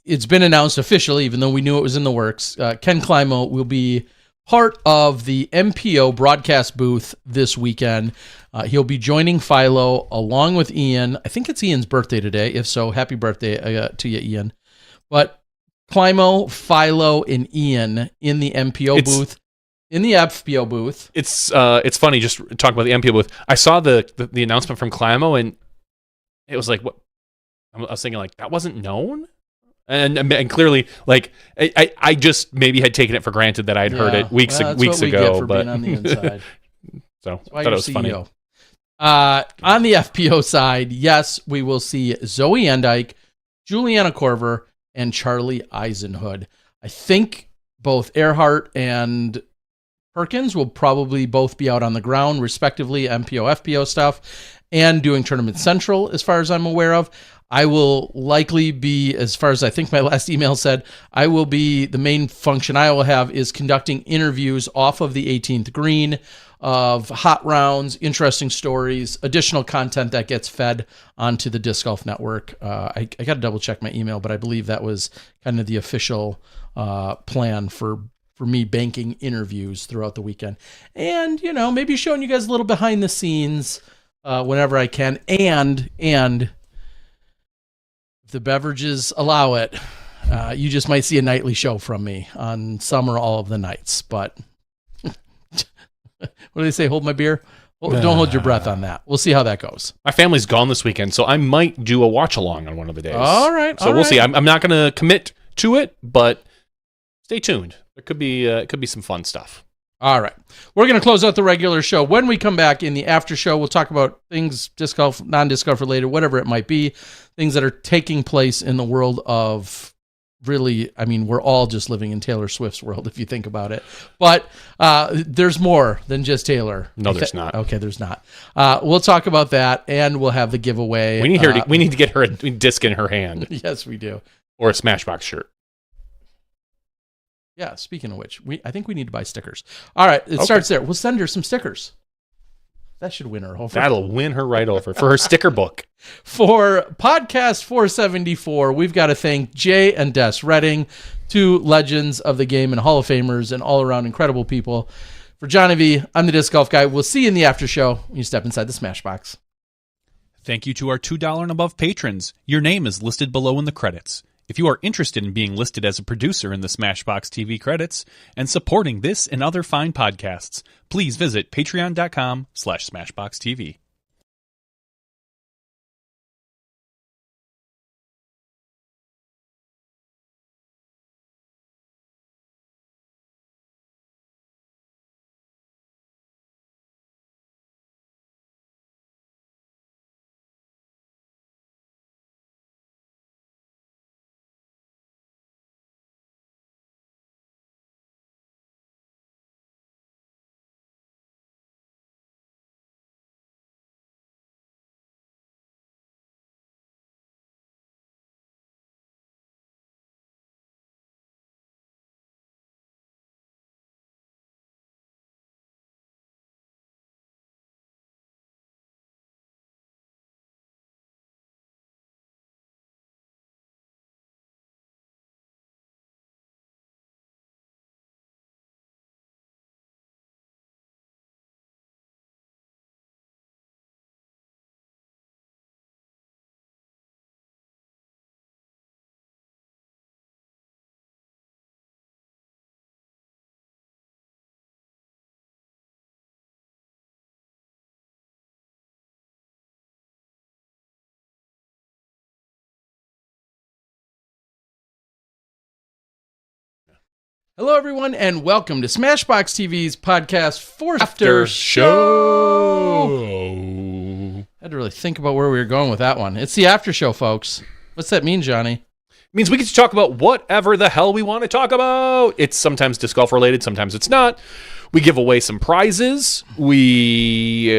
It's been announced officially, even though we knew it was in the works. Ken Climo will be part of the MPO broadcast booth this weekend. He'll be joining Philo along with Ian. I think it's Ian's birthday today. If so, happy birthday to you, Ian. But Climo, Philo, and Ian in the MPO booth. In the FPO booth. It's funny, just talking about the MPO booth. I saw the announcement from Climo, and it was like, what? I was thinking, like, that wasn't known? And clearly, like, I just maybe had taken it for granted that I'd heard it weeks ago. Get for being on the inside. So I thought it was funny. On the FPO side, yes, we will see Zoe Endyke, Juliana Corver, and Charlie Eisenhood. I think both Earhart and Perkins will probably both be out on the ground, respectively, MPO, FPO stuff, and doing Tournament Central, as far as I'm aware of. I will likely be, as far as I think my last email said, I will be, the main function I will have is conducting interviews off of the 18th green of hot rounds, interesting stories, additional content that gets fed onto the Disc Golf Network. I got to double check my email, but I believe that was kind of the official plan for me banking interviews throughout the weekend. And, maybe showing you guys a little behind the scenes whenever I can. And if the beverages allow it, you just might see a nightly show from me on some or all of the nights. But what do they say? Hold my beer. Well, don't hold your breath on that. We'll see how that goes. My family's gone this weekend, so I might do a watch along on one of the days. All right. So we'll see. I'm not going to commit to it, but stay tuned. There could be some fun stuff. All right. We're going to close out the regular show. When we come back in the after show, we'll talk about things disc golf, non-disc golf related, whatever it might be, things that are taking place in the world of really, I mean, we're all just living in Taylor Swift's world if you think about it. But there's more than just Taylor. No, there's not. Okay, there's not. We'll talk about that, and we'll have the giveaway. We need to get her a disc in her hand. Yes, we do. Or a Smashbox shirt. Yeah, speaking of which, I think we need to buy stickers. All right, it starts there. We'll send her some stickers. That should win her over. That'll win her right over for her sticker book. For podcast 474, we've got to thank Jay and Des Redding, two legends of the game and Hall of Famers and all-around incredible people. For Johnny V, I'm the Disc Golf Guy. We'll see you in the after show when you step inside the Smashbox. Thank you to our $2 and above patrons. Your name is listed below in the credits. If you are interested in being listed as a producer in the Smashbox TV credits and supporting this and other fine podcasts, please visit patreon.com/SmashboxTV. Hello, everyone, and welcome to Smashbox TV's podcast for After show. I had to really think about where we were going with that one. It's the after show, folks. What's that mean, Johnny? It means we get to talk about whatever the hell we want to talk about. It's sometimes disc golf related, sometimes it's not. We give away some prizes. We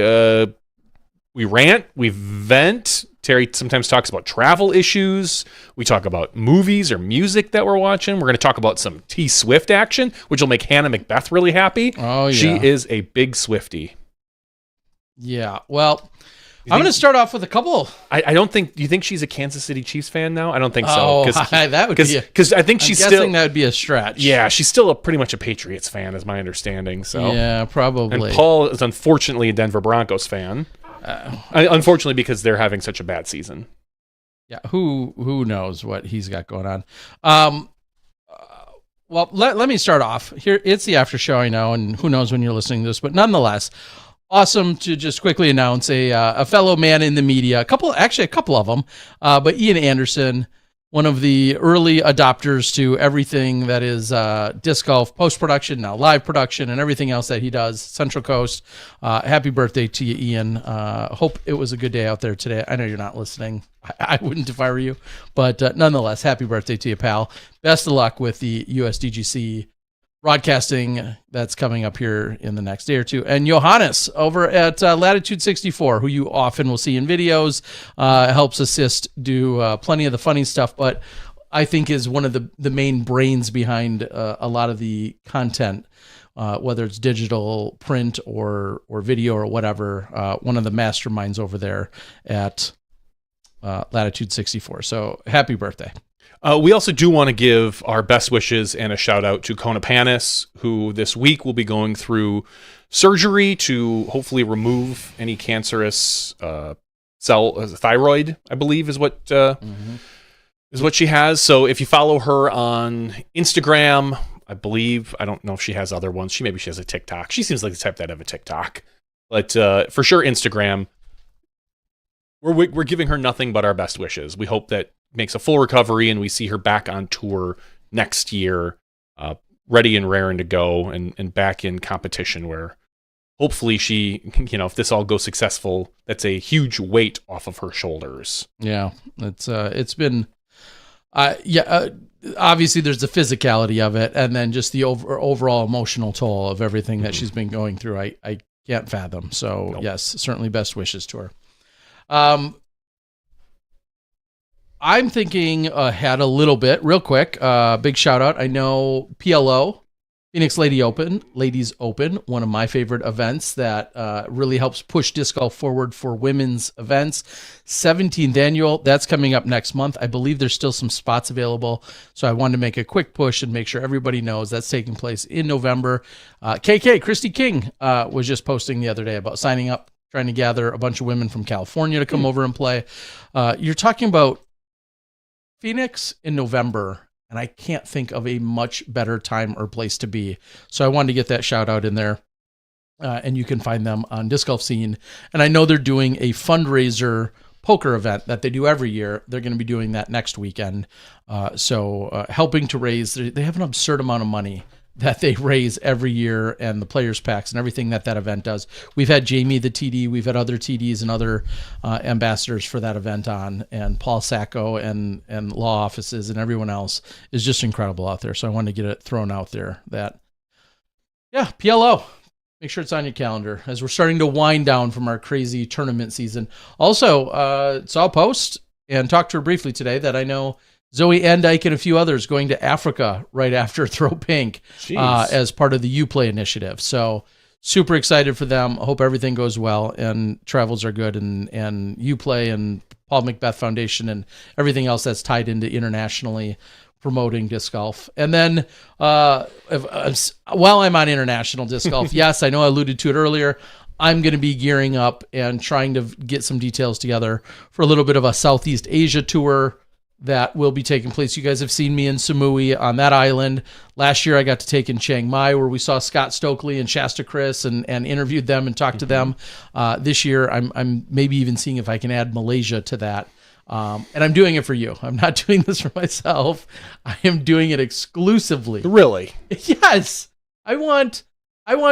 rant, we vent. Terry sometimes talks about travel issues. We talk about movies or music that we're watching. We're going to talk about some T Swift action, which will make Hannah Macbeth really happy. Oh, yeah. She is a big Swiftie. Yeah, well, I'm going to start off with a couple. I don't think. Do you think she's a Kansas City Chiefs fan now? I don't think so. Oh, that would be because I think I'm she's guessing still. that would be a stretch. Yeah, she's still pretty much a Patriots fan, is my understanding. So yeah, probably. And Paul is unfortunately a Denver Broncos fan. Unfortunately, because they're having such a bad season. Yeah, who knows what he's got going on. Well, let me start off here. It's the after show, I know, and who knows when you're listening to this, but nonetheless, awesome to just quickly announce a fellow man in the media, a couple of them, but Ian Anderson, one of the early adopters to everything that is disc golf post-production, now live production, and everything else that he does, Central Coast. Happy birthday to you, Ian. Hope it was a good day out there today. I know you're not listening. I wouldn't if I were you. But nonetheless, happy birthday to you, pal. Best of luck with the USDGC broadcasting that's coming up here in the next day or two. And Johannes over at Latitude 64, who you often will see in videos, helps assist, do plenty of the funny stuff, but I think is one of the main brains behind a lot of the content, whether it's digital, print, or video or whatever. One of the masterminds over there at Latitude 64. So happy birthday. We also do want to give our best wishes and a shout out to Kona Panis, who this week will be going through surgery to hopefully remove any cancerous thyroid, I believe is what she has. So if you follow her on Instagram, I don't know if she has other ones. Maybe she has a TikTok. She seems like the type that have a TikTok. But for sure, Instagram. We're giving her nothing but our best wishes. We hope that makes a full recovery and we see her back on tour next year, ready and raring to go and back in competition where hopefully she, if this all goes successful, that's a huge weight off of her shoulders. Yeah, it's been, obviously there's the physicality of it and then just the overall emotional toll of everything that she's been going through. I can't fathom. So nope. Yes, certainly best wishes to her. I'm thinking ahead a little bit, real quick. Big shout out. I know PLO, Phoenix Ladies Open, one of my favorite events that really helps push disc golf forward for women's events. 17th annual, that's coming up next month. I believe there's still some spots available, so I wanted to make a quick push and make sure everybody knows that's taking place in November. Christy King was just posting the other day about signing up, trying to gather a bunch of women from California to come over and play. You're talking about Phoenix in November, and I can't think of a much better time or place to be. So I wanted to get that shout out in there. And you can find them on Disc Golf Scene. And I know they're doing a fundraiser poker event that they do every year. They're going to be doing that next weekend. So helping to raise, they have an absurd amount of money that they raise every year, and the players packs and everything that event does. We've had Jamie, the TD, we've had other TDs and other ambassadors for that event on, and Paul Sacco and law offices and everyone else is just incredible out there. So I wanted to get it thrown out there that, PLO, make sure it's on your calendar as we're starting to wind down from our crazy tournament season. Also, saw a post and talked to her briefly today that I know Zoe Endike and a few others going to Africa right after Throw Pink as part of the Uplay initiative. So super excited for them. I hope everything goes well and travels are good and Uplay and Paul Macbeth Foundation and everything else that's tied into internationally promoting disc golf. And then while I'm on international disc golf, yes, I know I alluded to it earlier, I'm going to be gearing up and trying to get some details together for a little bit of a Southeast Asia tour that will be taking place. You guys have seen me in Samui on that island. Last year I got to take in Chiang Mai where we saw Scott Stokely and Shasta Chris and interviewed them and talked to them. This year I'm maybe even seeing if I can add Malaysia to that. And I'm doing it for you. I'm not doing this for myself. I am doing it exclusively. Really? Yes. I want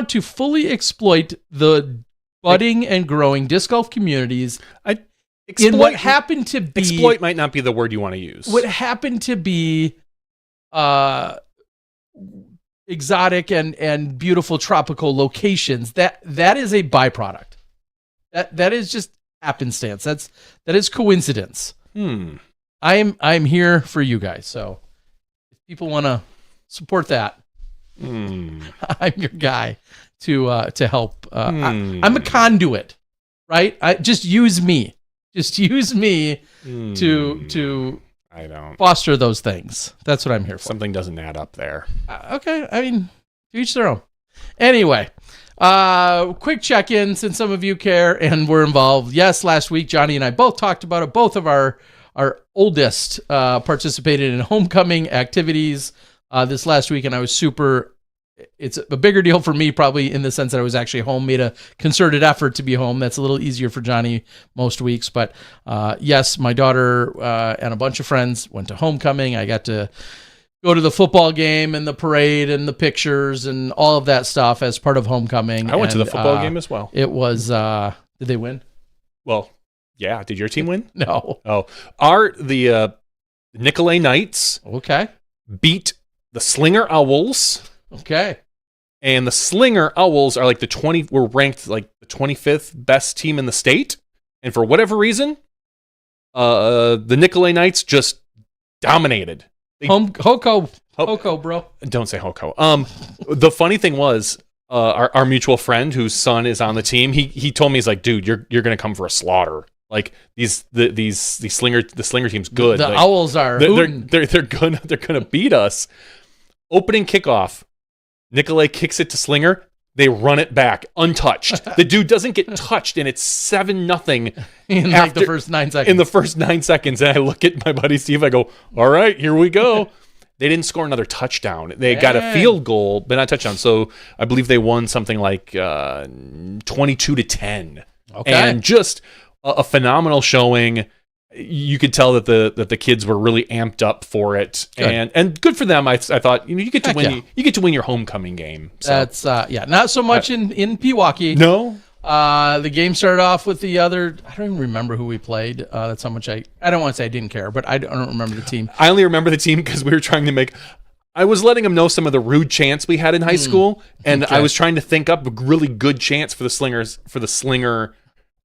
to fully exploit the budding and growing disc golf communities. In what happened to be... Exploit might not be the word you want to use. What happened to be exotic and beautiful tropical locations, that is a byproduct. That is just happenstance. That is coincidence. I'm here for you guys. So if people want to support that, I'm your guy to help. I'm a conduit, right? Just use me. Just use me to foster those things. That's what I'm here for. Something doesn't add up there. Okay. I mean, to each their own. Anyway, quick check-in since some of you care and were involved. Yes, last week, Johnny and I both talked about it. Both of our oldest participated in homecoming activities this last week, and I was super... It's a bigger deal for me probably in the sense that I was actually home, made a concerted effort to be home. That's a little easier for Johnny most weeks. But yes, my daughter and a bunch of friends went to homecoming. I got to go to the football game and the parade and the pictures and all of that stuff as part of homecoming. I went to the football game as well. It was, did they win? Well, yeah. Did your team win? No. Oh, the Nicolay Knights beat the Slinger Owls. Okay. And the Slinger Owls are were ranked like the 25th best team in the state. And for whatever reason, the Nicolay Knights just dominated. Hoko, bro. Don't say Hoko. The funny thing was, our mutual friend whose son is on the team, he told me, he's like, dude, you're going to come for a slaughter. Like the Slinger team's good. The like, Owls are they're gonna beat us. Opening kickoff, Nicolay kicks it to Slinger. They run it back untouched. The dude doesn't get touched, and it's 7-0 in like the first 9 seconds. In the first 9 seconds, and I look at my buddy Steve. I go, "All right, here we go." they didn't score another touchdown. They got a field goal, but not a touchdown. So I believe they won something like 22-10. Okay. And just a phenomenal showing. You could tell that the kids were really amped up for it, Good. and good for them. I thought you get to win. You get to win your homecoming game. So. That's not so much in Pewaukee. No. The game started off with the other. I don't even remember who we played. That's how much I don't want to say I didn't care, but I don't remember the team. I only remember the team because we were trying to make. I was letting them know some of the rude chants we had in high school, and I was trying to think up a really good chants for the Slinger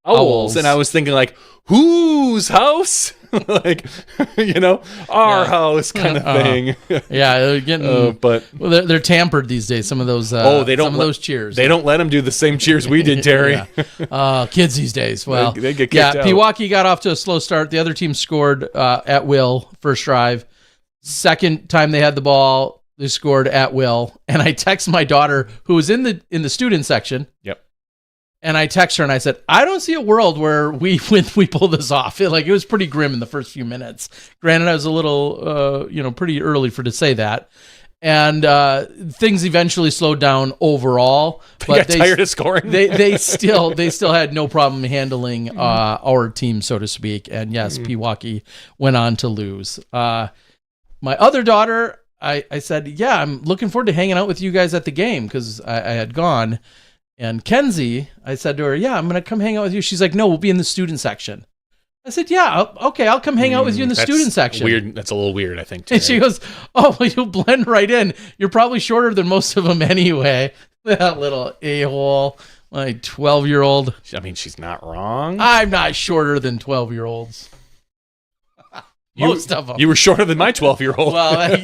Owls, and I was thinking like, whose house? Like, our house kind of thing. Yeah, they're getting, they're tampered these days. Some of those, those cheers. They don't let them do the same cheers we did, Terry. Kids these days. Well, they get kicked out. Pewaukee got off to a slow start. The other team scored at will first drive. Second time they had the ball, they scored at will. And I text my daughter, who was in the student section. Yep. And I text her and I said, I don't see a world where we pull this off. It was pretty grim in the first few minutes. Granted, I was a little, pretty early to say that. And things eventually slowed down overall. But they got tired of scoring. They still had no problem handling our team, so to speak. And yes, Pewaukee went on to lose. My other daughter, I said, yeah, I'm looking forward to hanging out with you guys at the game because I had gone. And Kenzie, I said to her, yeah, I'm going to come hang out with you. She's like, no, we'll be in the student section. I said, yeah, okay, I'll come hang out with you in the student section. Weird. That's a little weird, I think. And she goes, oh, well, you'll blend right in. You're probably shorter than most of them anyway. That little a-hole, my 12-year-old. I mean, she's not wrong. I'm not shorter than 12-year-olds. Most of them. You were shorter than my 12-year-old. Well,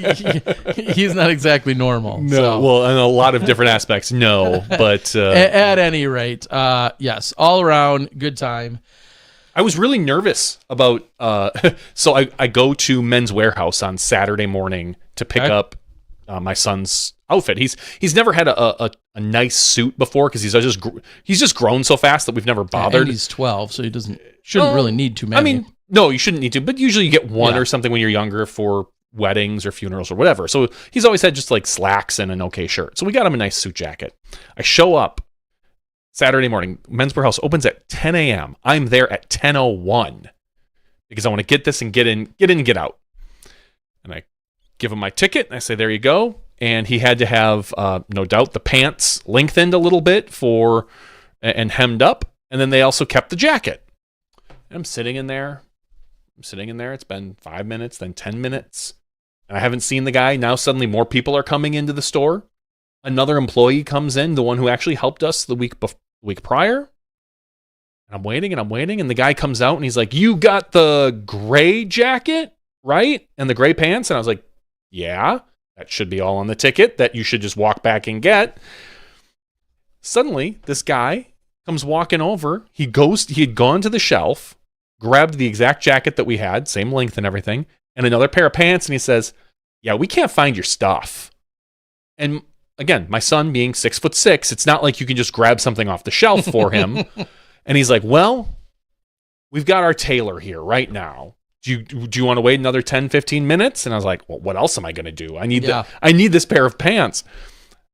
he's not exactly normal. No, so. well, in a lot of different aspects, no. But at any rate, yes, all around good time. I was really nervous about. So I go to Men's Warehouse on Saturday morning to pick up my son's outfit. He's never had a nice suit before because he's just grown so fast that we've never bothered. And he's 12, so he shouldn't really need too many. I mean. No, you shouldn't need to, but usually you get one or something when you're younger for weddings or funerals or whatever. So he's always had just like slacks and an okay shirt. So we got him a nice suit jacket. I show up Saturday morning. Men's Warehouse opens at 10 a.m. I'm there at 10:01 because I want to get this and get in and get out. And I give him my ticket and I say, there you go. And he had to have, no doubt, the pants lengthened a little bit and hemmed up. And then they also kept the jacket. And I'm sitting in there. It's been 5 minutes, then 10 minutes. And I haven't seen the guy. Now suddenly more people are coming into the store. Another employee comes in, the one who actually helped us the week prior. And I'm waiting. And the guy comes out and he's like, you got the gray jacket, right? And the gray pants? And I was like, yeah, that should be all on the ticket that you should just walk back and get. Suddenly, this guy comes walking over. He had gone to the shelf, grabbed the exact jacket that we had, same length and everything, and another pair of pants, and he says, yeah, we can't find your stuff. And again, my son being 6'6", it's not like you can just grab something off the shelf for him. And he's like, well, we've got our tailor here right now. Do you want to wait another 10, 15 minutes? And I was like, well, what else am I going to do? I need this pair of pants.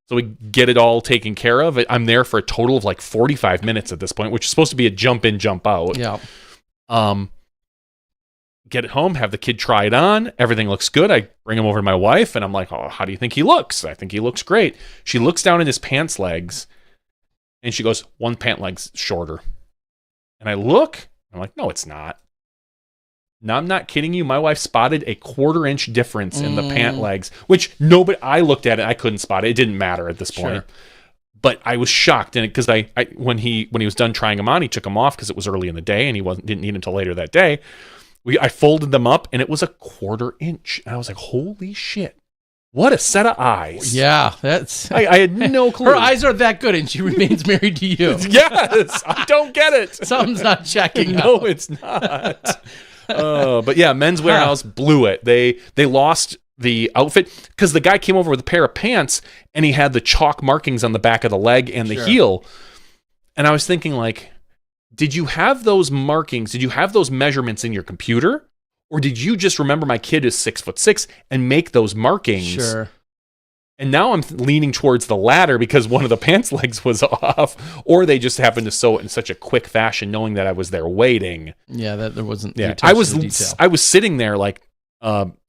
So we get it all taken care of. I'm there for a total of like 45 minutes at this point, which is supposed to be a jump in, jump out. Yeah. Get it home, have the kid try it on. Everything looks good. I bring him over to my wife, and I'm like, oh, how do you think he looks? I think he looks great. She looks down at his pants legs, and she goes, one pant leg's shorter. And I look, I'm like, no, it's not. No, I'm not kidding you. My wife spotted a 1/4 inch difference in the pant legs, which I looked at it, I couldn't spot it. It didn't matter at this point. Sure. But I was shocked in it because when he was done trying them on, he took them off because it was early in the day and he didn't need them until later that day. I folded them up and it was a 1/4 inch. And I was like, holy shit. What a set of eyes. Yeah, that's... I had no clue. Her eyes are that good and she remains married to you. Yes, I don't get it. Something's not checking No, out. it's not. But yeah, Men's Warehouse blew it. They lost the outfit because the guy came over with a pair of pants and he had the chalk markings on the back of the leg and the heel. And I was thinking, like, did you have those markings? Did you have those measurements in your computer? Or did you just remember my kid is 6'6" and make those markings? Sure. And now I'm leaning towards the latter because one of the pants legs was off, or they just happened to sew it in such a quick fashion, knowing that I was there waiting. Yeah, that there wasn't. Yeah, I was sitting there like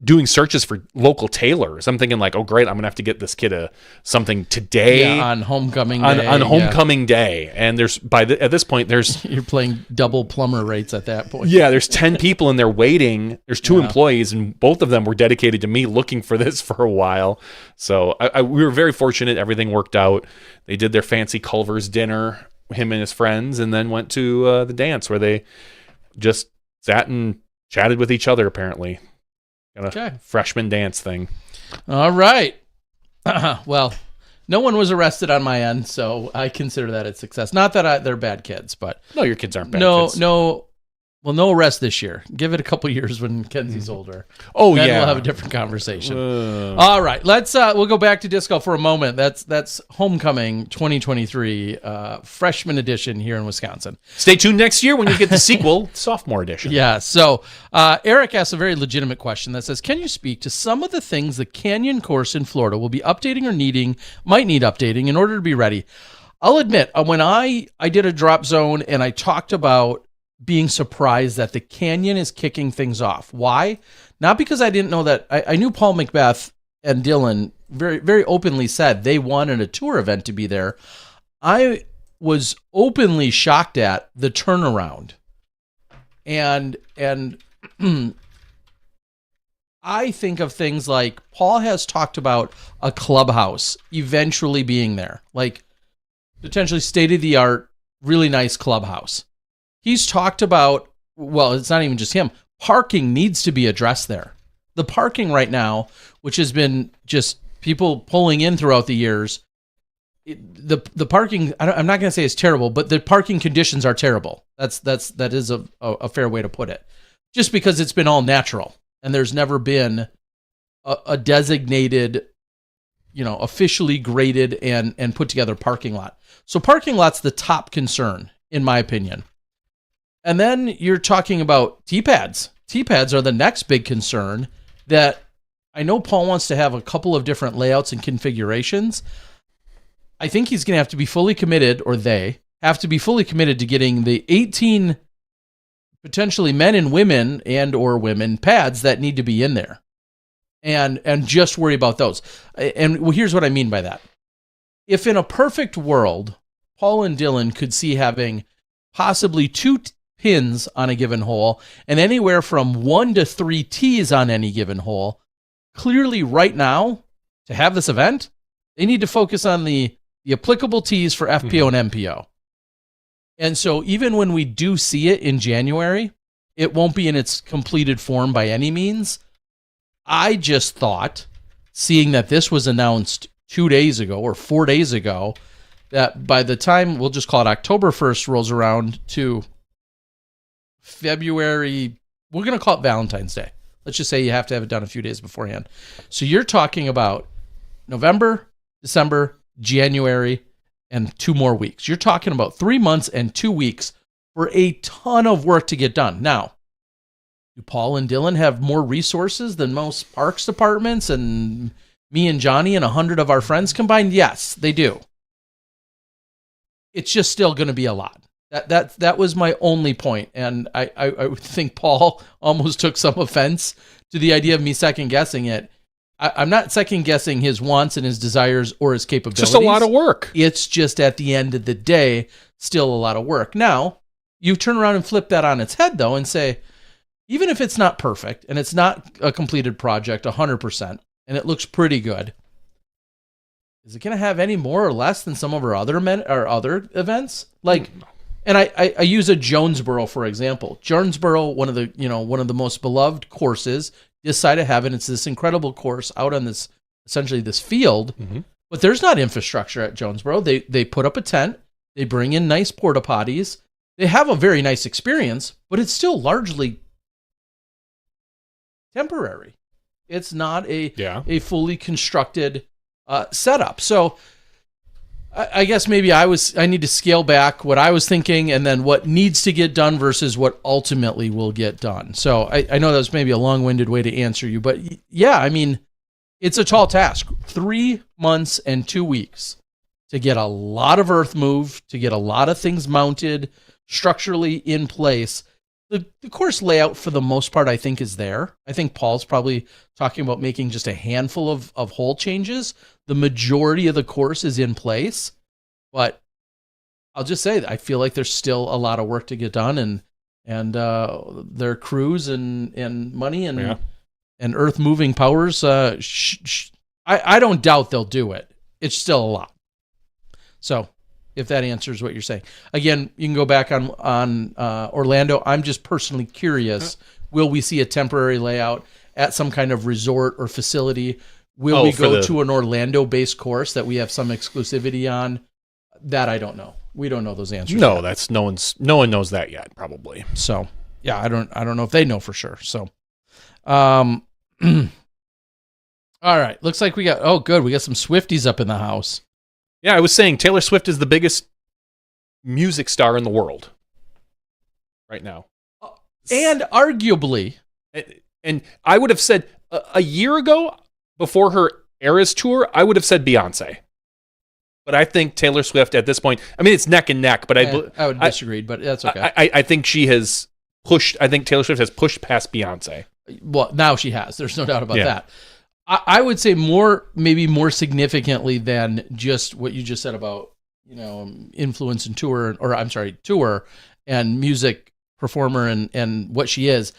doing searches for local tailors. I'm thinking like, oh great, I'm gonna have to get this kid something today on homecoming day. on homecoming day. And there's at this point there's you're playing double plumber rates at that point. Yeah, there's 10 people in there waiting. There's 2 employees, and both of them were dedicated to me looking for this for a while. So we were very fortunate. Everything worked out. They did their fancy Culver's dinner, him and his friends, and then went to the dance where they just sat and chatted with each other, apparently. Got a freshman dance thing. All right. Well, no one was arrested on my end, so I consider that a success. Not that they're bad kids, but no, your kids aren't bad kids. No arrest this year. Give it a couple years when Kenzie's older. Oh, then yeah. We'll have a different conversation. All right. We'll go back to disc golf for a moment. That's Homecoming 2023, freshman edition here in Wisconsin. Stay tuned next year when you get the sequel, sophomore edition. Yeah. So Eric asked a very legitimate question that says, can you speak to some of the things the Canyon course in Florida will be updating or might need updating in order to be ready? I'll admit, when I did a drop zone and I talked about being surprised that the Canyon is kicking things off. Why? Not because I didn't know that. I knew Paul Macbeth and Dylan very, very openly said they wanted a tour event to be there. I was openly shocked at the turnaround. And I think of things like Paul has talked about a clubhouse eventually being there, like potentially state-of-the-art, really nice clubhouse. He's talked about, well, it's not even just him, parking needs to be addressed there. The parking right now, which has been just people pulling in throughout the years, the parking, I'm not going to say it's terrible, but the parking conditions are terrible. That is a fair way to put it. Just because it's been all natural and there's never been a designated, officially graded and put together parking lot. So parking lot's the top concern, in my opinion. And then you're talking about T-pads. T-pads are the next big concern that I know Paul wants to have a couple of different layouts and configurations. I think he's going to have to be fully committed, or they have to be fully committed to getting the 18 potentially men and women and or women pads that need to be in there. And just worry about those. And here's what I mean by that. If in a perfect world, Paul and Dylan could see having possibly 2 pins on a given hole and anywhere from 1 to 3 tees on any given hole, clearly right now, to have this event, they need to focus on the applicable tees for FPO and MPO. And so even when we do see it in January, it won't be in its completed form by any means. I just thought, seeing that this was announced 2 days ago or 4 days ago, that by the time, we'll just call it October 1st rolls around to February, we're going to call it Valentine's Day. Let's just say you have to have it done a few days beforehand. So you're talking about November, December, January, and 2 more weeks. You're talking about 3 months and 2 weeks for a ton of work to get done. Now, do Paul and Dylan have more resources than most parks departments and me and Johnny and 100 of our friends combined? Yes, they do. It's just still going to be a lot. That was my only point, and I think Paul almost took some offense to the idea of me second-guessing it. I'm not second-guessing his wants and his desires or his capabilities. It's just a lot of work. It's just at the end of the day, still a lot of work. Now, you turn around and flip that on its head, though, and say, even if it's not perfect, and it's not a completed project 100%, and it looks pretty good, is it going to have any more or less than some of our other events? Like... And I use a Jonesboro, for example. Jonesboro, one of the most beloved courses, decided to have it. It's this incredible course out on this field, but there's not infrastructure at Jonesboro. They put up a tent, they bring in nice porta potties, they have a very nice experience, but it's still largely temporary. It's not a fully constructed setup. So I guess maybe I need to scale back what I was thinking and then what needs to get done versus what ultimately will get done. So I know that was maybe a long-winded way to answer you, but yeah, I mean, it's a tall task. 3 months and 2 weeks to get a lot of earth moved, to get a lot of things mounted structurally in place. The course layout, for the most part, I think is there. I think Paul's probably talking about making just a handful of hole changes. The majority of the course is in place, but I'll just say that I feel like there's still a lot of work to get done, and their crews and money and earth moving powers. I don't doubt they'll do it. It's still a lot. So, if that answers what you're saying. Again, you can go back on Orlando. I'm just personally curious, will we see a temporary layout at some kind of resort or facility? Will we go to an Orlando-based course that we have some exclusivity on? That I don't know. We don't know those answers. No, yet. that's no one knows that yet, probably. So, yeah, I don't know if they know for sure. So, all right. Looks like we got some Swifties up in the house. Yeah, I was saying Taylor Swift is the biggest music star in the world right now. And arguably. And I would have said a year ago, before her Eras tour, I would have said Beyonce. But I think Taylor Swift at this point, I mean, it's neck and neck, but I would disagree, but that's okay. I think she has pushed, I think Taylor Swift has pushed past Beyonce. Well, now she has. There's no doubt about that. I would say maybe more significantly than just what you just said about, influence and tour and music performer and what she is.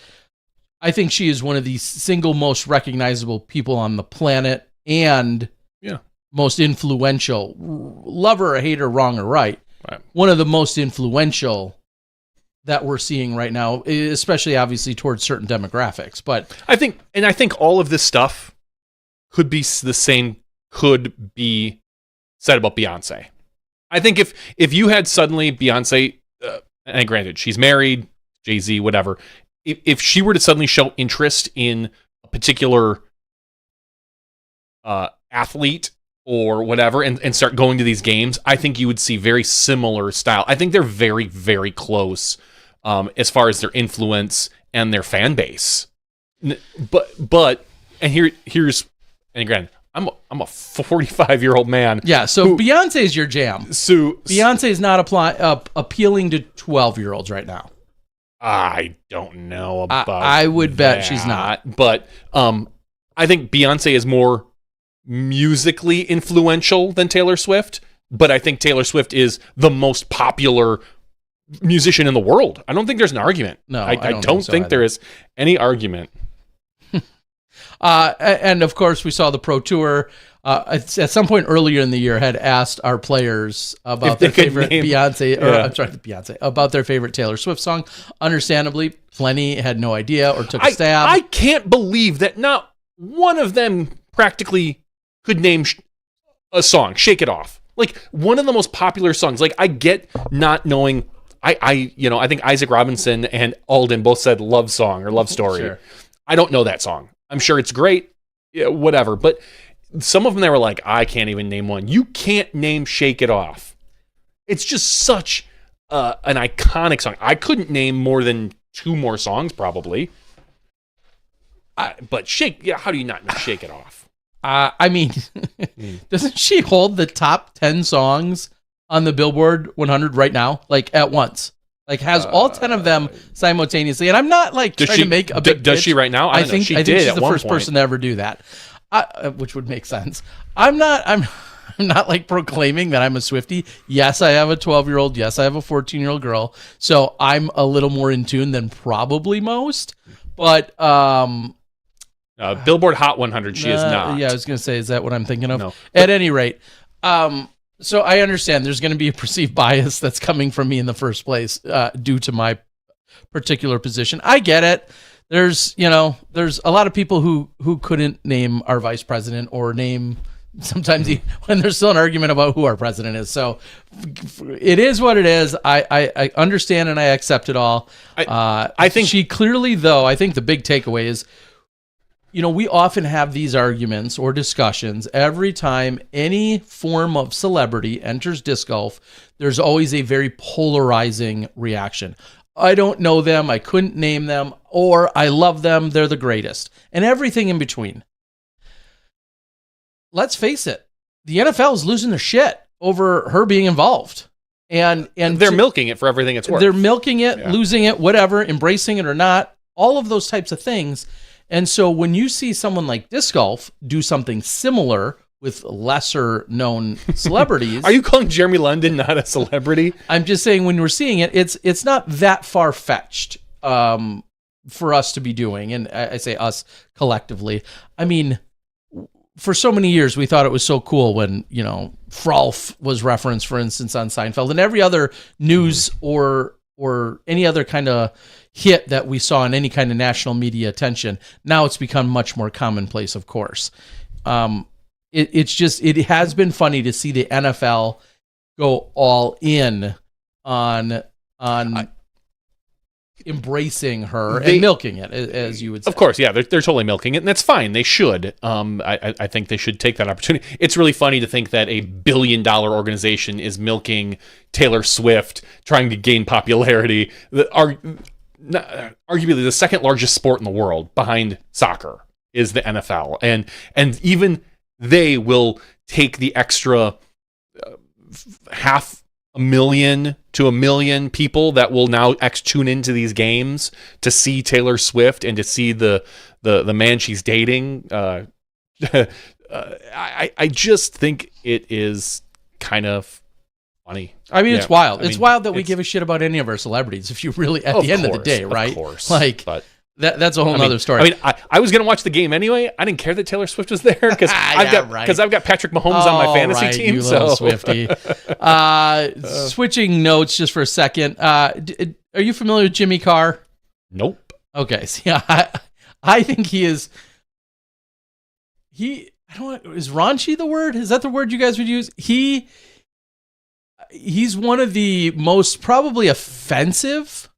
I think she is one of the single most recognizable people on the planet and most influential. Love her or hate her, wrong or right. One of the most influential that we're seeing right now, especially obviously towards certain demographics. But I think all of this stuff could be said about Beyonce. I think if you had suddenly Beyonce, and granted, she's married, Jay-Z, whatever, if she were to suddenly show interest in a particular athlete or whatever and start going to these games, I think you would see very similar style. I think they're very, very close as far as their influence and their fan base. But here's, and granted, I'm a 45-year-old man. Yeah, so Beyonce's your jam. So Beyonce's not appealing to 12-year-olds right now. I don't know about I would bet she's not. But I think Beyonce is more musically influential than Taylor Swift, but I think Taylor Swift is the most popular musician in the world. I don't think there's an argument. No, I don't think there is any argument. And of course, we saw the Pro Tour. At some point earlier in the year, had asked our players about their favorite about their favorite Taylor Swift song. Understandably, plenty had no idea or took a stab. I can't believe that not one of them practically could name a song. Shake It Off, like one of the most popular songs. Like I get not knowing. I think Isaac Robinson and Alden both said Love Song or Love Story. Sure. I don't know that song. I'm sure it's great, whatever. But some of them, they were like, I can't even name one. You can't name Shake It Off. It's just such an iconic song. I couldn't name more than 2 more songs, probably. But how do you not know Shake It Off? I mean, doesn't she hold the top 10 songs on the Billboard 100 right now? Like at once. Like has all 10 of them simultaneously. And I'm not like trying to make a big Does pitch. she right now? I think she's the first person to ever do that. Which would make sense. I'm not like proclaiming that I'm a Swiftie. Yes, I have a 12-year-old. Yes, I have a 14-year-old girl. So I'm a little more in tune than probably most. But Billboard Hot 100, she is not. Yeah, I was going to say, is that what I'm thinking of? No. At any rate, so I understand there's going to be a perceived bias that's coming from me in the first place due to my particular position. I get it. There's a lot of people who couldn't name our vice president or name sometimes when there's still an argument about who our president is. So it is what it is. I understand and I accept it all. I think she clearly, though, I think the big takeaway is we often have these arguments or discussions every time any form of celebrity enters disc golf. There's always a very polarizing reaction. I don't know them, I couldn't name them, or I love them, they're the greatest, and everything in between. Let's face it, the NFL is losing their shit over her being involved. And they're milking it for everything it's worth. They're milking it, losing it, whatever, embracing it or not, all of those types of things. And so when you see someone like disc golf do something similar with lesser known celebrities. Are you calling Jeremy London not a celebrity? I'm just saying when we're seeing it, it's not that far-fetched for us to be doing. And I say us collectively. I mean, for so many years, we thought it was so cool when, Frolf was referenced, for instance, on Seinfeld, and every other news or any other kind of hit that we saw in any kind of national media attention. Now it's become much more commonplace, of course. It has been funny to see the NFL go all in on embracing her and milking it, as you would say. Of course, yeah, they're totally milking it, and that's fine. They should. I think they should take that opportunity. It's really funny to think that a billion-dollar organization is milking Taylor Swift, trying to gain popularity. Arguably, the second largest sport in the world behind soccer is the NFL, and even they will take the extra 500,000 to 1 million people that will now tune into these games to see Taylor Swift and to see the man she's dating. I just think it is kind of funny. I mean, it's wild. It's wild that we give a shit about any of our celebrities. If you really, at the end of the day, right? Of course, but that's a whole other story. I mean, I was going to watch the game anyway. I didn't care that Taylor Swift was there because I've got Patrick Mahomes on my fantasy team. You so little Swifty. Switching notes just for a second. Are you familiar with Jimmy Carr? Nope. Okay. So I think he is. Is raunchy the word? Is that the word you guys would use? He's one of the most probably offensive.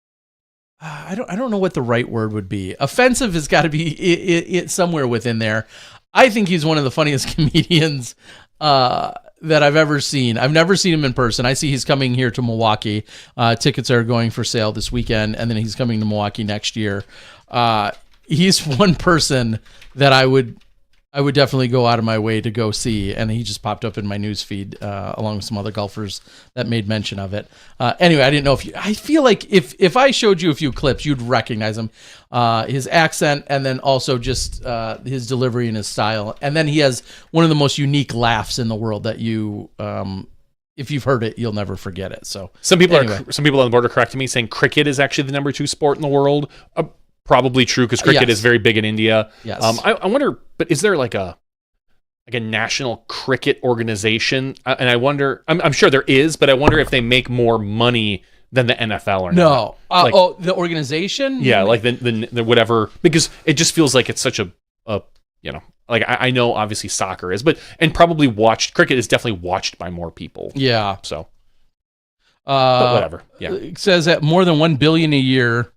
I don't know what the right word would be. Offensive has got to be it somewhere within there. I think he's one of the funniest comedians that I've ever seen. I've never seen him in person. I see he's coming here to Milwaukee. Tickets are going for sale this weekend, and then he's coming to Milwaukee next year. He's one person that I would definitely go out of my way to go see, and he just popped up in my news feed along with some other golfers that made mention of it. Anyway, I didn't know I feel like if I showed you a few clips, you'd recognize him, his accent, and then also just his delivery and his style. And then he has one of the most unique laughs in the world that you, if you've heard it, you'll never forget it. So some people on the board are correcting me, saying cricket is actually the number 2 sport in the world. Probably true because cricket is very big in India. Yes. I wonder, but is there like a national cricket organization? And I wonder, I'm sure there is, but I wonder if they make more money than the NFL or not. The organization? Yeah, like the whatever, because it just feels like it's such a like I know obviously soccer is, and probably cricket is definitely watched by more people. Yeah. So, but whatever. Yeah. It says that more than $1 billion a year.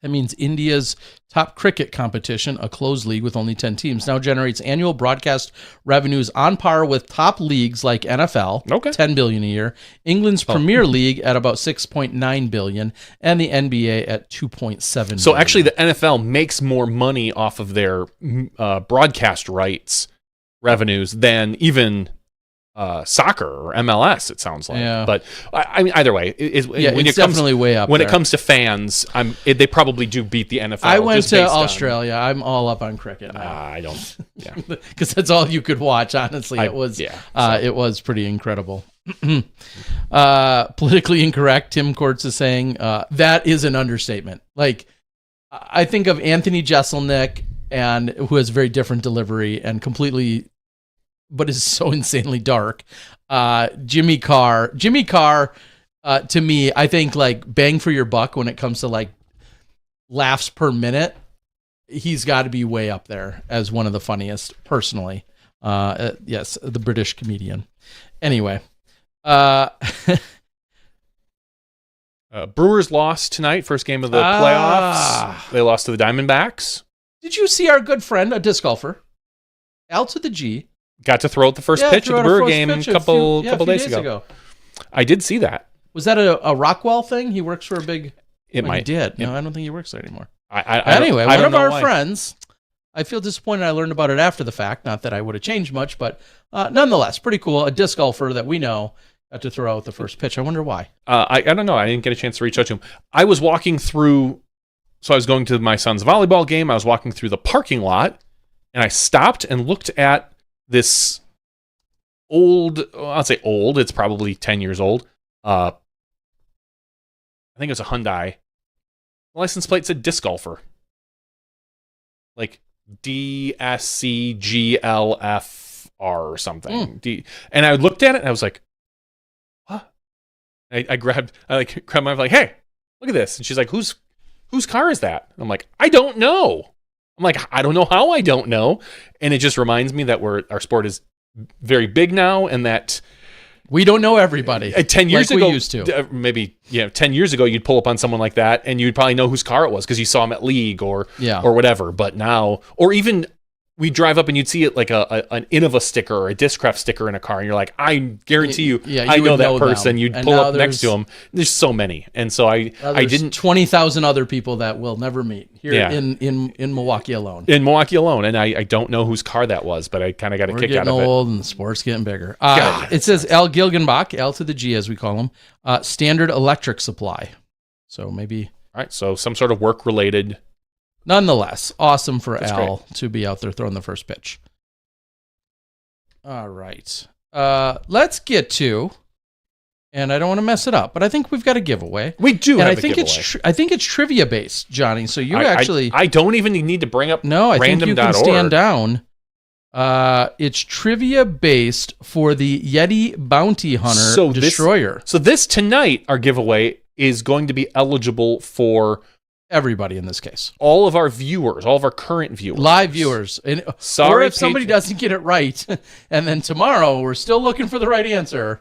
That means India's top cricket competition, a closed league with only 10 teams, now generates annual broadcast revenues on par with top leagues like NFL, $10 billion a year, England's Premier League at about $6.9 billion, and the NBA at $2.7 billion. So actually the NFL makes more money off of their broadcast rights revenues than even soccer or MLS, it sounds like. Yeah. But I mean, either way, it's definitely way up when there. It comes to fans, they probably do beat the NFL. I went to Australia. I'm all up on cricket now. I don't. Yeah, because that's all you could watch. Honestly, it was. It was pretty incredible. Politically incorrect. Tim Courts is saying that is an understatement. Like, I think of Anthony Jeselnik, and who has a very different delivery and completely. But is so insanely dark. Jimmy Carr, to me, I think like bang for your buck when it comes to like laughs per minute. He's got to be way up there as one of the funniest, personally. Yes, the British comedian. Anyway, Brewers lost tonight, first game of the playoffs. They lost to the Diamondbacks. Did you see our good friend, a disc golfer, L to the G? Got to throw out the first pitch at the Brewer game a couple days ago. I did see that. Was that a Rockwell thing? He works for a big... It might. He did. No, I don't think he works there anymore. Anyway, one of our friends, I feel disappointed I learned about it after the fact. Not that I would have changed much, but nonetheless, pretty cool. A disc golfer that we know got to throw out the first pitch. I wonder why. I don't know. I didn't get a chance to reach out to him. I was walking through... So I was going to my son's volleyball game. I was walking through the parking lot, and I stopped and looked at this old, I'll say old, it's probably 10 years old. I think it was a Hyundai. The license plate said disc golfer. Like DSCGLFR or something. And I looked at it, and I was like, what? I grabbed my wife, like, hey, look at this. And she's like, whose car is that? I'm like, I don't know. I'm like, I don't know how I don't know. And it just reminds me that our sport is very big now, and that we don't know everybody. 10 years like ago, we used to. Maybe 10 years ago, you'd pull up on someone like that, and you'd probably know whose car it was because you saw him at league or whatever. But now, or even we drive up and you'd see it like an Innova sticker or a Discraft sticker in a car, and you're like, I guarantee you, I know that person. Them. You'd pull up next to him. There's so many, and so I didn't 20,000 other people that we'll never meet here in Milwaukee alone. In Milwaukee alone, and I don't know whose car that was, but I kind of got a kick out of it. We're getting old, and the sport's getting bigger. It says L Gilgenbach, L to the G as we call him, standard electric supply. So maybe all right. So some sort of work related. Nonetheless, awesome for Al great. to be out there throwing the first pitch. All right. Let's get to, and I don't want to mess it up, but I think we've got a giveaway. We do and have I think a giveaway. I think it's trivia based, Johnny. So you I don't even need to bring up no, I think you can random.org. stand down. It's trivia based for the Yeti Bounty Hunter Destroyer. So this tonight, our giveaway is going to be eligible for everybody in this case. All of our viewers, all of our current viewers. Live viewers. Or if somebody doesn't get it right, and then tomorrow we're still looking for the right answer,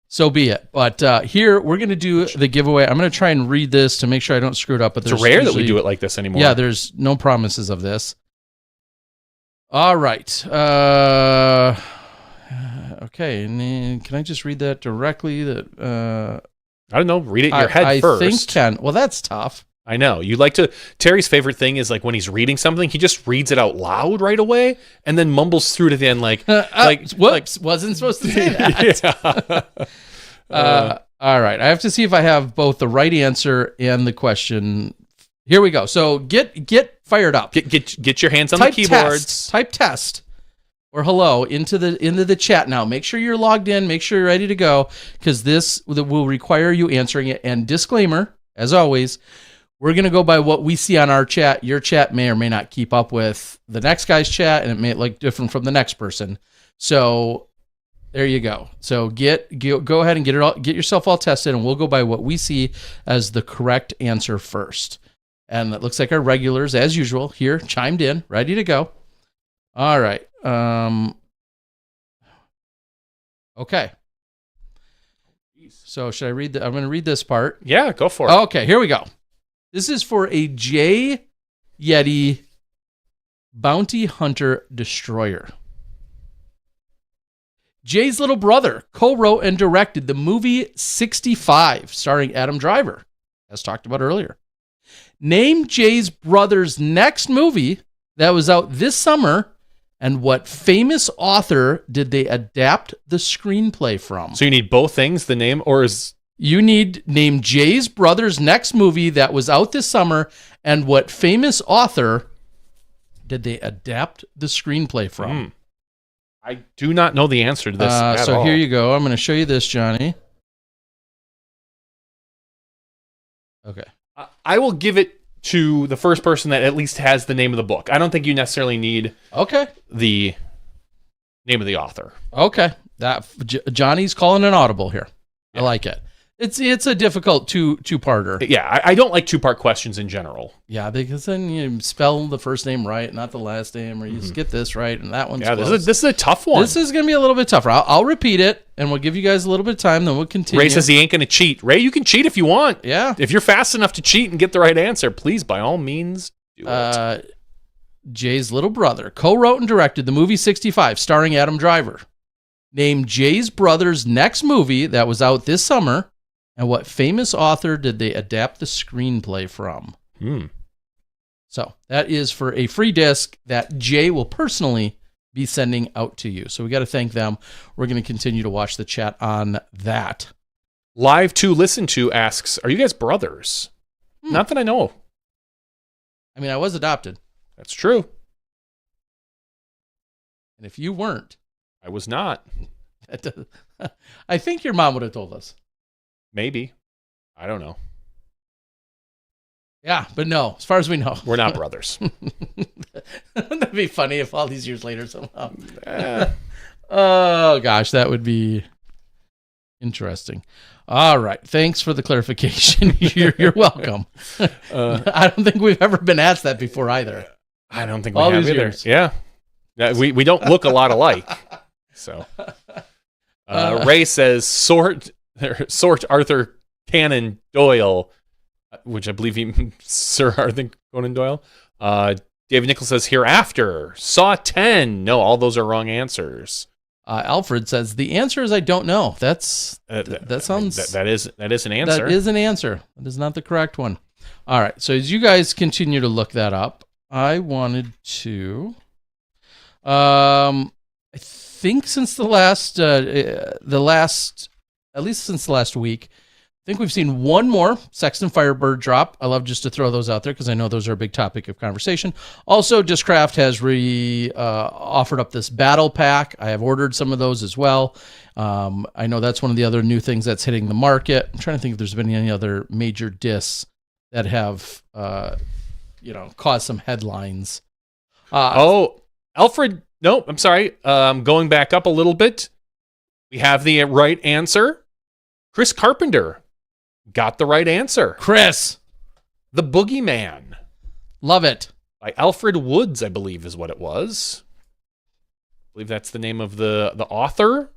so be it. But here, we're going to do the giveaway. I'm going to try and read this to make sure I don't screw it up. But it's rare that we do it like this anymore. Yeah, there's no promises of this. All right. Okay, and then can I just read that directly? I don't know. Read it in your head first. I think can. Well, that's tough. I know. You like to... Terry's favorite thing is like when he's reading something, he just reads it out loud right away and then mumbles through to the end like... whoops, wasn't supposed to say that. All right. I have to see if I have both the right answer and the question. Here we go. So get fired up. Get your hands on the keyboards. Type test or hello into the chat now. Make sure you're logged in. Make sure you're ready to go because this will require you answering it. And disclaimer, as always... We're going to go by what we see on our chat. Your chat may or may not keep up with the next guy's chat, and it may look different from the next person. So there you go. So go ahead and get yourself all tested, and we'll go by what we see as the correct answer first. And it looks like our regulars, as usual, here chimed in, ready to go. All right. Okay. So should I read I'm going to read this part. Yeah, go for it. Okay, here we go. This is for a J Yeti Bounty Hunter Destroyer. Jay's little brother co-wrote and directed the movie 65, starring Adam Driver, as talked about earlier. Name Jay's brother's next movie that was out this summer, and what famous author did they adapt the screenplay from? So you need both things, the name, or is... You need name Jay's brother's next movie that was out this summer, and what famous author did they adapt the screenplay from? I do not know the answer to this at all. Here you go. I'm going to show you this, Johnny. Okay. I will give it to the first person that at least has the name of the book. I don't think you necessarily need the name of the author. Okay. Johnny's calling an audible here. Yeah. I like it. It's a difficult two-parter. Yeah, I don't like two-part questions in general. Yeah, because then you spell the first name right, not the last name, or you just get this right, and that one's close. This is a tough one. This is going to be a little bit tougher. I'll repeat it, and we'll give you guys a little bit of time, then we'll continue. Ray says he ain't going to cheat. Ray, you can cheat if you want. Yeah. If you're fast enough to cheat and get the right answer, please, by all means, do it. Jay's little brother, co-wrote and directed the movie 65, starring Adam Driver. Name Jay's brother's next movie that was out this summer, and what famous author did they adapt the screenplay from? So that is for a free disc that Jay will personally be sending out to you. So we got to thank them. We're going to continue to watch the chat on that. Live to Listen To asks, are you guys brothers? Not that I know. I mean, I was adopted. That's true. And if you weren't, I was not. I think your mom would have told us. Maybe. I don't know. Yeah, but no, as far as we know. We're not brothers. Wouldn't that be funny if all these years later somehow? Oh, gosh, that would be interesting. All right. Thanks for the clarification. You're welcome. I don't think we've ever been asked that before either. I don't think we all have these either. years. Yeah. We don't look a lot alike. So Ray says, sort Arthur Conan Doyle, which I believe he means Sir Arthur Conan Doyle. David Nichols says, Hereafter. Saw 10. No, all those are wrong answers. Alfred says, the answer is I don't know. That sounds... That is an answer. That is an answer. That is not the correct one. All right. So as you guys continue to look that up, I wanted to... I think since the last, at least since the last week, I think we've seen one more Sexton Firebird drop. I love just to throw those out there because I know those are a big topic of conversation. Also, Discraft has offered up this battle pack. I have ordered some of those as well. I know that's one of the other new things that's hitting the market. I'm trying to think if there's been any other major discs that have, caused some headlines. Alfred, no, I'm sorry. Going back up a little bit, we have the right answer. Chris Carpenter got the right answer. Chris. The Boogeyman. Love it. By Alfred Woods, I believe is what it was. I believe that's the name of the author.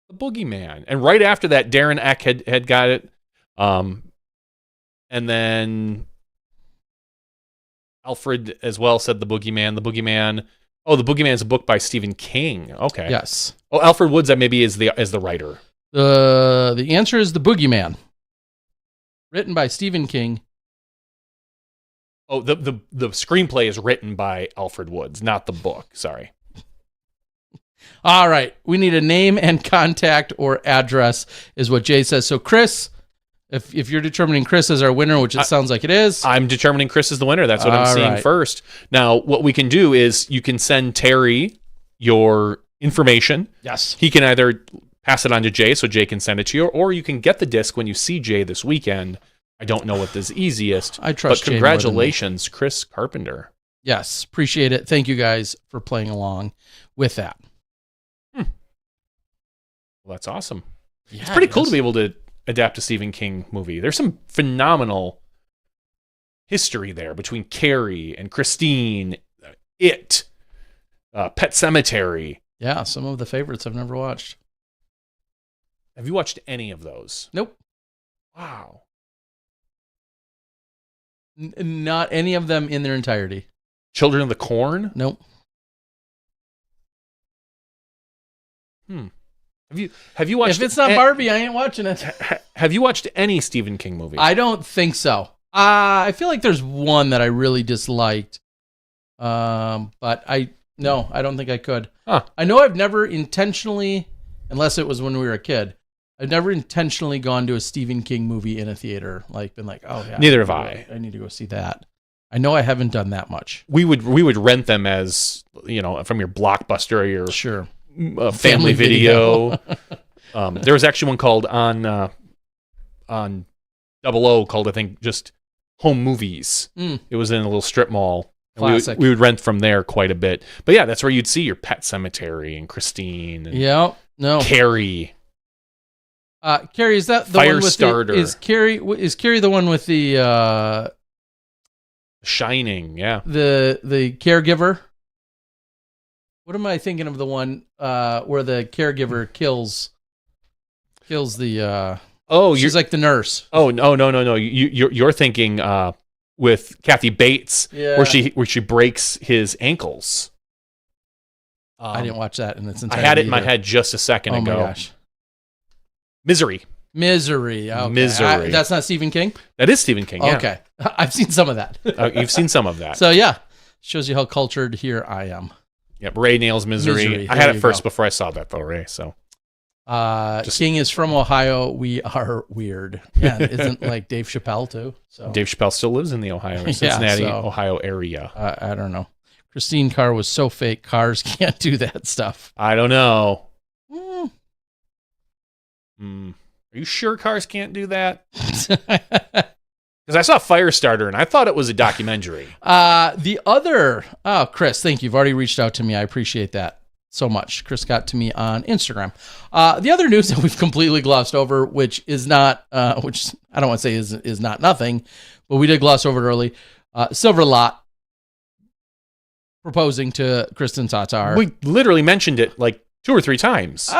The Boogeyman. And right after that, Darren Eck had got it. And then Alfred as well said The Boogeyman. The Boogeyman. Oh, The Boogeyman is a book by Stephen King. Okay. Yes. Oh, Alfred Woods, that maybe is the writer. The answer is The Boogeyman, written by Stephen King. Oh, the screenplay is written by Alfred Woods, not the book. Sorry. All right. We need a name and contact or address is what Jay says. So, Chris, if you're determining Chris as our winner, which it sounds like it is. I'm determining Chris as the winner. That's what I'm seeing first. Now, what we can do is you can send Terry your information. Yes. He can either pass it on to Jay so Jay can send it to you, or you can get the disc when you see Jay this weekend. I don't know what is easiest. I trust But congratulations, Chris Carpenter. Yes. Appreciate it. Thank you guys for playing along with that. Well, that's awesome. Yeah, it's pretty cool to be able to adapt a Stephen King movie. There's some phenomenal history there between Carrie and Christine, It, Pet Sematary. Yeah, some of the favorites I've never watched. Have you watched any of those? Nope. Wow. Not any of them in their entirety. Children of the Corn? Nope. Have you watched? If it's not Barbie, I ain't watching it. Have you watched any Stephen King movie? I don't think so. I feel like there's one that I really disliked. But I don't think I could. Huh. I know I've never intentionally, unless it was when we were a kid, I've never intentionally gone to a Stephen King movie in a theater, like been like, oh yeah. Neither have I. I need to go see that. I know I haven't done that much. We would rent them as, from your Blockbuster or your sure family video. There was actually one called on 00 called, I think, just Home Movies. It was in a little strip mall. Classic. We would rent from there quite a bit. But yeah, that's where you'd see your Pet Sematary and Christine and Carrie. Carrie, is that the one with Firestarter. Is Carrie the one with the Shining, yeah. The caregiver? What am I thinking of, the one where the caregiver kills the she's like the nurse. Oh, no. You're thinking with Kathy Bates, Yeah. where she breaks his ankles. I didn't watch that in its I entirety. had it in my head just a second Oh ago. my gosh. Misery. Misery. Okay. Misery. That's not Stephen King? That is Stephen King. Yeah. Okay. I've seen some of that. You've seen some of that. So yeah, shows you how cultured here I am. Yep. Ray nails Misery. I had it first before I saw that though, Ray. So. King is from Ohio. We are weird. Yeah, isn't like Dave Chappelle too? So Dave Chappelle still lives in the Cincinnati, Ohio area. I don't know. Christine Carr was so fake. Cars can't do that stuff. I don't know. Mm. Are you sure cars can't do that? Because I saw Firestarter and I thought it was a documentary. Chris, thank you. You've already reached out to me. I appreciate that so much. Chris got to me on Instagram. The other news that we've completely glossed over, which is not, which I don't want to say is not nothing, but we did gloss over it early. Silver Lot proposing to Kristen Tatar. We literally mentioned it like 2 or 3 times.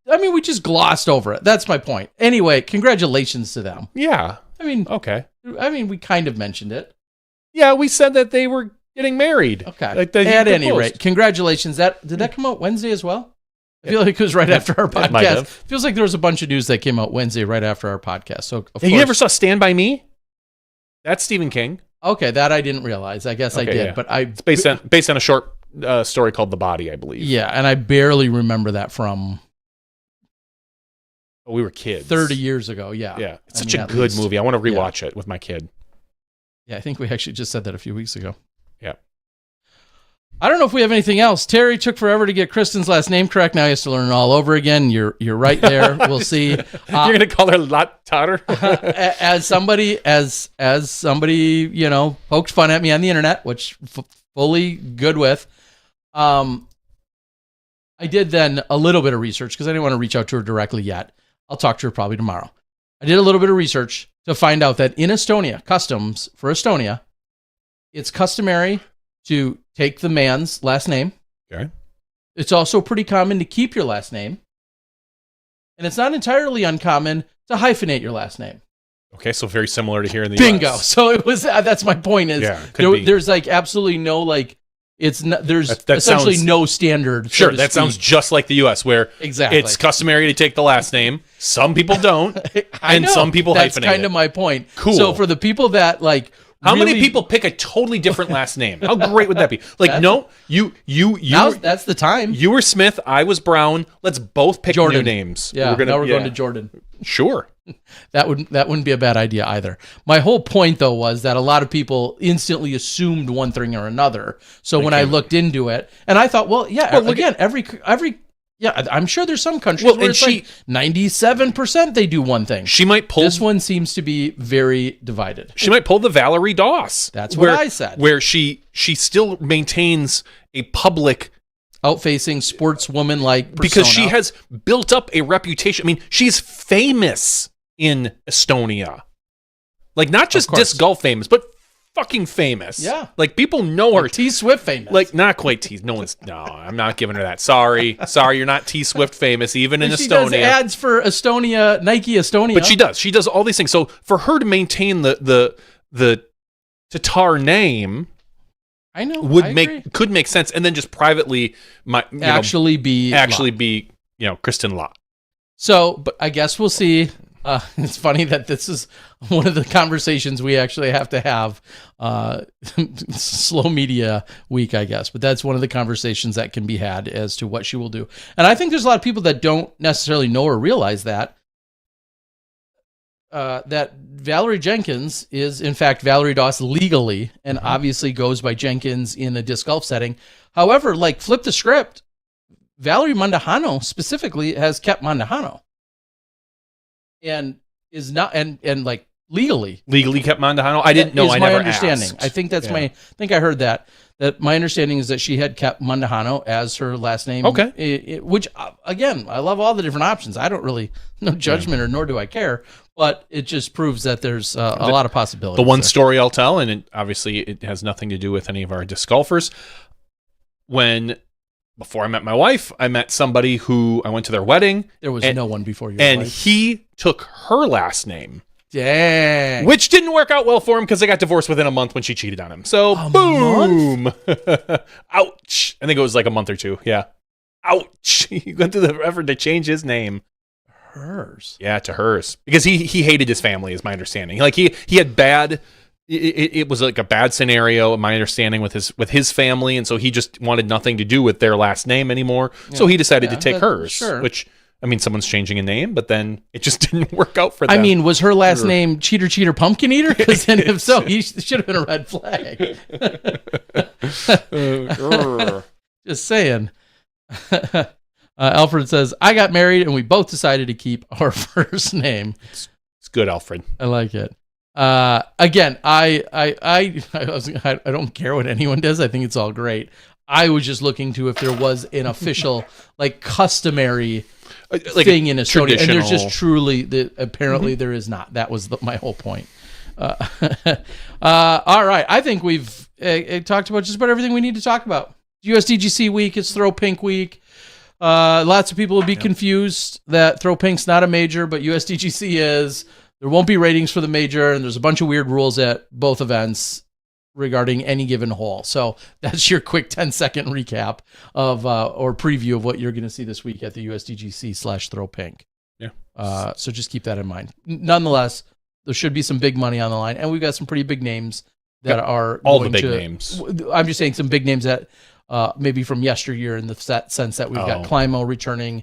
We just glossed over it. That's my point. Anyway, congratulations to them. Yeah. Okay. We kind of mentioned it. Yeah, we said that they were getting married. Okay. Like at any rate, congratulations. Did that come out Wednesday as well? I feel like it was right after our podcast. Feels like there was a bunch of news that came out Wednesday right after our podcast. So, you never saw Stand By Me? That's Stephen King. Okay, that I didn't realize. I guess I did, yeah. but it's based on a short story called The Body, I believe. Yeah, and I barely remember that from. We were kids. 30 years ago, yeah. Yeah, it's such a good movie. I want to rewatch it with my kid. Yeah, I think we actually just said that a few weeks ago. Yeah. I don't know if we have anything else. Terry took forever to get Kristen's last name correct. Now he has to learn it all over again. You're right there. We'll see. You're going to call her Lot Totter? as somebody, poked fun at me on the internet, which fully good with. I did then a little bit of research because I didn't want to reach out to her directly yet. I'll talk to her probably tomorrow. I did a little bit of research to find out that in Estonia, customs for Estonia, it's customary to take the man's last name. Okay. It's also pretty common to keep your last name. And it's not entirely uncommon to hyphenate your last name. Okay, so very similar to here in the Bingo. US. So it was. That's my point. Is there's like absolutely no like. It's not, there's essentially no standard. Sure, that sounds just like the U.S., where exactly it's customary to take the last name. Some people don't, and some people hyphenate. That's kind of my point. Cool. So for the people that like, how many people pick a totally different last name? How great would that be? Like, no, you. That's the time. You were Smith. I was Brown. Let's both pick Jordan. new names. Yeah, now we're going to Jordan. Sure. That wouldn't be a bad idea either. My whole point though was that a lot of people instantly assumed one thing or another. So when I looked into it, and I thought, I'm sure there's some countries where it's like 97% they do one thing. She might pull. This one seems to be very divided. She might pull the Valerie Doss. That's what I said. Where she still maintains a public out-facing sportswoman-like persona. Because she has built up a reputation. I mean, she's famous in Estonia. Like, not just disc golf famous, but fucking famous. Yeah. Like, people know her. T Swift famous. Like, not quite T. No, I'm not giving her that. Sorry, you're not T Swift famous, even in Estonia. She does ads for Estonia, Nike Estonia. But she does. She does all these things. So, for her to maintain the Tatar name... I know. Could make sense, and then just privately be Kristen Lott. So, but I guess we'll see. It's funny that this is one of the conversations we actually have to have. Slow media week, I guess, but that's one of the conversations that can be had as to what she will do. And I think there's a lot of people that don't necessarily know or realize that. That Valerie Jenkins is, in fact, Valerie Doss legally, and obviously goes by Jenkins in a disc golf setting. However, like, flip the script, Valerie Mandujano specifically has kept Mandujano, and is not, and like legally kept Mandujano. I didn't know. I never understanding. Asked. I think that's I think I heard that my understanding is that she had kept Mandujano as her last name. Okay, which again, I love all the different options. I don't really no judgment or nor do I care. But it just proves that there's a lot of possibilities. The one story I'll tell, and obviously it has nothing to do with any of our disc golfers. Before I met my wife, I met somebody who I went to their wedding. There was no one before you. And he took her last name Dang. Which didn't work out well for him because they got divorced within a month when she cheated on him. So, boom. Ouch. I think it was like a month or two. Yeah. Ouch. He went through the effort to change his name. Hers. Yeah, to hers. Because he hated his family, is my understanding. Like, he had bad... It was like a bad scenario, my understanding, with his family, and so he just wanted nothing to do with their last name anymore. Yeah. So he decided to take hers, which... I mean, someone's changing a name, but then it just didn't work out for them. I mean, was her last name Cheater, Cheater, Pumpkin Eater? Because then if so, he should have been a red flag. Just saying. Alfred says, I got married and we both decided to keep our first name. It's good, Alfred. I like it. Again, I don't care what anyone does. I think it's all great. I was just looking to if there was an official, like, customary thing in Estonia, and there's just truly, apparently there is not. That was my whole point. All right, I think we've talked about just about everything we need to talk about. USDGC week, it's Throw Pink week. Lots of people will be confused that Throw Pink's not a major, but USDGC is. There won't be ratings for the major, and there's a bunch of weird rules at both events regarding any given hole. So that's your quick 10-second recap of or preview of what you're going to see this week at the USDGC/Throw Pink. Yeah. So just keep that in mind. Nonetheless, there should be some big money on the line, and we've got some pretty big names that are all the big names. I'm just saying some big names that maybe from yesteryear, in the sense that we've got Climo returning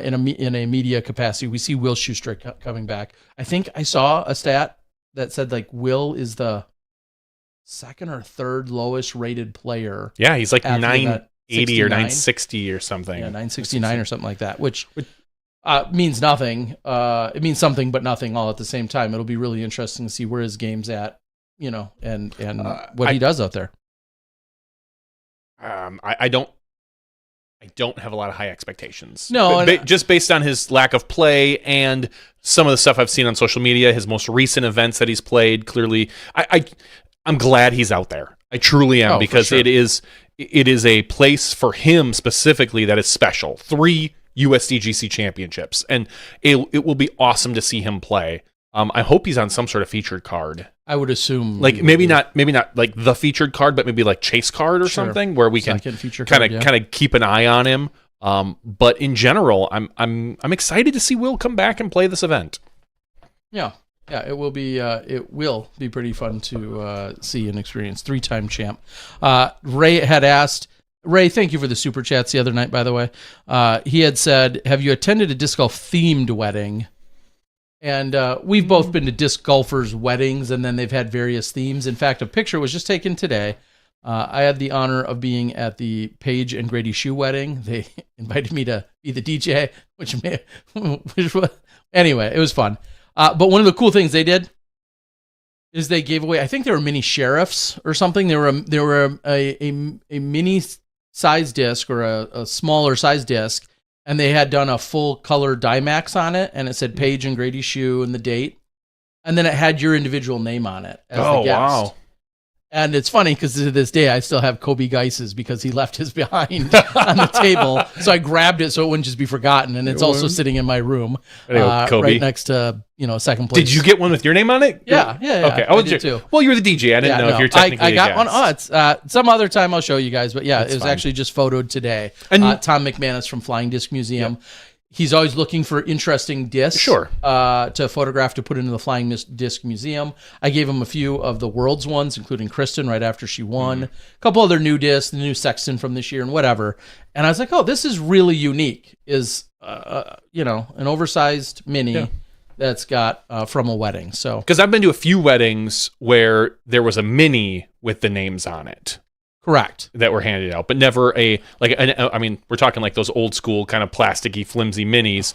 in a media capacity. We see Will Schuster coming back. I think I saw a stat that said like Will is the second or third lowest rated player. Yeah, he's like 980 or 960 or something. Yeah, 969 or something like that, which means nothing. It means something, but nothing all at the same time. It'll be really interesting to see where his game's at, and what he does out there. I don't have a lot of high expectives. No, just based on his lack of play and some of the stuff I've seen on social media, his most recent events that he's played. Clearly, I'm glad he's out there. I truly am, because sure. It is a place for him specifically that is special. 3 USDGC championships, and it will be awesome to see him play. I hope he's on some sort of featured card. I would assume, like maybe not like the featured card, but maybe like chase card or something where we can kind of keep an eye on him. But in general, I'm excited to see Will come back and play this event. Yeah, it will be pretty fun to see and experience. 3-time champ. Ray had asked. Ray, thank you for the super chats the other night, by the way. He had said, "Have you attended a disc golf themed wedding?" And we've both been to disc golfers' weddings, and then they've had various themes. In fact, a picture was just taken today. I had the honor of being at the Paige and Grady Shue wedding. They invited me to be the DJ, which was, anyway, it was fun. But one of the cool things they did is they gave away, I think they were mini sheriffs or something. They were a mini size disc, or a smaller size disc. And they had done a full color Dimax on it, and it said Paige and Grady Shue and the date. And then it had your individual name on it as the guest. Wow. And it's funny because to this day, I still have Kobe Geis's, because he left his behind on the table. So I grabbed it so it wouldn't just be forgotten. And it's also sitting in my room right next to, second place. Did you get one with your name on it? Yeah. Okay. I did too. Well, you were the DJ. I didn't know if you're technically I got one. It's some other time I'll show you guys. But yeah, it was actually just photoed today. And Tom McManus from Flying Disc Museum. Yeah. He's always looking for interesting discs to photograph to put into the Flying Disc Museum. I gave him a few of the World's ones, including Kristen right after she won. A couple other new discs, the new Sexton from this year and whatever. And I was like, oh, this is really unique. Is an oversized mini that's got from a wedding. So because I've been to a few weddings where there was a mini with the names on it. Correct. That were handed out, but never we're talking like those old school kind of plasticky, flimsy minis.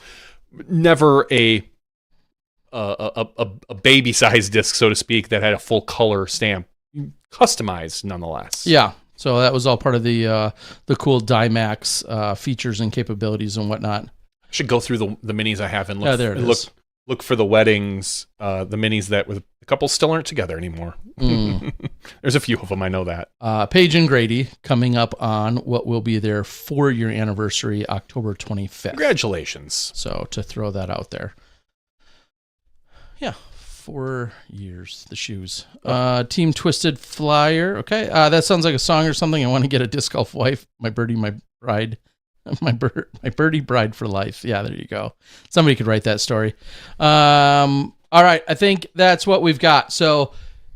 Never a baby size disc, so to speak, that had a full color stamp, customized nonetheless. Yeah. So that was all part of the cool Dimax features and capabilities and whatnot. I should go through the minis I have and look for the weddings, the minis that with a couple still aren't together anymore. There's a few of them, I know that. Paige and Grady coming up on what will be their 4-year anniversary, October 25th. Congratulations. So to throw that out there. Yeah, 4 years, the shoes. Team Twisted Flyer. Okay. That sounds like a song or something. I want to get a disc golf wife. My birdie, my bride. My birdie bride for life. Yeah, there you go. Somebody could write that story. All right. I think that's what we've got. So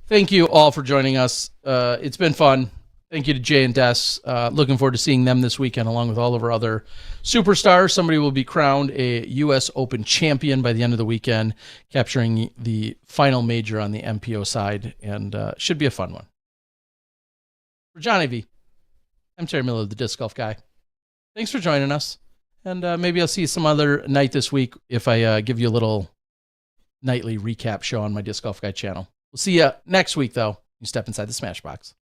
thank you all for joining us. It's been fun. Thank you to Jay and Des. Looking forward to seeing them this weekend along with all of our other superstars. Somebody will be crowned a U.S. Open champion by the end of the weekend, capturing the final major on the MPO side, and should be a fun one. For John A.V., I'm Terry Miller, the Disc Golf Guy. Thanks for joining us, and maybe I'll see you some other night this week if I give you a little nightly recap show on my Disc Golf Guy channel. We'll see you next week, though. You step inside the Smashbox.